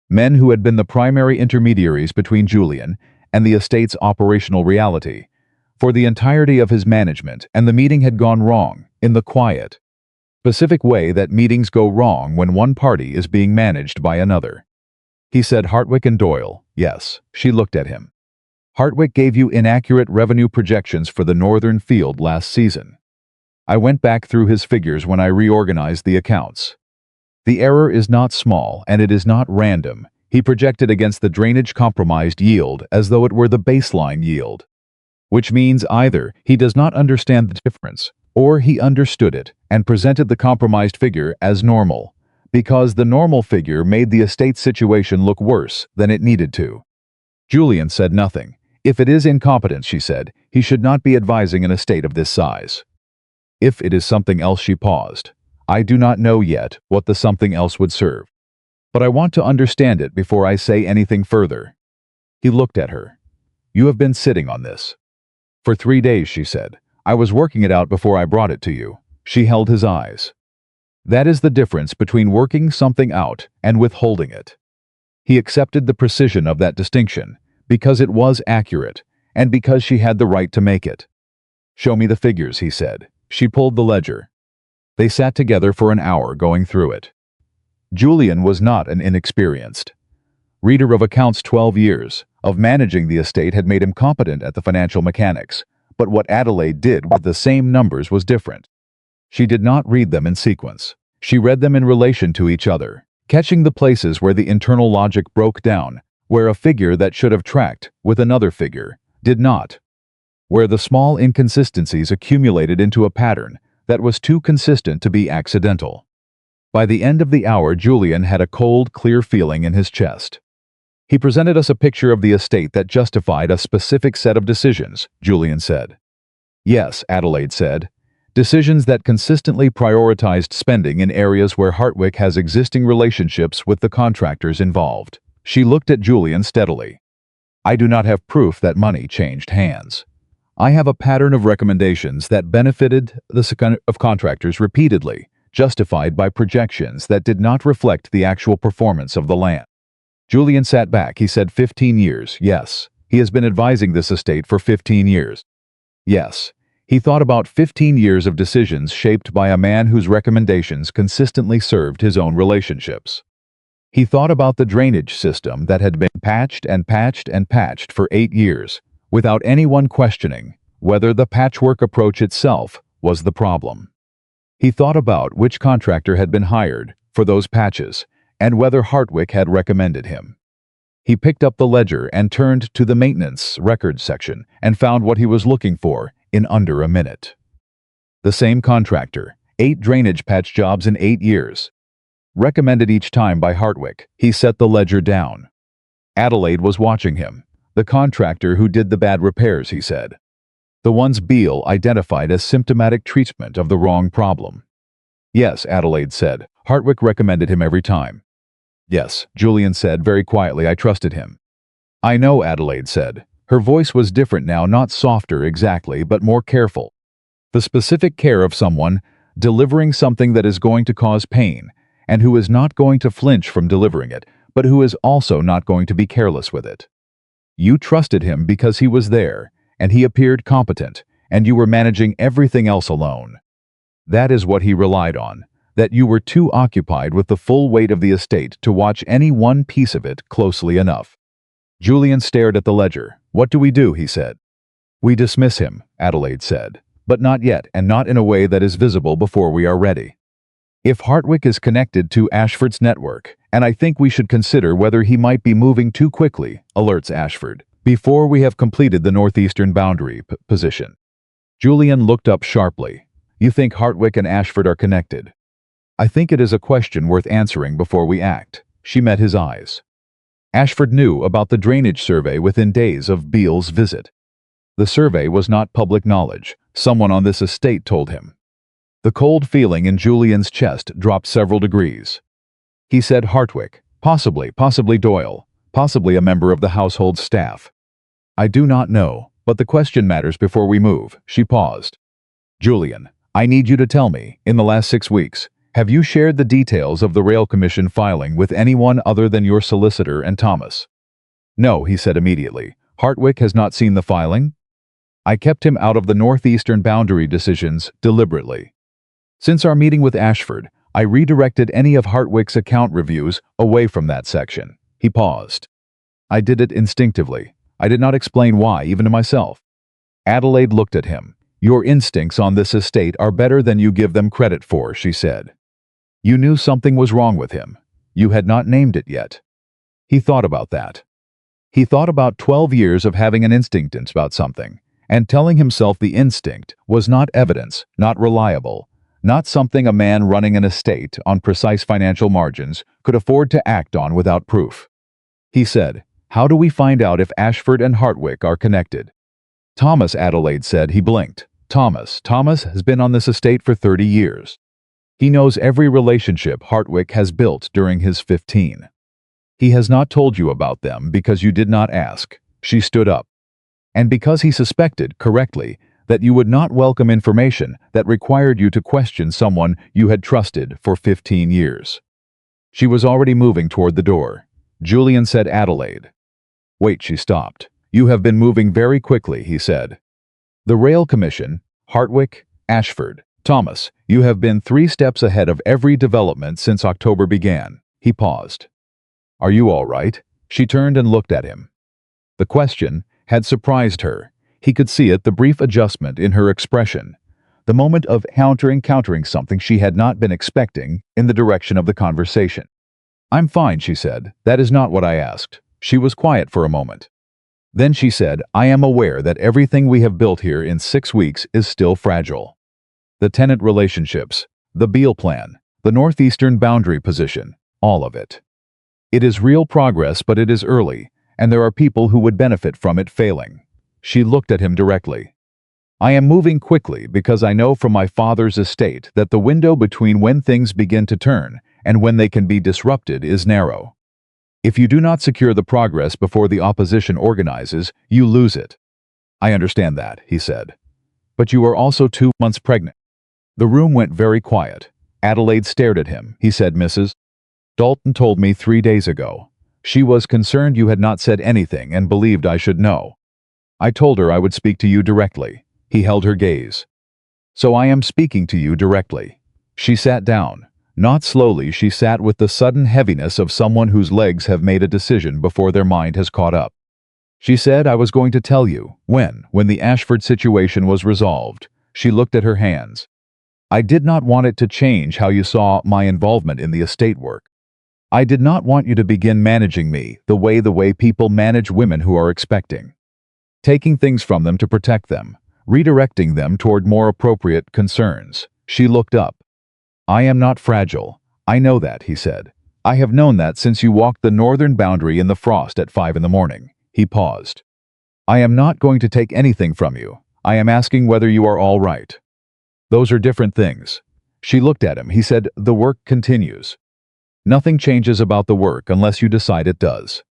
Men who had been the primary intermediaries between Julian and the estate's operational reality for the entirety of his management, and the meeting had gone wrong in the quiet, specific way that meetings go wrong when one party is being managed by another. He said, "Hartwick and Doyle." "Yes." She looked at him. "Hartwick gave you inaccurate revenue projections for the northern field last season. I went back through his figures when I reorganized the accounts. The error is not small, and it is not random. He projected against the drainage compromised yield as though it were the baseline yield, which means either he does not understand the difference, or he understood it and presented the compromised figure as normal, because the normal figure made the estate situation look worse than it needed to." Julian said nothing. "If it is incompetence," she said, "he should not be advising an estate of this size. If it is something else," she paused. "I do not know yet what the something else would serve. But I want to understand it before I say anything further." He looked at her. "You have been sitting on this." "For 3 days," she said. "I was working it out before I brought it to you." She held his eyes. "That is the difference between working something out and withholding it." He accepted the precision of that distinction, because it was accurate, and because she had the right to make it. "Show me the figures," he said. She pulled the ledger. They sat together for an hour going through it. Julian was not an inexperienced reader of accounts. 12 years of managing the estate had made him competent at the financial mechanics, but what Adelaide did with the same numbers was different. She did not read them in sequence. She read them in relation to each other, catching the places where the internal logic broke down, where a figure that should have tracked with another figure did not, where the small inconsistencies accumulated into a pattern that was too consistent to be accidental. By the end of the hour, Julian had a cold, clear feeling in his chest. "He presented us a picture of the estate that justified a specific set of decisions," Julian said. "Yes," Adelaide said. "Decisions that consistently prioritized spending in areas where Hartwick has existing relationships with the contractors involved." She looked at Julian steadily. "I do not have proof that money changed hands. I have a pattern of recommendations that benefited the contractors repeatedly, justified by projections that did not reflect the actual performance of the land." Julian sat back. He said, 15 years, yes. He has been advising this estate for 15 years. Yes. He thought about 15 years of decisions shaped by a man whose recommendations consistently served his own relationships. He thought about the drainage system that had been patched and patched and patched for 8 years, without anyone questioning whether the patchwork approach itself was the problem. He thought about which contractor had been hired for those patches, and whether Hartwick had recommended him. He picked up the ledger and turned to the maintenance records section and found what he was looking for in under a minute. The same contractor, 8 drainage patch jobs in 8 years. Recommended each time by Hartwick. He set the ledger down. Adelaide was watching him. The contractor who did the bad repairs, he said. The ones Beale identified as symptomatic treatment of the wrong problem. Yes, Adelaide said. Hartwick recommended him every time. Yes, Julian said very quietly. I trusted him. I know, Adelaide said. Her voice was different now, not softer exactly, but more careful. The specific care of someone delivering something that is going to cause pain, and who is not going to flinch from delivering it, but who is also not going to be careless with it. You trusted him because he was there, and he appeared competent, and you were managing everything else alone. That is what he relied on, that you were too occupied with the full weight of the estate to watch any one piece of it closely enough. Julian stared at the ledger. What do we do? He said. We dismiss him, Adelaide said, but not yet, and not in a way that is visible before we are ready. If Hartwick is connected to Ashford's network, and I think we should consider whether he might be moving too quickly, alerts Ashford, before we have completed the northeastern boundary position. Julian looked up sharply. You think Hartwick and Ashford are connected? I think it is a question worth answering before we act. She met his eyes. Ashford knew about the drainage survey within days of Beale's visit. The survey was not public knowledge. Someone on this estate told him. The cold feeling in Julian's chest dropped several degrees. He said Hartwick, possibly Doyle, possibly a member of the household staff. I do not know, but the question matters before we move. She paused. Julian, I need you to tell me, in the last 6 weeks, have you shared the details of the Rail Commission filing with anyone other than your solicitor and Thomas? No, he said immediately. Hartwick has not seen the filing? I kept him out of the northeastern boundary decisions deliberately. Since our meeting with Ashford, I redirected any of Hartwick's account reviews away from that section. He paused. I did it instinctively. I did not explain why, even to myself. Adelaide looked at him. Your instincts on this estate are better than you give them credit for, she said. You knew something was wrong with him. You had not named it yet. He thought about that. He thought about 12 years of having an instinct about something, and telling himself the instinct was not evidence, not reliable, not something a man running an estate on precise financial margins could afford to act on without proof. He said, how do we find out if Ashford and Hartwick are connected? Thomas, Adelaide said. He blinked. Thomas has been on this estate for 30 years. He knows every relationship Hartwick has built during his 15. He has not told you about them because you did not ask. She stood up. And because he suspected, correctly, that you would not welcome information that required you to question someone you had trusted for 15 years. She was already moving toward the door. Julian said, Adelaide. Wait, she stopped. You have been moving very quickly, he said. The Rail Commission, Hartwick, Ashford, Thomas, you have been 3 steps ahead of every development since October began. He paused. Are you all right? She turned and looked at him. The question had surprised her. He could see it, the brief adjustment in her expression, the moment of countering something she had not been expecting in the direction of the conversation. I'm fine, she said. That is not what I asked. She was quiet for a moment. Then she said, I am aware that everything we have built here in 6 weeks is still fragile. The tenant relationships, the Beale plan, the northeastern boundary position, all of it. It is real progress, but it is early, and there are people who would benefit from it failing. She looked at him directly. I am moving quickly because I know from my father's estate that the window between when things begin to turn and when they can be disrupted is narrow. If you do not secure the progress before the opposition organizes, you lose it. I understand that, he said. But you are also 2 months pregnant. The room went very quiet. Adelaide stared at him. He said, Mrs. Dalton told me 3 days ago. She was concerned you had not said anything and believed I should know. I told her I would speak to you directly. He held her gaze. So I am speaking to you directly. She sat down. Not slowly, she sat with the sudden heaviness of someone whose legs have made a decision before their mind has caught up. She said, I was going to tell you, when the Ashford situation was resolved. She looked at her hands. I did not want it to change how you saw my involvement in the estate work. I did not want you to begin managing me the way people manage women who are expecting. Taking things from them to protect them, redirecting them toward more appropriate concerns. She looked up. I am not fragile. I know that, he said. I have known that since you walked the northern boundary in the frost at 5 in the morning. He paused. I am not going to take anything from you. I am asking whether you are all right. Those are different things. She looked at him. He said, the work continues. Nothing changes about the work unless you decide it does.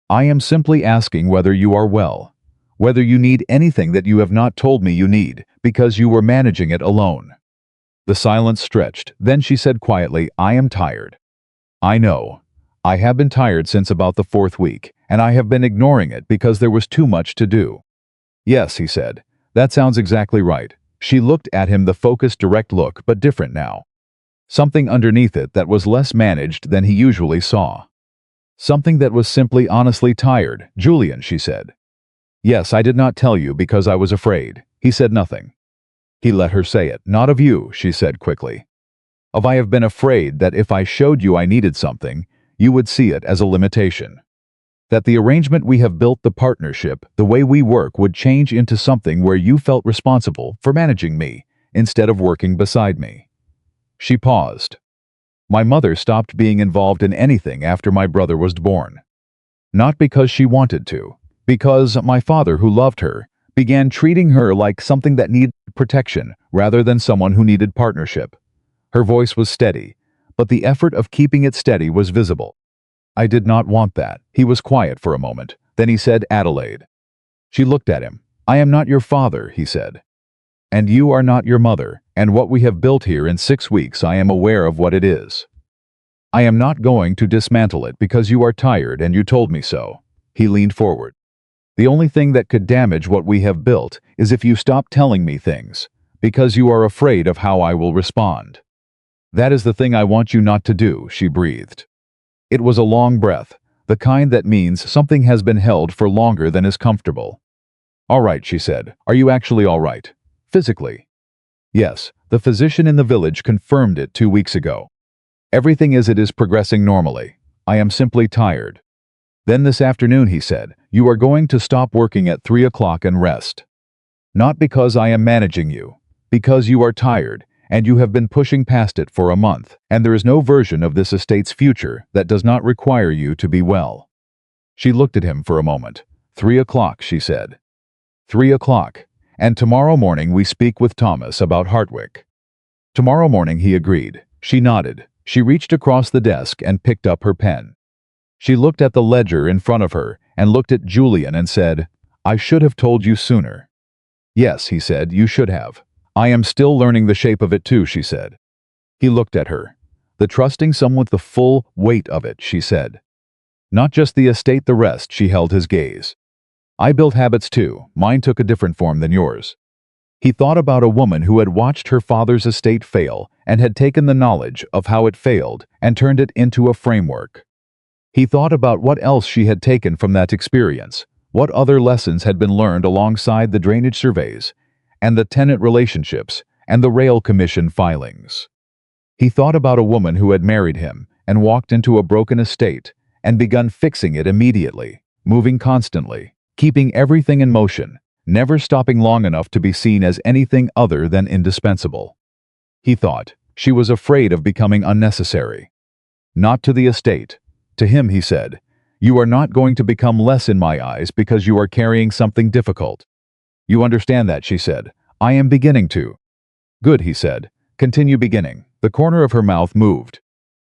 I am simply asking whether you are well, whether you need anything that you have not told me you need, because you were managing it alone. The silence stretched. Then she said quietly, I am tired. I know. I have been tired since about the 4th week, and I have been ignoring it because there was too much to do. Yes, he said. That sounds exactly right. She looked at him, the focused, direct look, but different now. Something underneath it that was less managed than he usually saw. Something that was simply honestly tired. Julian, she said. Yes, I did not tell you because I was afraid. He said nothing. He let her say it. Not of you, she said quickly. Of I have been afraid that if I showed you I needed something, you would see it as a limitation. That the arrangement we have built, the partnership, the way we work would change into something where you felt responsible for managing me instead of working beside me. She paused. My mother stopped being involved in anything after my brother was born. Not because she wanted to, because my father, who loved her, began treating her like something that needed protection rather than someone who needed partnership. Her voice was steady, but the effort of keeping it steady was visible. I did not want that. He was quiet for a moment. Then he said, Adelaide. She looked at him. I am not your father, he said. And you are not your mother, and what we have built here in 6 weeks, I am aware of what it is. I am not going to dismantle it because you are tired and you told me so. He leaned forward. The only thing that could damage what we have built is if you stop telling me things, because you are afraid of how I will respond. That is the thing I want you not to do, she breathed. It was a long breath, the kind that means something has been held for longer than is comfortable. All right, she said. Are you actually all right? Physically? Yes, the physician in the village confirmed it 2 weeks ago. Everything as it is progressing normally. I am simply tired. Then this afternoon, he said, you are going to stop working at 3 o'clock and rest. Not because I am managing you, because you are tired, and you have been pushing past it for a month, and there is no version of this estate's future that does not require you to be well. She looked at him for a moment. 3 o'clock, she said. 3 o'clock, and tomorrow morning we speak with Thomas about Hartwick. Tomorrow morning, he agreed. She nodded. She reached across the desk and picked up her pen. She looked at the ledger in front of her and looked at Julian and said, I should have told you sooner. Yes, he said, you should have. I am still learning the shape of it too, she said. He looked at her. The trusting someone with the full weight of it, she said. Not just the estate, the rest. She held his gaze. I built habits too. Mine took a different form than yours. He thought about a woman who had watched her father's estate fail and had taken the knowledge of how it failed and turned it into a framework. He thought about what else she had taken from that experience, what other lessons had been learned alongside the drainage surveys and the tenant relationships and the rail commission filings. He thought about a woman who had married him and walked into a broken estate and begun fixing it immediately, moving constantly, keeping everything in motion, never stopping long enough to be seen as anything other than indispensable. He thought she was afraid of becoming unnecessary. Not to the estate. To him, he said, you are not going to become less in my eyes because you are carrying something difficult. You understand that, she said. I am beginning to. Good, he said. Continue beginning. The corner of her mouth moved.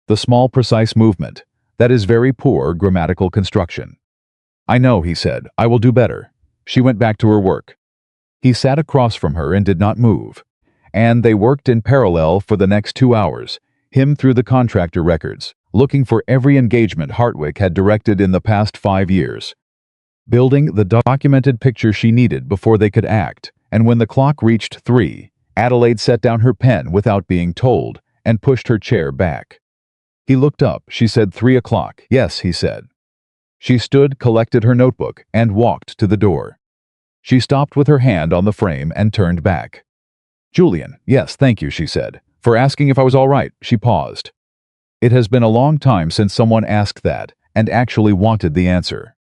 The small, precise movement. That is very poor grammatical construction. I know, he said. I will do better. She went back to her work. He sat across from her and did not move. And they worked in parallel for the next 2 hours, him through the contractor records, looking for every engagement Hartwick had directed in the past 5 years. Building the documented picture she needed before they could act, and when the clock reached 3, Adelaide set down her pen without being told and pushed her chair back. He looked up. She said 3 o'clock. Yes, he said. She stood, collected her notebook, and walked to the door. She stopped with her hand on the frame and turned back. Julian, yes, thank you, she said, for asking if I was all right. She paused. It has been a long time since someone asked that and actually wanted the answer.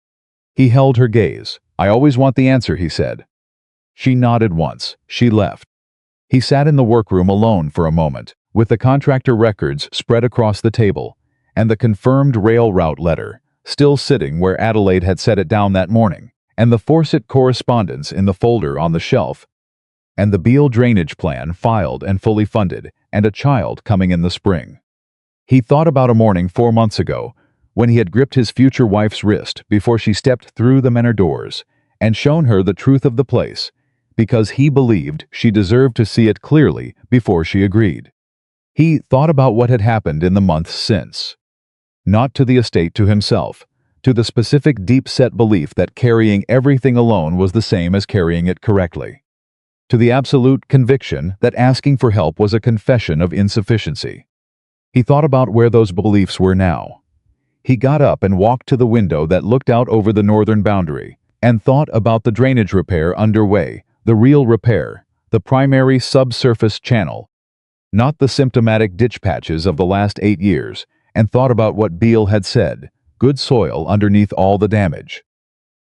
He held her gaze. I always want the answer, he said. She nodded once. She left. He sat in the workroom alone for a moment, with the contractor records spread across the table, and the confirmed rail route letter, still sitting where Adelaide had set it down that morning, and the Fawcett correspondence in the folder on the shelf, and the Beale drainage plan filed and fully funded, and a child coming in the spring. He thought about a morning 4 months ago, when he had gripped his future wife's wrist before she stepped through the manor doors, and shown her the truth of the place, because he believed she deserved to see it clearly before she agreed. He thought about what had happened in the months since. Not to the estate, to himself, to the specific deep-set belief that carrying everything alone was the same as carrying it correctly. To the absolute conviction that asking for help was a confession of insufficiency. He thought about where those beliefs were now. He got up and walked to the window that looked out over the northern boundary, and thought about the drainage repair underway, the real repair, the primary subsurface channel, not the symptomatic ditch patches of the last 8 years, and thought about what Beale had said, good soil underneath all the damage.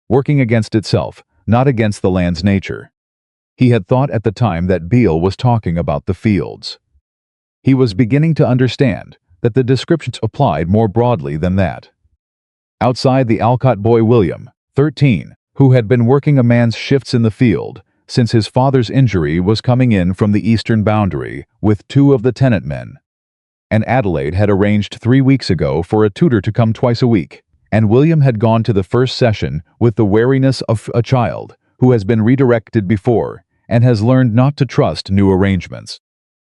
Working against itself, not against the land's nature. He had thought at the time that Beale was talking about the fields. He was beginning to understand that the descriptions applied more broadly than that. Outside, the Alcott boy William, 13, who had been working a man's shifts in the field since his father's injury, was coming in from the eastern boundary with 2 of the tenant men. And Adelaide had arranged 3 weeks ago for a tutor to come twice a week, and William had gone to the first session with the wariness of a child who has been redirected before and has learned not to trust new arrangements.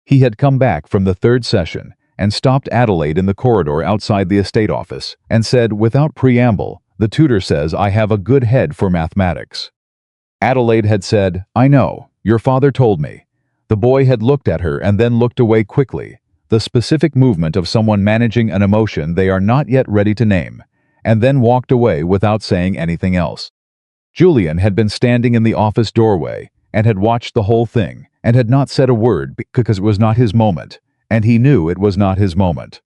He had come back from the 3rd session and stopped Adelaide in the corridor outside the estate office and said without preamble, "The tutor says I have a good head for mathematics." Adelaide had said, "I know, your father told me." The boy had looked at her and then looked away quickly, the specific movement of someone managing an emotion they are not yet ready to name, and then walked away without saying anything else. Julian had been standing in the office doorway and had watched the whole thing and had not said a word because it was not his moment, and he knew it was not his moment.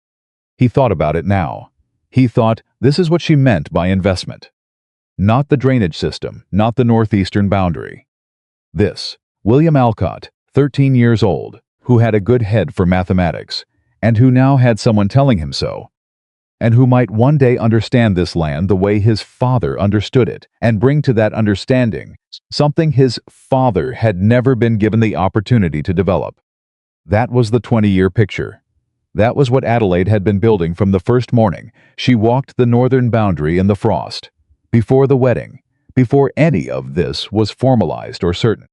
He thought about it now. He thought, this is what she meant by investment. Not the drainage system, not the northeastern boundary. This, William Alcott, 13 years old, who had a good head for mathematics, and who now had someone telling him so, and who might one day understand this land the way his father understood it, and bring to that understanding something his father had never been given the opportunity to develop. That was the 20-year picture. That was what Adelaide had been building from the first morning she walked the northern boundary in the frost, before the wedding, before any of this was formalized or certain.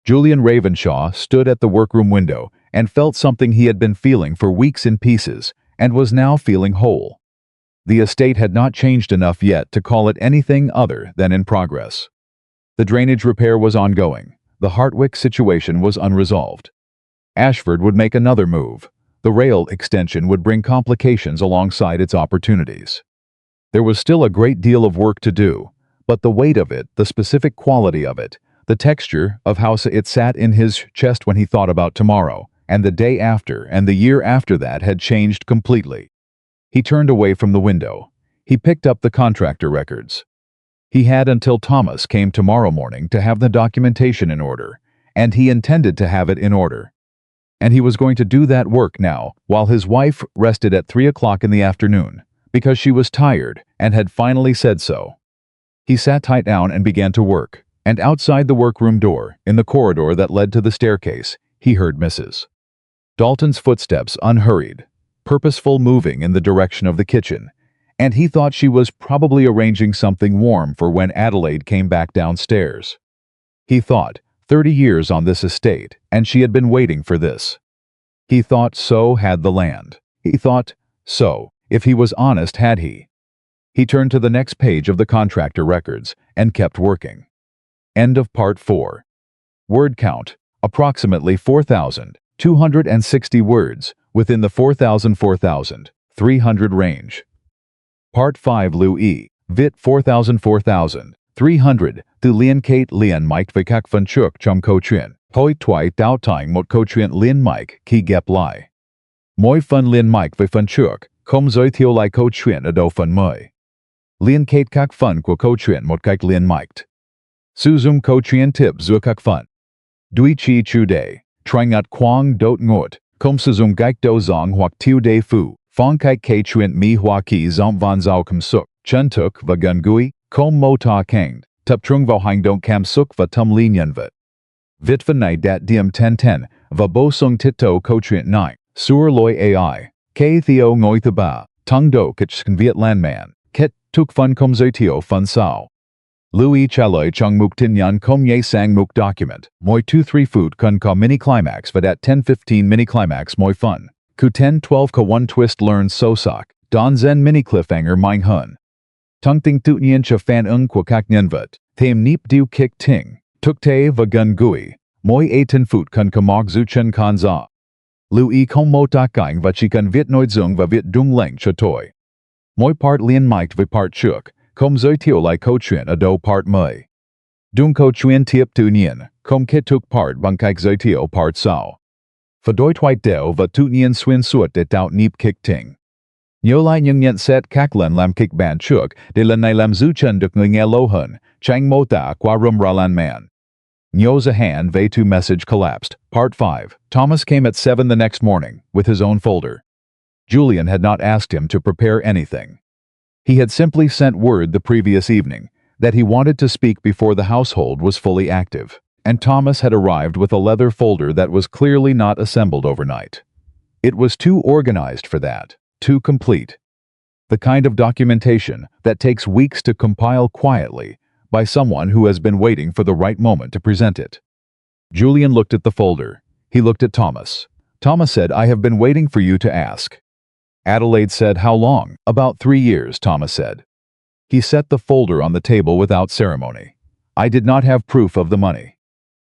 Julian Ravenshaw stood at the workroom window and felt something he had been feeling for weeks in pieces and was now feeling whole. The estate had not changed enough yet to call it anything other than in progress. The drainage repair was ongoing. The Hartwick situation was unresolved. Ashford would make another move. The rail extension would bring complications alongside its opportunities. There was still a great deal of work to do, but the weight of it, the specific quality of it, the texture of how it sat in his chest when he thought about tomorrow, and the day after and the year after that had changed completely. He turned away from the window. He picked up the contractor records. He had until Thomas came tomorrow morning to have the documentation in order, and he intended to have it in order. And he was going to do that work now, while his wife rested at 3 o'clock in the afternoon, because she was tired and had finally said so. He sat tight down and began to work, and outside the workroom door, in the corridor that led to the staircase, he heard Mrs. Dalton's footsteps, unhurried, purposeful, moving in the direction of the kitchen, and he thought she was probably arranging something warm for when Adelaide came back downstairs. He thought, 30 years on this estate, and she had been waiting for this. He thought so had the land. He thought so, if he was honest, had he. He turned to the next page of the contractor records and kept working. End of Part 4. Word count, approximately 4,260 words, within the 4,300 range. Part 5 Louis, Vit 4,300, Tu Lien Kate Lien Mike Vikak Van Chuk Chum Ko Trien, Hoi Twai Dao Tang Mot Ko Trien Lien Mike, Ki Gep Lai. Moi Fun Lien Mike Van Chuk, Kom Zoi Theo Lai Ko Trien Ado Fun Moi. Lien Kate Kak Fun Kwa Ko Trien Mot Kike Lien Miked. Suzum Ko Trien Tip Zuakak Fun. Dui Chi Chu Day, Tringat Quang Dot Ngot, Kom sa zung gaik do zong hoặc tiu de fu, phong kai ke chuent mi hoa ki zom van zao kum suk, chen tuk va gun gui, kom mo ta kanged, tup trung vo hang don kam suk va tum li nyen vat. Vit va nai dat diem 1010, va bo sung tito ko chuent 9, sur loi ai, ke theo ngoi the ba, tung do kich viet lan man, ket tuk fun kom zoi tio fun sao. Louis Chaloi Chung Muk Tin Yan Kom Ye Sang Muk document, Moi 2-3 Food Kun Ka Mini Climax Vadat 10-15 Mini Climax Moi Fun, Ku 10-12 Ka 1 Twist Learn So Sok, Don Zen Mini Cliffhanger Mine Hun. Tung Ting Tut Nyen Cha Fan Ung Kwa Kak Nyen Vat, Tham Neep Du Kik Ting, Tuk Te Va Gun Gui, Moi A Tin Food Kun Ka Mog Zu Chen Kan Za. Louis Kom Mo Tak Gang Va Chi Kun Viet Noid Zung Va Viet Dung Leng Cha Toi. Moi Part Lien Mike Vi Part Chuk. Kom zoi tio lai ko chuyen ado part mui. Dung ko chuyen tiep tu nien, kom kit tuk part bang kaik zoi tio part sao. Fa doi twite deo va tu nien swin suet de dout neep kik ting. Nyo lai nyung nyen set kak len lam kik ban chuk, de len nai lam zu chen duk nge lo hun, chang mo ta qua rum ra lan man. Nyo's a hand ve tu message collapsed. Part 5. Thomas came at 7 the next morning, with his own folder. Julian had not asked him to prepare anything. He had simply sent word the previous evening that he wanted to speak before the household was fully active, and Thomas had arrived with a leather folder that was clearly not assembled overnight. It was too organized for that, too complete. The kind of documentation that takes weeks to compile quietly by someone who has been waiting for the right moment to present it. Julian looked at the folder. He looked at Thomas. Thomas said, "I have been waiting for you to ask." Adelaide said, "How long?" "About 3 years," Thomas said. He set the folder on the table without ceremony. "I did not have proof of the money.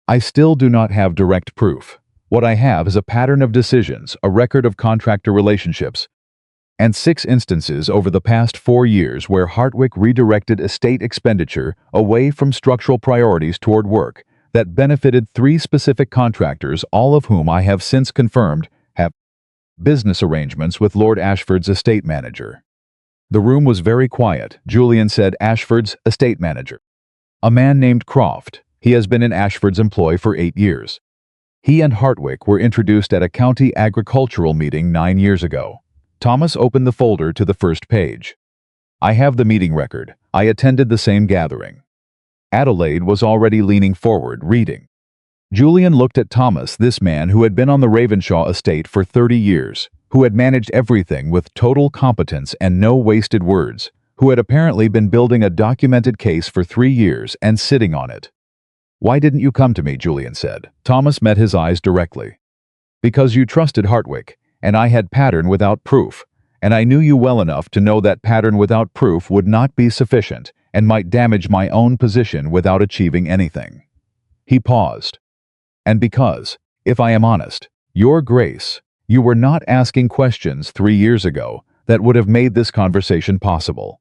I still do not have direct proof. What I have is a pattern of decisions, a record of contractor relationships, and 6 instances over the past 4 years where Hartwick redirected estate expenditure away from structural priorities toward work that benefited 3 specific contractors, all of whom I have since confirmed have business arrangements with Lord Ashford's estate manager." The room was very quiet. Julian said, "Ashford's estate manager." "A man named Croft. He has been in Ashford's employ for 8 years. He and Hartwick were introduced at a county agricultural meeting 9 years ago." Thomas opened the folder to the first page. "I have the meeting record. I attended the same gathering." Adelaide was already leaning forward, reading. Julian looked at Thomas, this man who had been on the Ravenshaw estate for 30 years, who had managed everything with total competence and no wasted words, who had apparently been building a documented case for 3 years and sitting on it. "Why didn't you come to me?" Julian said. Thomas met his eyes directly. "Because you trusted Hartwick, and I had pattern without proof, and I knew you well enough to know that pattern without proof would not be sufficient and might damage my own position without achieving anything." He paused. "And because, if I am honest, Your Grace, you were not asking questions 3 years ago that would have made this conversation possible."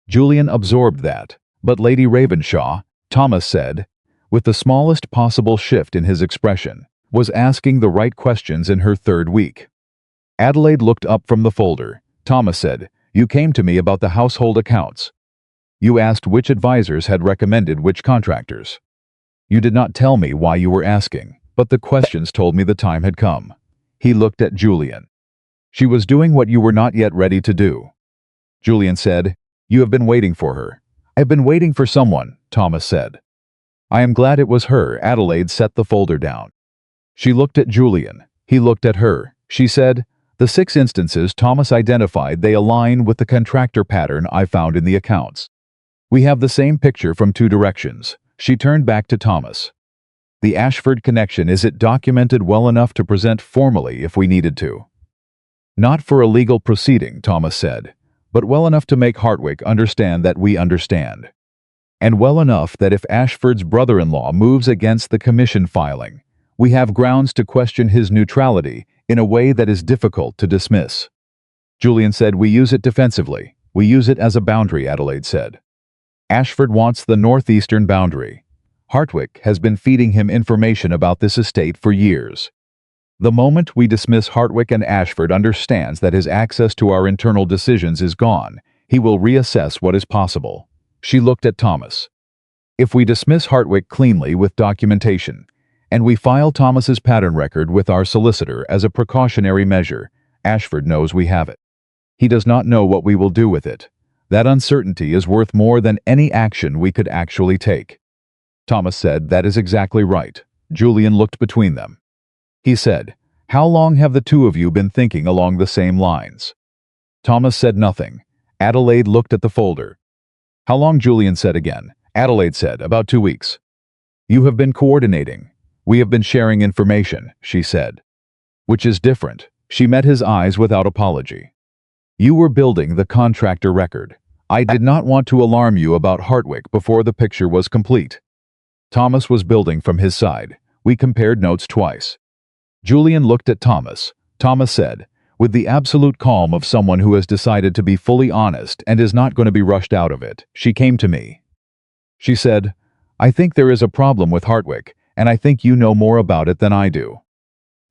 Julian absorbed that, but Lady Ravenshaw, Thomas said, with the smallest possible shift in his expression, was asking the right questions in her 3rd week. Adelaide looked up from the folder. Thomas said, "You came to me about the household accounts. You asked which advisors had recommended which contractors. You did not tell me why you were asking, but the questions told me the time had come." He looked at Julian. "She was doing what you were not yet ready to do." Julian said, "You have been waiting for her." "I have been waiting for someone," Thomas said. "I am glad it was her." Adelaide set the folder down. She looked at Julian. He looked at her. She said, "The 6 instances Thomas identified, they align with the contractor pattern I found in the accounts. We have the same picture from 2 directions." She turned back to Thomas. "The Ashford connection, is it documented well enough to present formally if we needed to?" "Not for a legal proceeding," Thomas said, "but well enough to make Hartwick understand that we understand. And well enough that if Ashford's brother-in-law moves against the commission filing, we have grounds to question his neutrality in a way that is difficult to dismiss." Julian said, "We use it defensively. We use it as a boundary," Adelaide said. "Ashford wants the northeastern boundary. Hartwick has been feeding him information about this estate for years. The moment we dismiss Hartwick and Ashford understands that his access to our internal decisions is gone, he will reassess what is possible." She looked at Thomas. "If we dismiss Hartwick cleanly with documentation, And we file Thomas's pattern record with our solicitor as a precautionary measure. Ashford knows we have it. He does not know what we will do with it. That uncertainty is worth more than any action we could actually take." Thomas said, "That is exactly right." Julian looked between them. He said, "How long have the two of you been thinking along the same lines?" Thomas said nothing. Adelaide looked at the folder. "How long?" Julian said again. Adelaide said, "About 2 weeks." "You have been coordinating. We have been sharing information," she said. "Which is different." She met his eyes without apology. "You were building the contractor record. I did not want to alarm you about Hartwick before the picture was complete." Thomas was building from his side. We compared notes twice. Julian looked at Thomas. Thomas said, with the absolute calm of someone who has decided to be fully honest and is not going to be rushed out of it, "She came to me. She said, 'I think there is a problem with Hartwick, and I think you know more about it than I do.'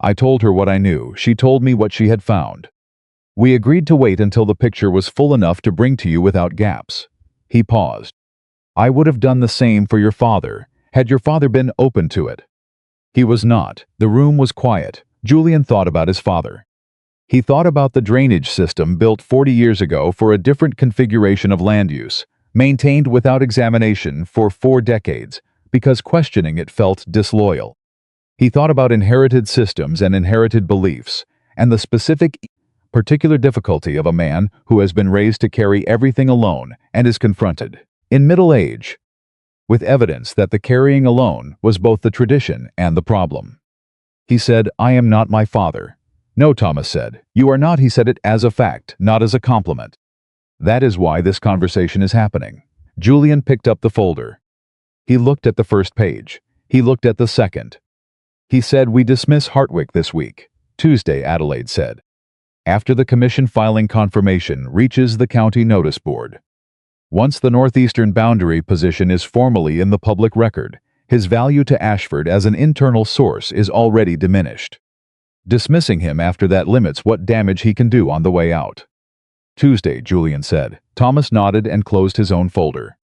I told her what I knew. She told me what she had found. We agreed to wait until the picture was full enough to bring to you without gaps." He paused. "I would have done the same for your father, had your father been open to it." He was not. The room was quiet. Julian thought about his father. He thought about the drainage system built 40 years ago for a different configuration of land use, maintained without examination for 4 decades, because questioning it felt disloyal. He thought about inherited systems and inherited beliefs, and the particular difficulty of a man who has been raised to carry everything alone and is confronted, in middle age, with evidence that the carrying alone was both the tradition and the problem. He said, "I am not my father." "No," Thomas said. "You are not." He said it as a fact, not as a compliment. "That is why this conversation is happening." Julian picked up the folder. He looked at the first page. He looked at the second. He said, "We dismiss Hartwick this week." "Tuesday," Adelaide said. "After the commission filing confirmation reaches the county notice board. Once the northeastern boundary position is formally in the public record, his value to Ashford as an internal source is already diminished. Dismissing him after that limits what damage he can do on the way out." "Tuesday," Julian said. Thomas nodded and closed his own folder.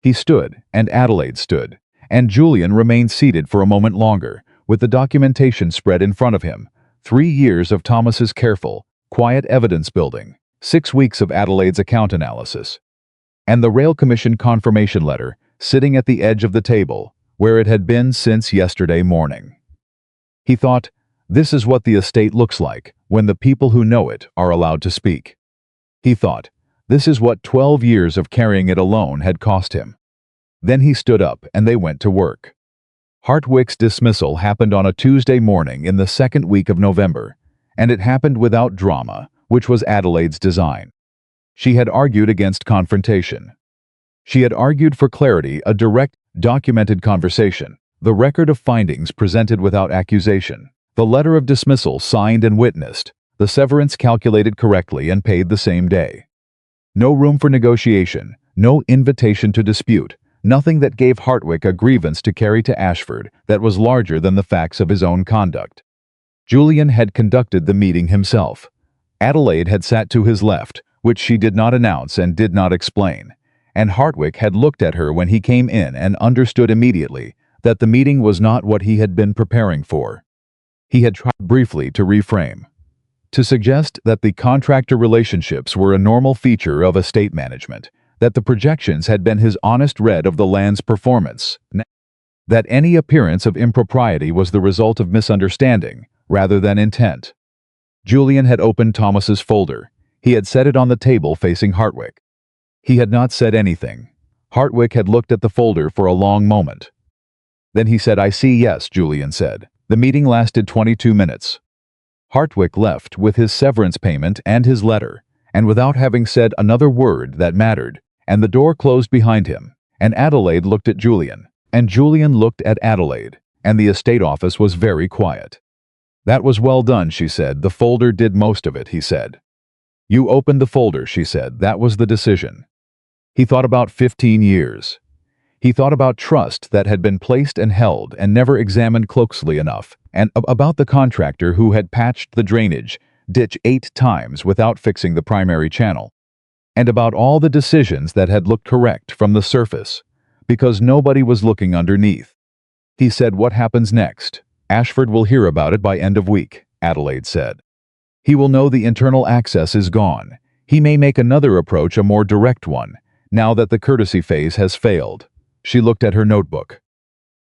He stood, and Adelaide stood, and Julian remained seated for a moment longer, with the documentation spread in front of him. 3 years of Thomas's careful, quiet evidence building, 6 weeks of Adelaide's account analysis, and the Rail Commission confirmation letter sitting at the edge of the table, where it had been since yesterday morning. He thought, this is what the estate looks like when the people who know it are allowed to speak. He thought, this is what 12 years of carrying it alone had cost him. Then he stood up and they went to work. Hartwick's dismissal happened on a Tuesday morning in the 2nd week of November, and it happened without drama, which was Adelaide's design. She had argued against confrontation. She had argued for clarity, a direct, documented conversation, the record of findings presented without accusation, the letter of dismissal signed and witnessed, the severance calculated correctly and paid the same day. No room for negotiation, no invitation to dispute, nothing that gave Hartwick a grievance to carry to Ashford that was larger than the facts of his own conduct. Julian had conducted the meeting himself. Adelaide had sat to his left, which she did not announce and did not explain, and Hartwick had looked at her when he came in and understood immediately that the meeting was not what he had been preparing for. He had tried briefly to reframe, to suggest that the contractor relationships were a normal feature of estate management, that the projections had been his honest read of the land's performance, that any appearance of impropriety was the result of misunderstanding rather than intent. Julian had opened Thomas's folder. He had set it on the table facing Hartwick. He had not said anything. Hartwick had looked at the folder for a long moment. Then he said, "I see, yes," Julian said. The meeting lasted 22 minutes. Hartwick left with his severance payment and his letter, and without having said another word that mattered, and the door closed behind him, and Adelaide looked at Julian, and Julian looked at Adelaide, and the estate office was very quiet. "That was well done," she said. "The folder did most of it," he said. "You opened the folder," she said. "That was the decision." He thought about 15 years. He thought about trust that had been placed and held and never examined closely enough, and about the contractor who had patched the drainage ditch 8 times without fixing the primary channel, and about all the decisions that had looked correct from the surface, because nobody was looking underneath. He said, "What happens next?" "Ashford will hear about it by end of week," Adelaide said. "He will know the internal access is gone. He may make another approach, a more direct one, now that the courtesy phase has failed." She looked at her notebook.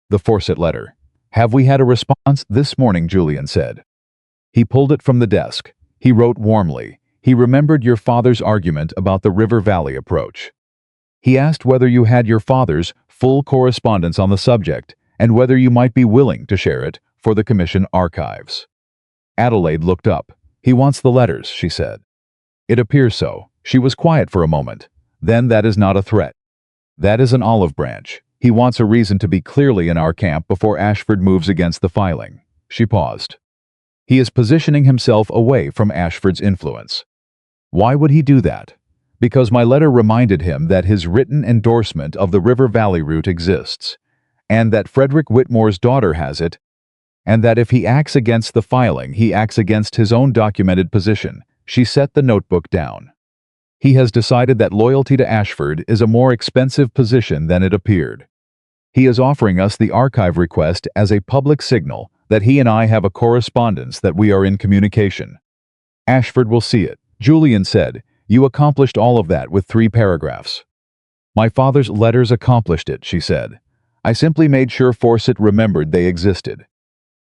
The Fawcett letter. "Have we had a response?" "This morning," Julian said. He pulled it from the desk. He wrote warmly. He remembered your father's argument about the River Valley approach. He asked whether you had your father's full correspondence on the subject and whether you might be willing to share it for the Commission archives. Adelaide looked up. "He wants the letters," she said. "It appears so." She was quiet for a moment. "Then that is not a threat. That is an olive branch. He wants a reason to be clearly in our camp before Ashford moves against the filing." She paused. "He is positioning himself away from Ashford's influence." "Why would he do that?" "Because my letter reminded him that his written endorsement of the River Valley route exists, and that Frederick Whitmore's daughter has it, and that if he acts against the filing, he acts against his own documented position." She set the notebook down. "He has decided that loyalty to Ashford is a more expensive position than it appeared. He is offering us the archive request as a public signal that he and I have a correspondence, that we are in communication. Ashford will see it." Julian said, "You accomplished all of that with 3 paragraphs." "My father's letters accomplished it," she said. "I simply made sure Fawcett remembered they existed."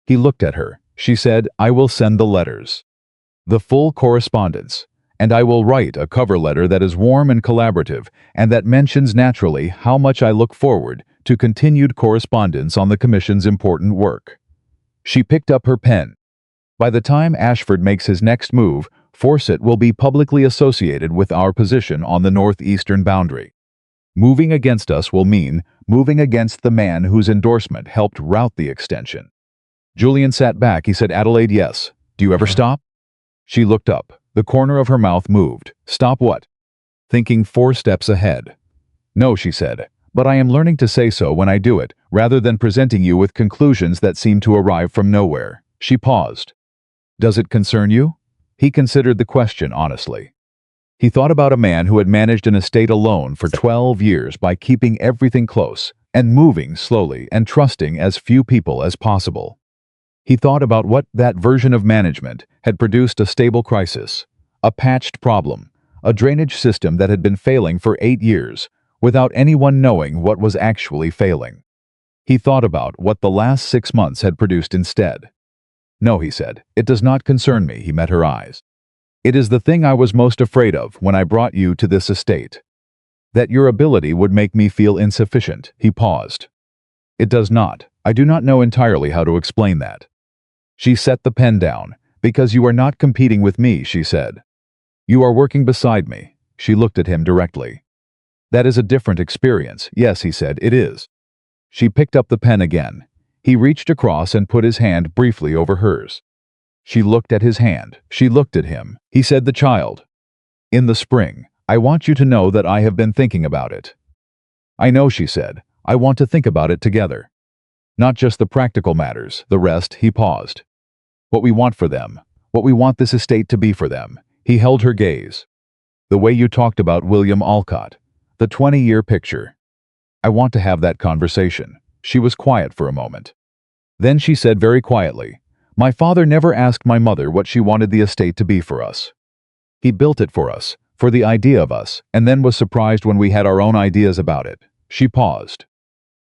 He looked at her. She said, "I will send the letters. The full correspondence. And I will write a cover letter that is warm and collaborative, and that mentions naturally how much I look forward to continued correspondence on the Commission's important work." She picked up her pen. "By the time Ashford makes his next move, Fawcett will be publicly associated with our position on the northeastern boundary. Moving against us will mean moving against the man whose endorsement helped route the extension." Julian sat back. He said, "Adelaide, yes. Do you ever stop?" She looked up. The corner of her mouth moved. "Stop what?" "Thinking 4 steps ahead." "No," she said, "but I am learning to say so when I do it, rather than presenting you with conclusions that seem to arrive from nowhere." She paused. "Does it concern you?" He considered the question honestly. He thought about a man who had managed an estate alone for 12 years by keeping everything close and moving slowly and trusting as few people as possible. He thought about what that version of management had produced: a stable crisis, a patched problem, a drainage system that had been failing for 8 years, without anyone knowing what was actually failing. He thought about what the last 6 months had produced instead. "No," he said, "it does not concern me." He met her eyes. "It is the thing I was most afraid of when I brought you to this estate. That your ability would make me feel insufficient." He paused. "It does not. I do not know entirely how to explain that." She set the pen down. "Because you are not competing with me," she said. "You are working beside me." She looked at him directly. "That is a different experience." "Yes," he said, "it is." She picked up the pen again. He reached across and put his hand briefly over hers. She looked at his hand. She looked at him. He said, "The child. In the spring. I want you to know that I have been thinking about it." "I know," she said. "I want to think about it together. Not just the practical matters, the rest." He paused. "What we want for them. What we want this estate to be for them." He held her gaze. "The way you talked about William Alcott. The 20-year picture. I want to have that conversation." She was quiet for a moment. Then she said very quietly, "My father never asked my mother what she wanted the estate to be for us. He built it for us, for the idea of us, and then was surprised when we had our own ideas about it." She paused.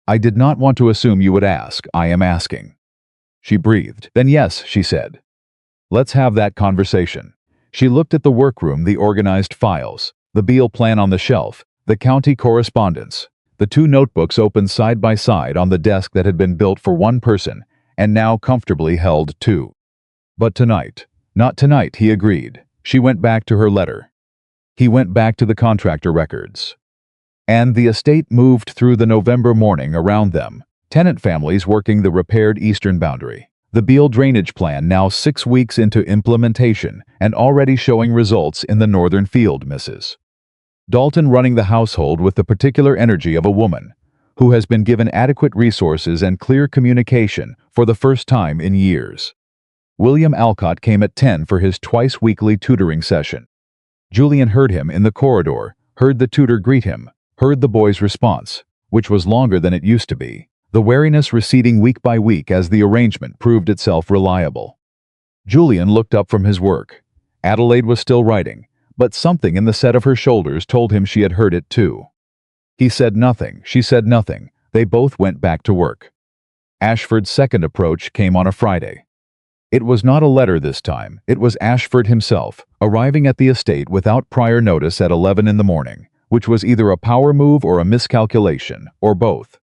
"I did not want to assume you would ask. I am asking." She breathed. "Then yes," she said. "Let's have that conversation." She looked at the workroom, the organized files, the Beale plan on the shelf, the county correspondence, the 2 notebooks open side by side on the desk that had been built for 1 person and now comfortably held 2. "But tonight." "Not tonight," he agreed. She went back to her letter. He went back to the contractor records. And the estate moved through the November morning around them. Tenant families working the repaired eastern boundary. The Beale drainage plan now 6 weeks into implementation and already showing results in the northern field, Mrs. Dalton running the household with the particular energy of a woman who has been given adequate resources and clear communication for the first time in years. William Alcott came at 10 for his twice-weekly tutoring session. Julian heard him in the corridor, heard the tutor greet him, heard the boy's response, which was longer than it used to be. the wariness receding week by week as the arrangement proved itself reliable. Julian looked up from his work. Adelaide was still writing, but something in the set of her shoulders told him she had heard it too. He said nothing, she said nothing. They both went back to work. Ashford's second approach came on a Friday. It was not a letter this time, it was Ashford himself, arriving at the estate without prior notice at 11 in the morning, which was either a power move or a miscalculation, or both.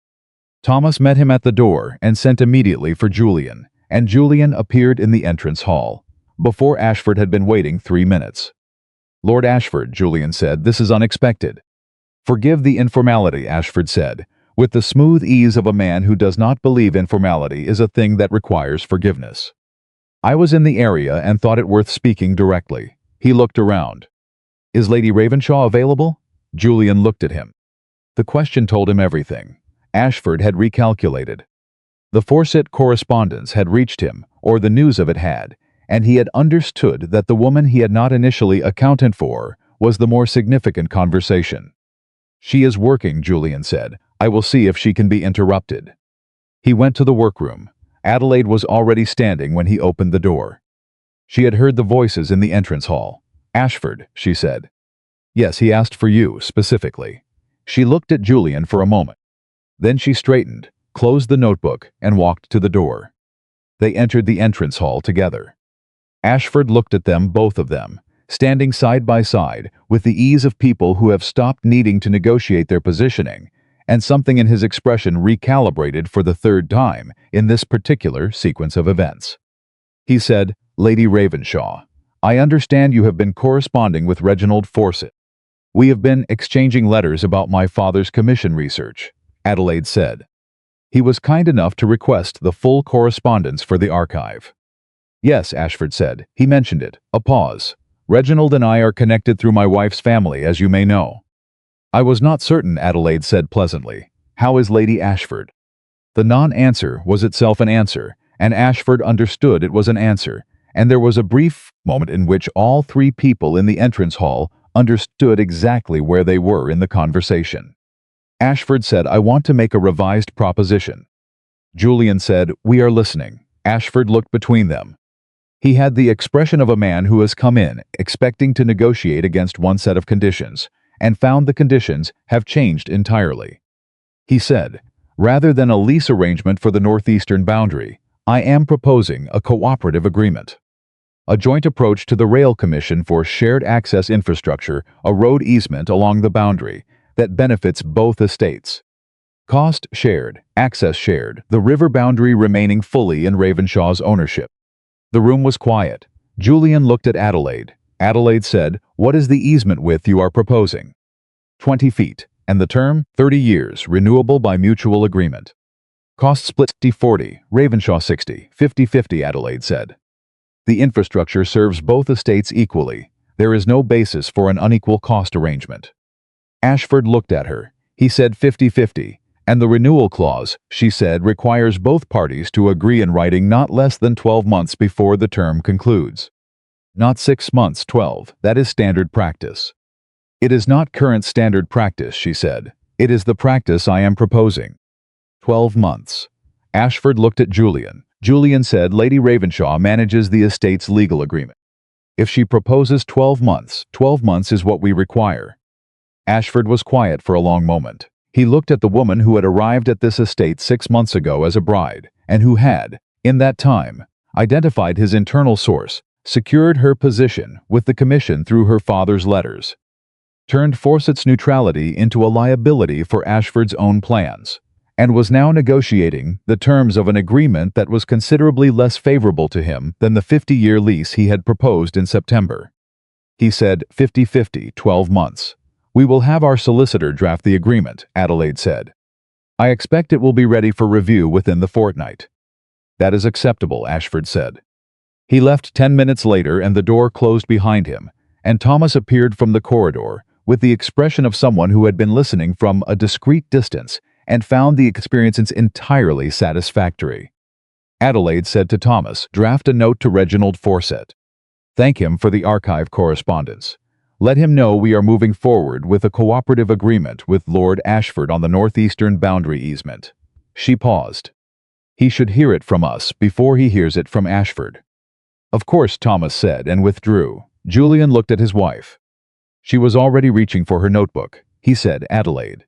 Thomas met him at the door and sent immediately for Julian, and Julian appeared in the entrance hall, before Ashford had been waiting 3 minutes. "Lord Ashford," Julian said, "this is unexpected." "Forgive the informality," Ashford said, with the smooth ease of a man who does not believe informality is a thing that requires forgiveness. "I was in the area and thought it worth speaking directly." He looked around. "Is Lady Ravenshaw available?" Julian looked at him. The question told him everything. Ashford had recalculated. The Fawcett correspondence had reached him, or the news of it had, and he had understood that the woman he had not initially accounted for was the more significant conversation. "She is working," Julian said. "I will see if she can be interrupted." He went to the workroom. Adelaide was already standing when he opened the door. She had heard the voices in the entrance hall. "Ashford," she said. "Yes, he asked for you, specifically." She looked at Julian for a moment. Then she straightened, closed the notebook, and walked to the door. They entered the entrance hall together. Ashford looked at them, both of them, standing side by side, with the ease of people who have stopped needing to negotiate their positioning, and something in his expression recalibrated for the third time in this particular sequence of events. He said, "Lady Ravenshaw, I understand you have been corresponding with Reginald Fawcett." "We have been exchanging letters about my father's commission research," Adelaide said. He was kind enough to request the full correspondence for the archive. "Yes," Ashford said. "He mentioned it." A pause. "Reginald and I are connected through my wife's family, as you may know." "I was not certain," Adelaide said pleasantly. "How is Lady Ashford?" The non-answer was itself an answer, and Ashford understood it was an answer, and there was a brief moment in which all three people in the entrance hall understood exactly where they were in the conversation. Ashford said, "I want to make a revised proposition." Julian said, "We are listening." Ashford looked between them. He had the expression of a man who has come in, expecting to negotiate against one set of conditions, and found the conditions have changed entirely. He said, "Rather than a lease arrangement for the northeastern boundary, I am proposing a cooperative agreement. A joint approach to the Rail Commission for shared access infrastructure, a road easement along the boundary, that benefits both estates. Cost shared, access shared, the river boundary remaining fully in Ravenshaw's ownership." The room was quiet. Julian looked at Adelaide. Adelaide said, "What is the easement width you are proposing?" 20 feet, and the term, 30 years, renewable by mutual agreement. Cost split 60-40, Ravenshaw 60, 50-50, Adelaide said. The infrastructure serves both estates equally. There is no basis for an unequal cost arrangement. Ashford looked at her. He said 50-50, and the renewal clause, she said, requires both parties to agree in writing not less than 12 months before the term concludes. Not 6 months, 12, that is standard practice. It is not current standard practice, she said. It is the practice I am proposing. 12 months. Ashford looked at Julian. Julian said Lady Ravenshaw manages the estate's legal agreement. If she proposes 12 months is what we require. Ashford was quiet for a long moment. He looked at the woman who had arrived at this estate 6 months ago as a bride, and who had, in that time, identified his internal source, secured her position with the commission through her father's letters, turned Fawcett's neutrality into a liability for Ashford's own plans, and was now negotiating the terms of an agreement that was considerably less favorable to him than the 50-year lease he had proposed in September. He said 50-50, 12 months. "We will have our solicitor draft the agreement," Adelaide said. "I expect it will be ready for review within the fortnight." "That is acceptable," Ashford said. He left 10 minutes later and the door closed behind him, and Thomas appeared from the corridor with the expression of someone who had been listening from a discreet distance and found the experience entirely satisfactory. Adelaide said to Thomas, "Draft a note to Reginald Fawcett. Thank him for the archive correspondence. Let him know we are moving forward with a cooperative agreement with Lord Ashford on the northeastern boundary easement." She paused. He should hear it from us before he hears it from Ashford. Of course, Thomas said and withdrew. Julian looked at his wife. She was already reaching for her notebook. He said, Adelaide.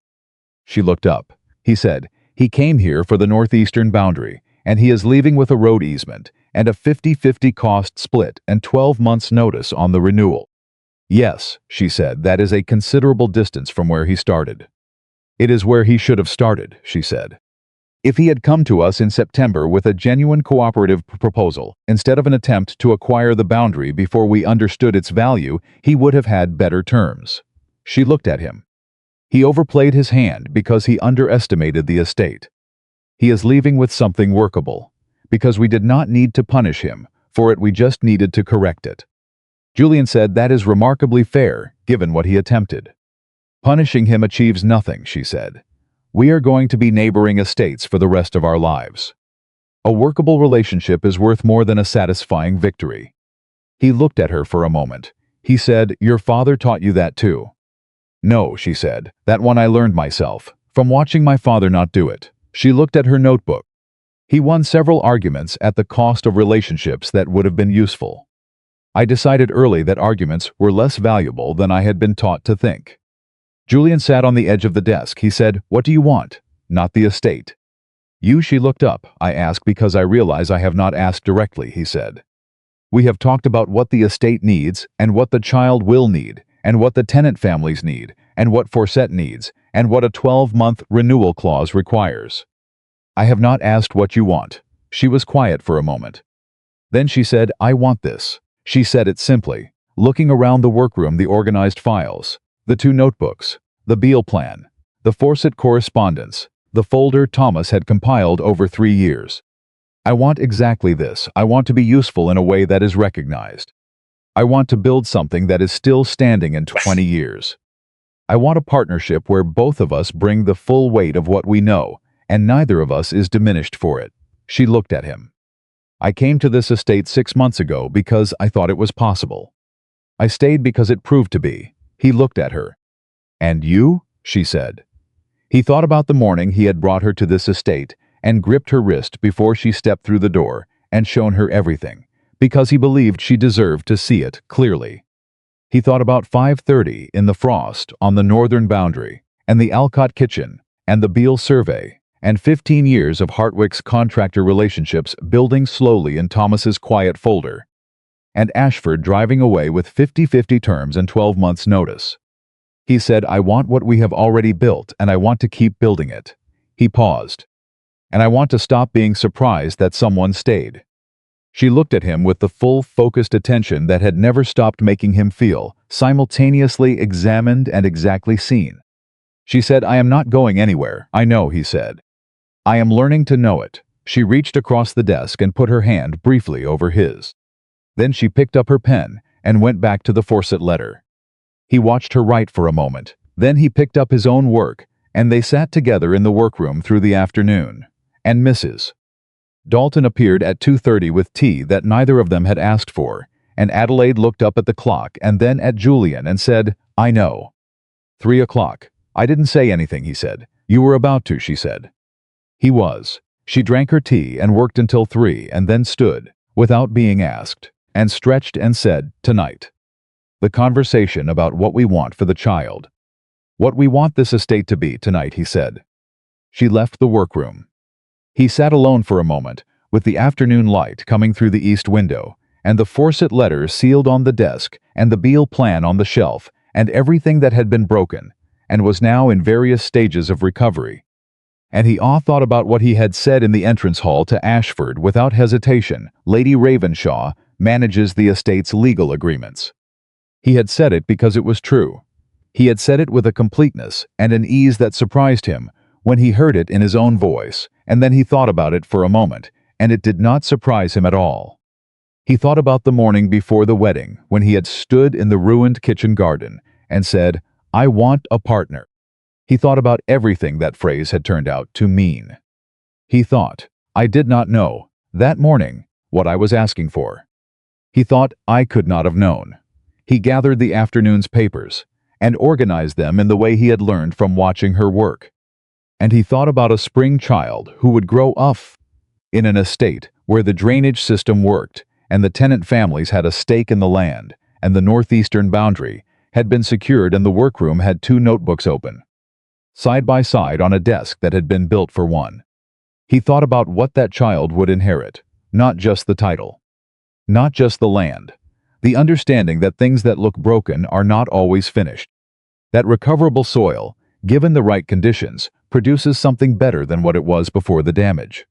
She looked up. He said, he came here for the northeastern boundary, and he is leaving with a road easement and a 50-50 cost split and 12 months' notice on the renewal. Yes, she said, that is a considerable distance from where he started. It is where he should have started, she said. If he had come to us in September with a genuine cooperative proposal, instead of an attempt to acquire the boundary before we understood its value, he would have had better terms. She looked at him. He overplayed his hand because he underestimated the estate. He is leaving with something workable, because we did not need to punish him for it, we just needed to correct it. Julian said that is remarkably fair, given what he attempted. Punishing him achieves nothing, she said. We are going to be neighboring estates for the rest of our lives. A workable relationship is worth more than a satisfying victory. He looked at her for a moment. He said, your father taught you that too. No, she said, that one I learned myself, from watching my father not do it. She looked at her notebook. He won several arguments at the cost of relationships that would have been useful. I decided early that arguments were less valuable than I had been taught to think. Julian sat on the edge of the desk. He said, what do you want? Not the estate. You, she looked up. I ask because I realize I have not asked directly, he said. We have talked about what the estate needs and what the child will need and what the tenant families need and what Forsett needs and what a 12-month renewal clause requires. I have not asked what you want. She was quiet for a moment. Then she said, I want this. She said it simply, looking around the workroom, the organized files, the 2 notebooks, the Beale plan, the Forsett correspondence, the folder Thomas had compiled over 3 years. I want exactly this. I want to be useful in a way that is recognized. I want to build something that is still standing in 20 years. I want a partnership where both of us bring the full weight of what we know, and neither of us is diminished for it. She looked at him. I came to this estate 6 months ago because I thought it was possible. I stayed because it proved to be. He looked at her. And you? She said. He thought about the morning he had brought her to this estate and gripped her wrist before she stepped through the door and shown her everything, because he believed she deserved to see it clearly. He thought about 5:30 in the frost on the northern boundary, and the Alcott kitchen, and the Beale survey, and 15 years of Hartwick's contractor relationships building slowly in Thomas's quiet folder, and Ashford driving away with 50-50 terms and 12 months' notice. He said, I want what we have already built, and I want to keep building it. He paused. And I want to stop being surprised that someone stayed. She looked at him with the full, focused attention that had never stopped making him feel simultaneously examined and exactly seen. She said, I am not going anywhere. I know, he said. I am learning to know it. She reached across the desk and put her hand briefly over his. Then she picked up her pen and went back to the Forsett letter. He watched her write for a moment. Then he picked up his own work, and they sat together in the workroom through the afternoon. And Mrs. Dalton appeared at 2:30 with tea that neither of them had asked for, and Adelaide looked up at the clock and then at Julian and said, I know. 3 o'clock. I didn't say anything, he said. You were about to, she said. He was. She drank her tea and worked until 3 and then stood, without being asked, and stretched and said, tonight. The conversation about what we want for the child. What we want this estate to be tonight, he said. She left the workroom. He sat alone for a moment, with the afternoon light coming through the east window, and the Forsett letters sealed on the desk, and the Beale plan on the shelf, and everything that had been broken, and was now in various stages of recovery. And he thought about what he had said in the entrance hall to Ashford without hesitation. Lady Ravenshaw manages the estate's legal agreements. He had said it because it was true. He had said it with a completeness and an ease that surprised him when he heard it in his own voice, and then he thought about it for a moment, and it did not surprise him at all. He thought about the morning before the wedding, when he had stood in the ruined kitchen garden and said, I want a partner. He thought about everything that phrase had turned out to mean. He thought, I did not know, that morning, what I was asking for. He thought, I could not have known. He gathered the afternoon's papers and organized them in the way he had learned from watching her work. and he thought about a spring child who would grow up in an estate where the drainage system worked, and the tenant families had a stake in the land, and the northeastern boundary had been secured, and the workroom had two notebooks open, side by side on a desk that had been built for one. He thought about what that child would inherit, not just the title, not just the land, the understanding that things that look broken are not always finished, that recoverable soil, given the right conditions, produces something better than what it was before the damage,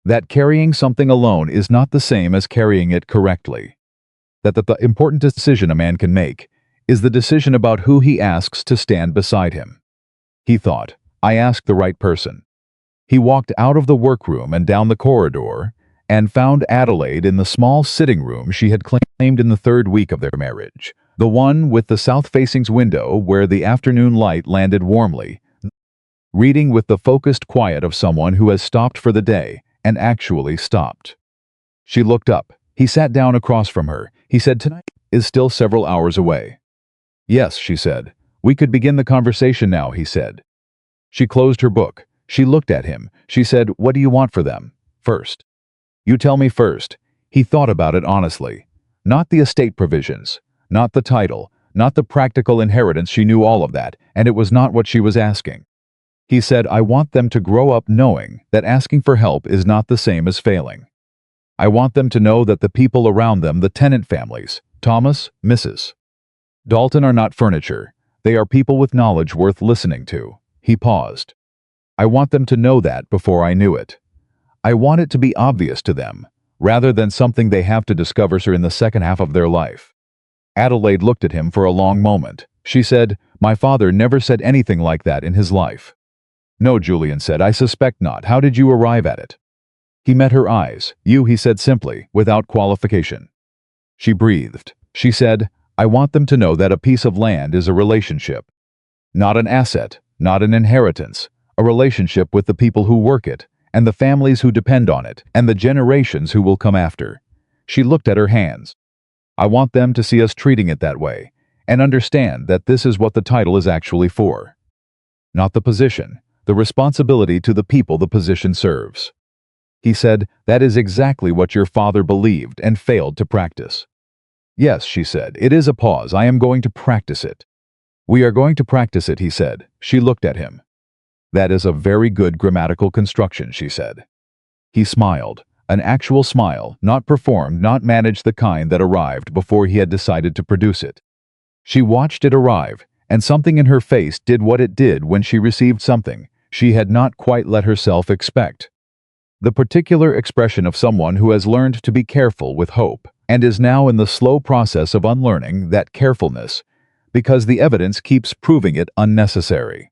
that carrying something alone is not the same as carrying it correctly, that the important decision a man can make is the decision about who he asks to stand beside him. He thought, I asked the right person. He walked out of the workroom and down the corridor and found Adelaide in the small sitting room she had claimed in the third week of their marriage, the one with the south-facing window where the afternoon light landed warmly, reading with the focused quiet of someone who has stopped for the day and actually stopped. She looked up. He sat down across from her. He said, "Tonight is still several hours away." "Yes," she said. "We could begin the conversation now," he said. She closed her book. She looked at him. She said, "What do you want for them? First." "You tell me first." He thought about it honestly. Not the estate provisions, not the title, not the practical inheritance. She knew all of that, and it was not what she was asking. He said, "I want them to grow up knowing that asking for help is not the same as failing. I want them to know that the people around them, the tenant families, Thomas, Mrs. Dalton, are not furniture. They are people with knowledge worth listening to." He paused. "I want them to know that before I knew it. I want it to be obvious to them, rather than something they have to discover in the second half of their life." Adelaide looked at him for a long moment. She said, "My father never said anything like that in his life." "No," Julian said, "I suspect not. How did you arrive at it?" He met her eyes. "You," he said simply, without qualification. She breathed. She said, "I want them to know that a piece of land is a relationship. Not an asset, not an inheritance, a relationship with the people who work it, and the families who depend on it, and the generations who will come after." She looked at her hands. "I want them to see us treating it that way, and understand that this is what the title is actually for. Not the position, the responsibility to the people the position serves." He said, "That is exactly what your father believed and failed to practice." "Yes," she said, "it is a pause. I am going to practice it." "We are going to practice it," he said. She looked at him. "That is a very good grammatical construction," she said. He smiled, an actual smile, not performed, not managed, the kind that arrived before he had decided to produce it. She watched it arrive, and something in her face did what it did when she received something she had not quite let herself expect. The particular expression of someone who has learned to be careful with hope and is now in the slow process of unlearning that carefulness because the evidence keeps proving it unnecessary.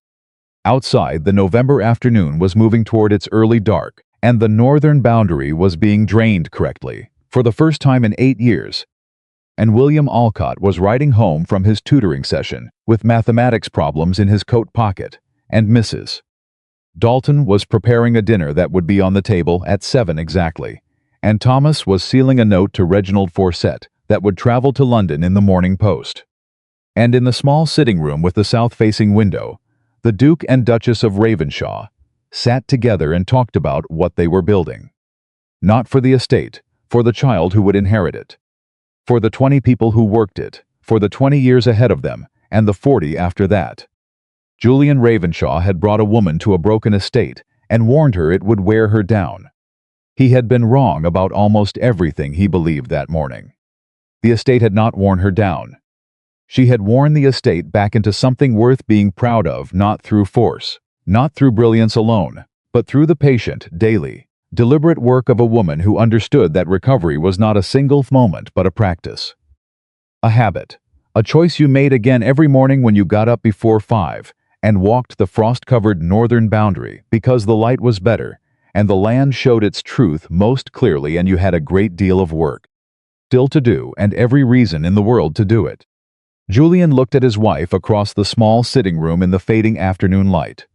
Outside, the November afternoon was moving toward its early dark, and the northern boundary was being drained correctly, for the first time in 8 years. And William Alcott was riding home from his tutoring session with mathematics problems in his coat pocket, and Mrs. Dalton was preparing a dinner that would be on the table at 7 exactly, and Thomas was sealing a note to Reginald Forsett that would travel to London in the Morning Post. And in the small sitting room with the south-facing window, the Duke and Duchess of Ravenshaw sat together and talked about what they were building. Not for the estate, for the child who would inherit it, for the 20 people who worked it, for the 20 years ahead of them, and the 40 after that. Julian Ravenshaw had brought a woman to a broken estate and warned her it would wear her down. He had been wrong about almost everything he believed that morning. The estate had not worn her down. She had worn the estate back into something worth being proud of, not through force, not through brilliance alone, but through the patient, daily, deliberate work of a woman who understood that recovery was not a single moment but a practice. A habit, a choice you made again every morning when you got up before 5 and walked the frost-covered northern boundary because the light was better and the land showed its truth most clearly, and you had a great deal of work still to do and every reason in the world to do it. Julian looked at his wife across the small sitting room in the fading afternoon light.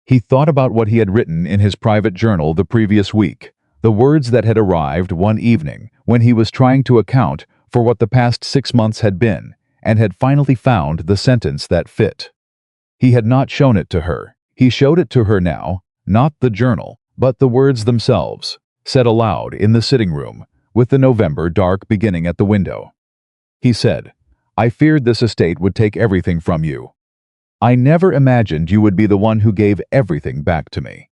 He thought about what he had written in his private journal the previous week, the words that had arrived one evening when he was trying to account for what the past 6 months had been, and had finally found the sentence that fit. He had not shown it to her. He showed it to her now, not the journal, but the words themselves, said aloud in the sitting room, with the November dark beginning at the window. He said, "I feared this estate would take everything from you. I never imagined you would be the one who gave everything back to me."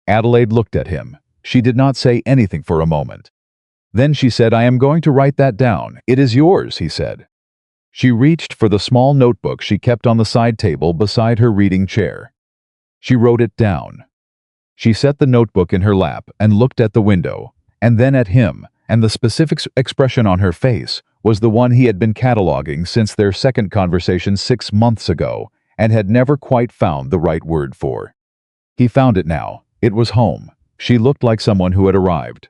Adelaide looked at him. She did not say anything for a moment. Then she said, "I am going to write that down. It is yours," he said. She reached for the small notebook she kept on the side table beside her reading chair. She wrote it down. She set the notebook in her lap and looked at the window, and then at him, and the specific expression on her face was the one he had been cataloging since their second conversation 6 months ago and had never quite found the right word for. He found it now. It was home. She looked like someone who had arrived.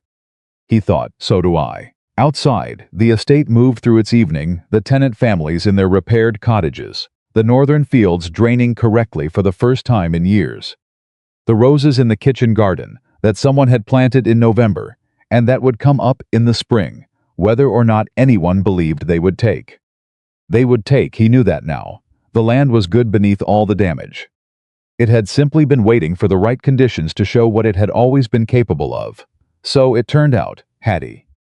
He thought, so do I. Outside, the estate moved through its evening, the tenant families in their repaired cottages, the northern fields draining correctly for the first time in years. The roses in the kitchen garden that someone had planted in November and that would come up in the spring, whether or not anyone believed they would take. They would take, he knew that now. The land was good beneath all the damage. It had simply been waiting for the right conditions to show what it had always been capable of. So it turned out, had he.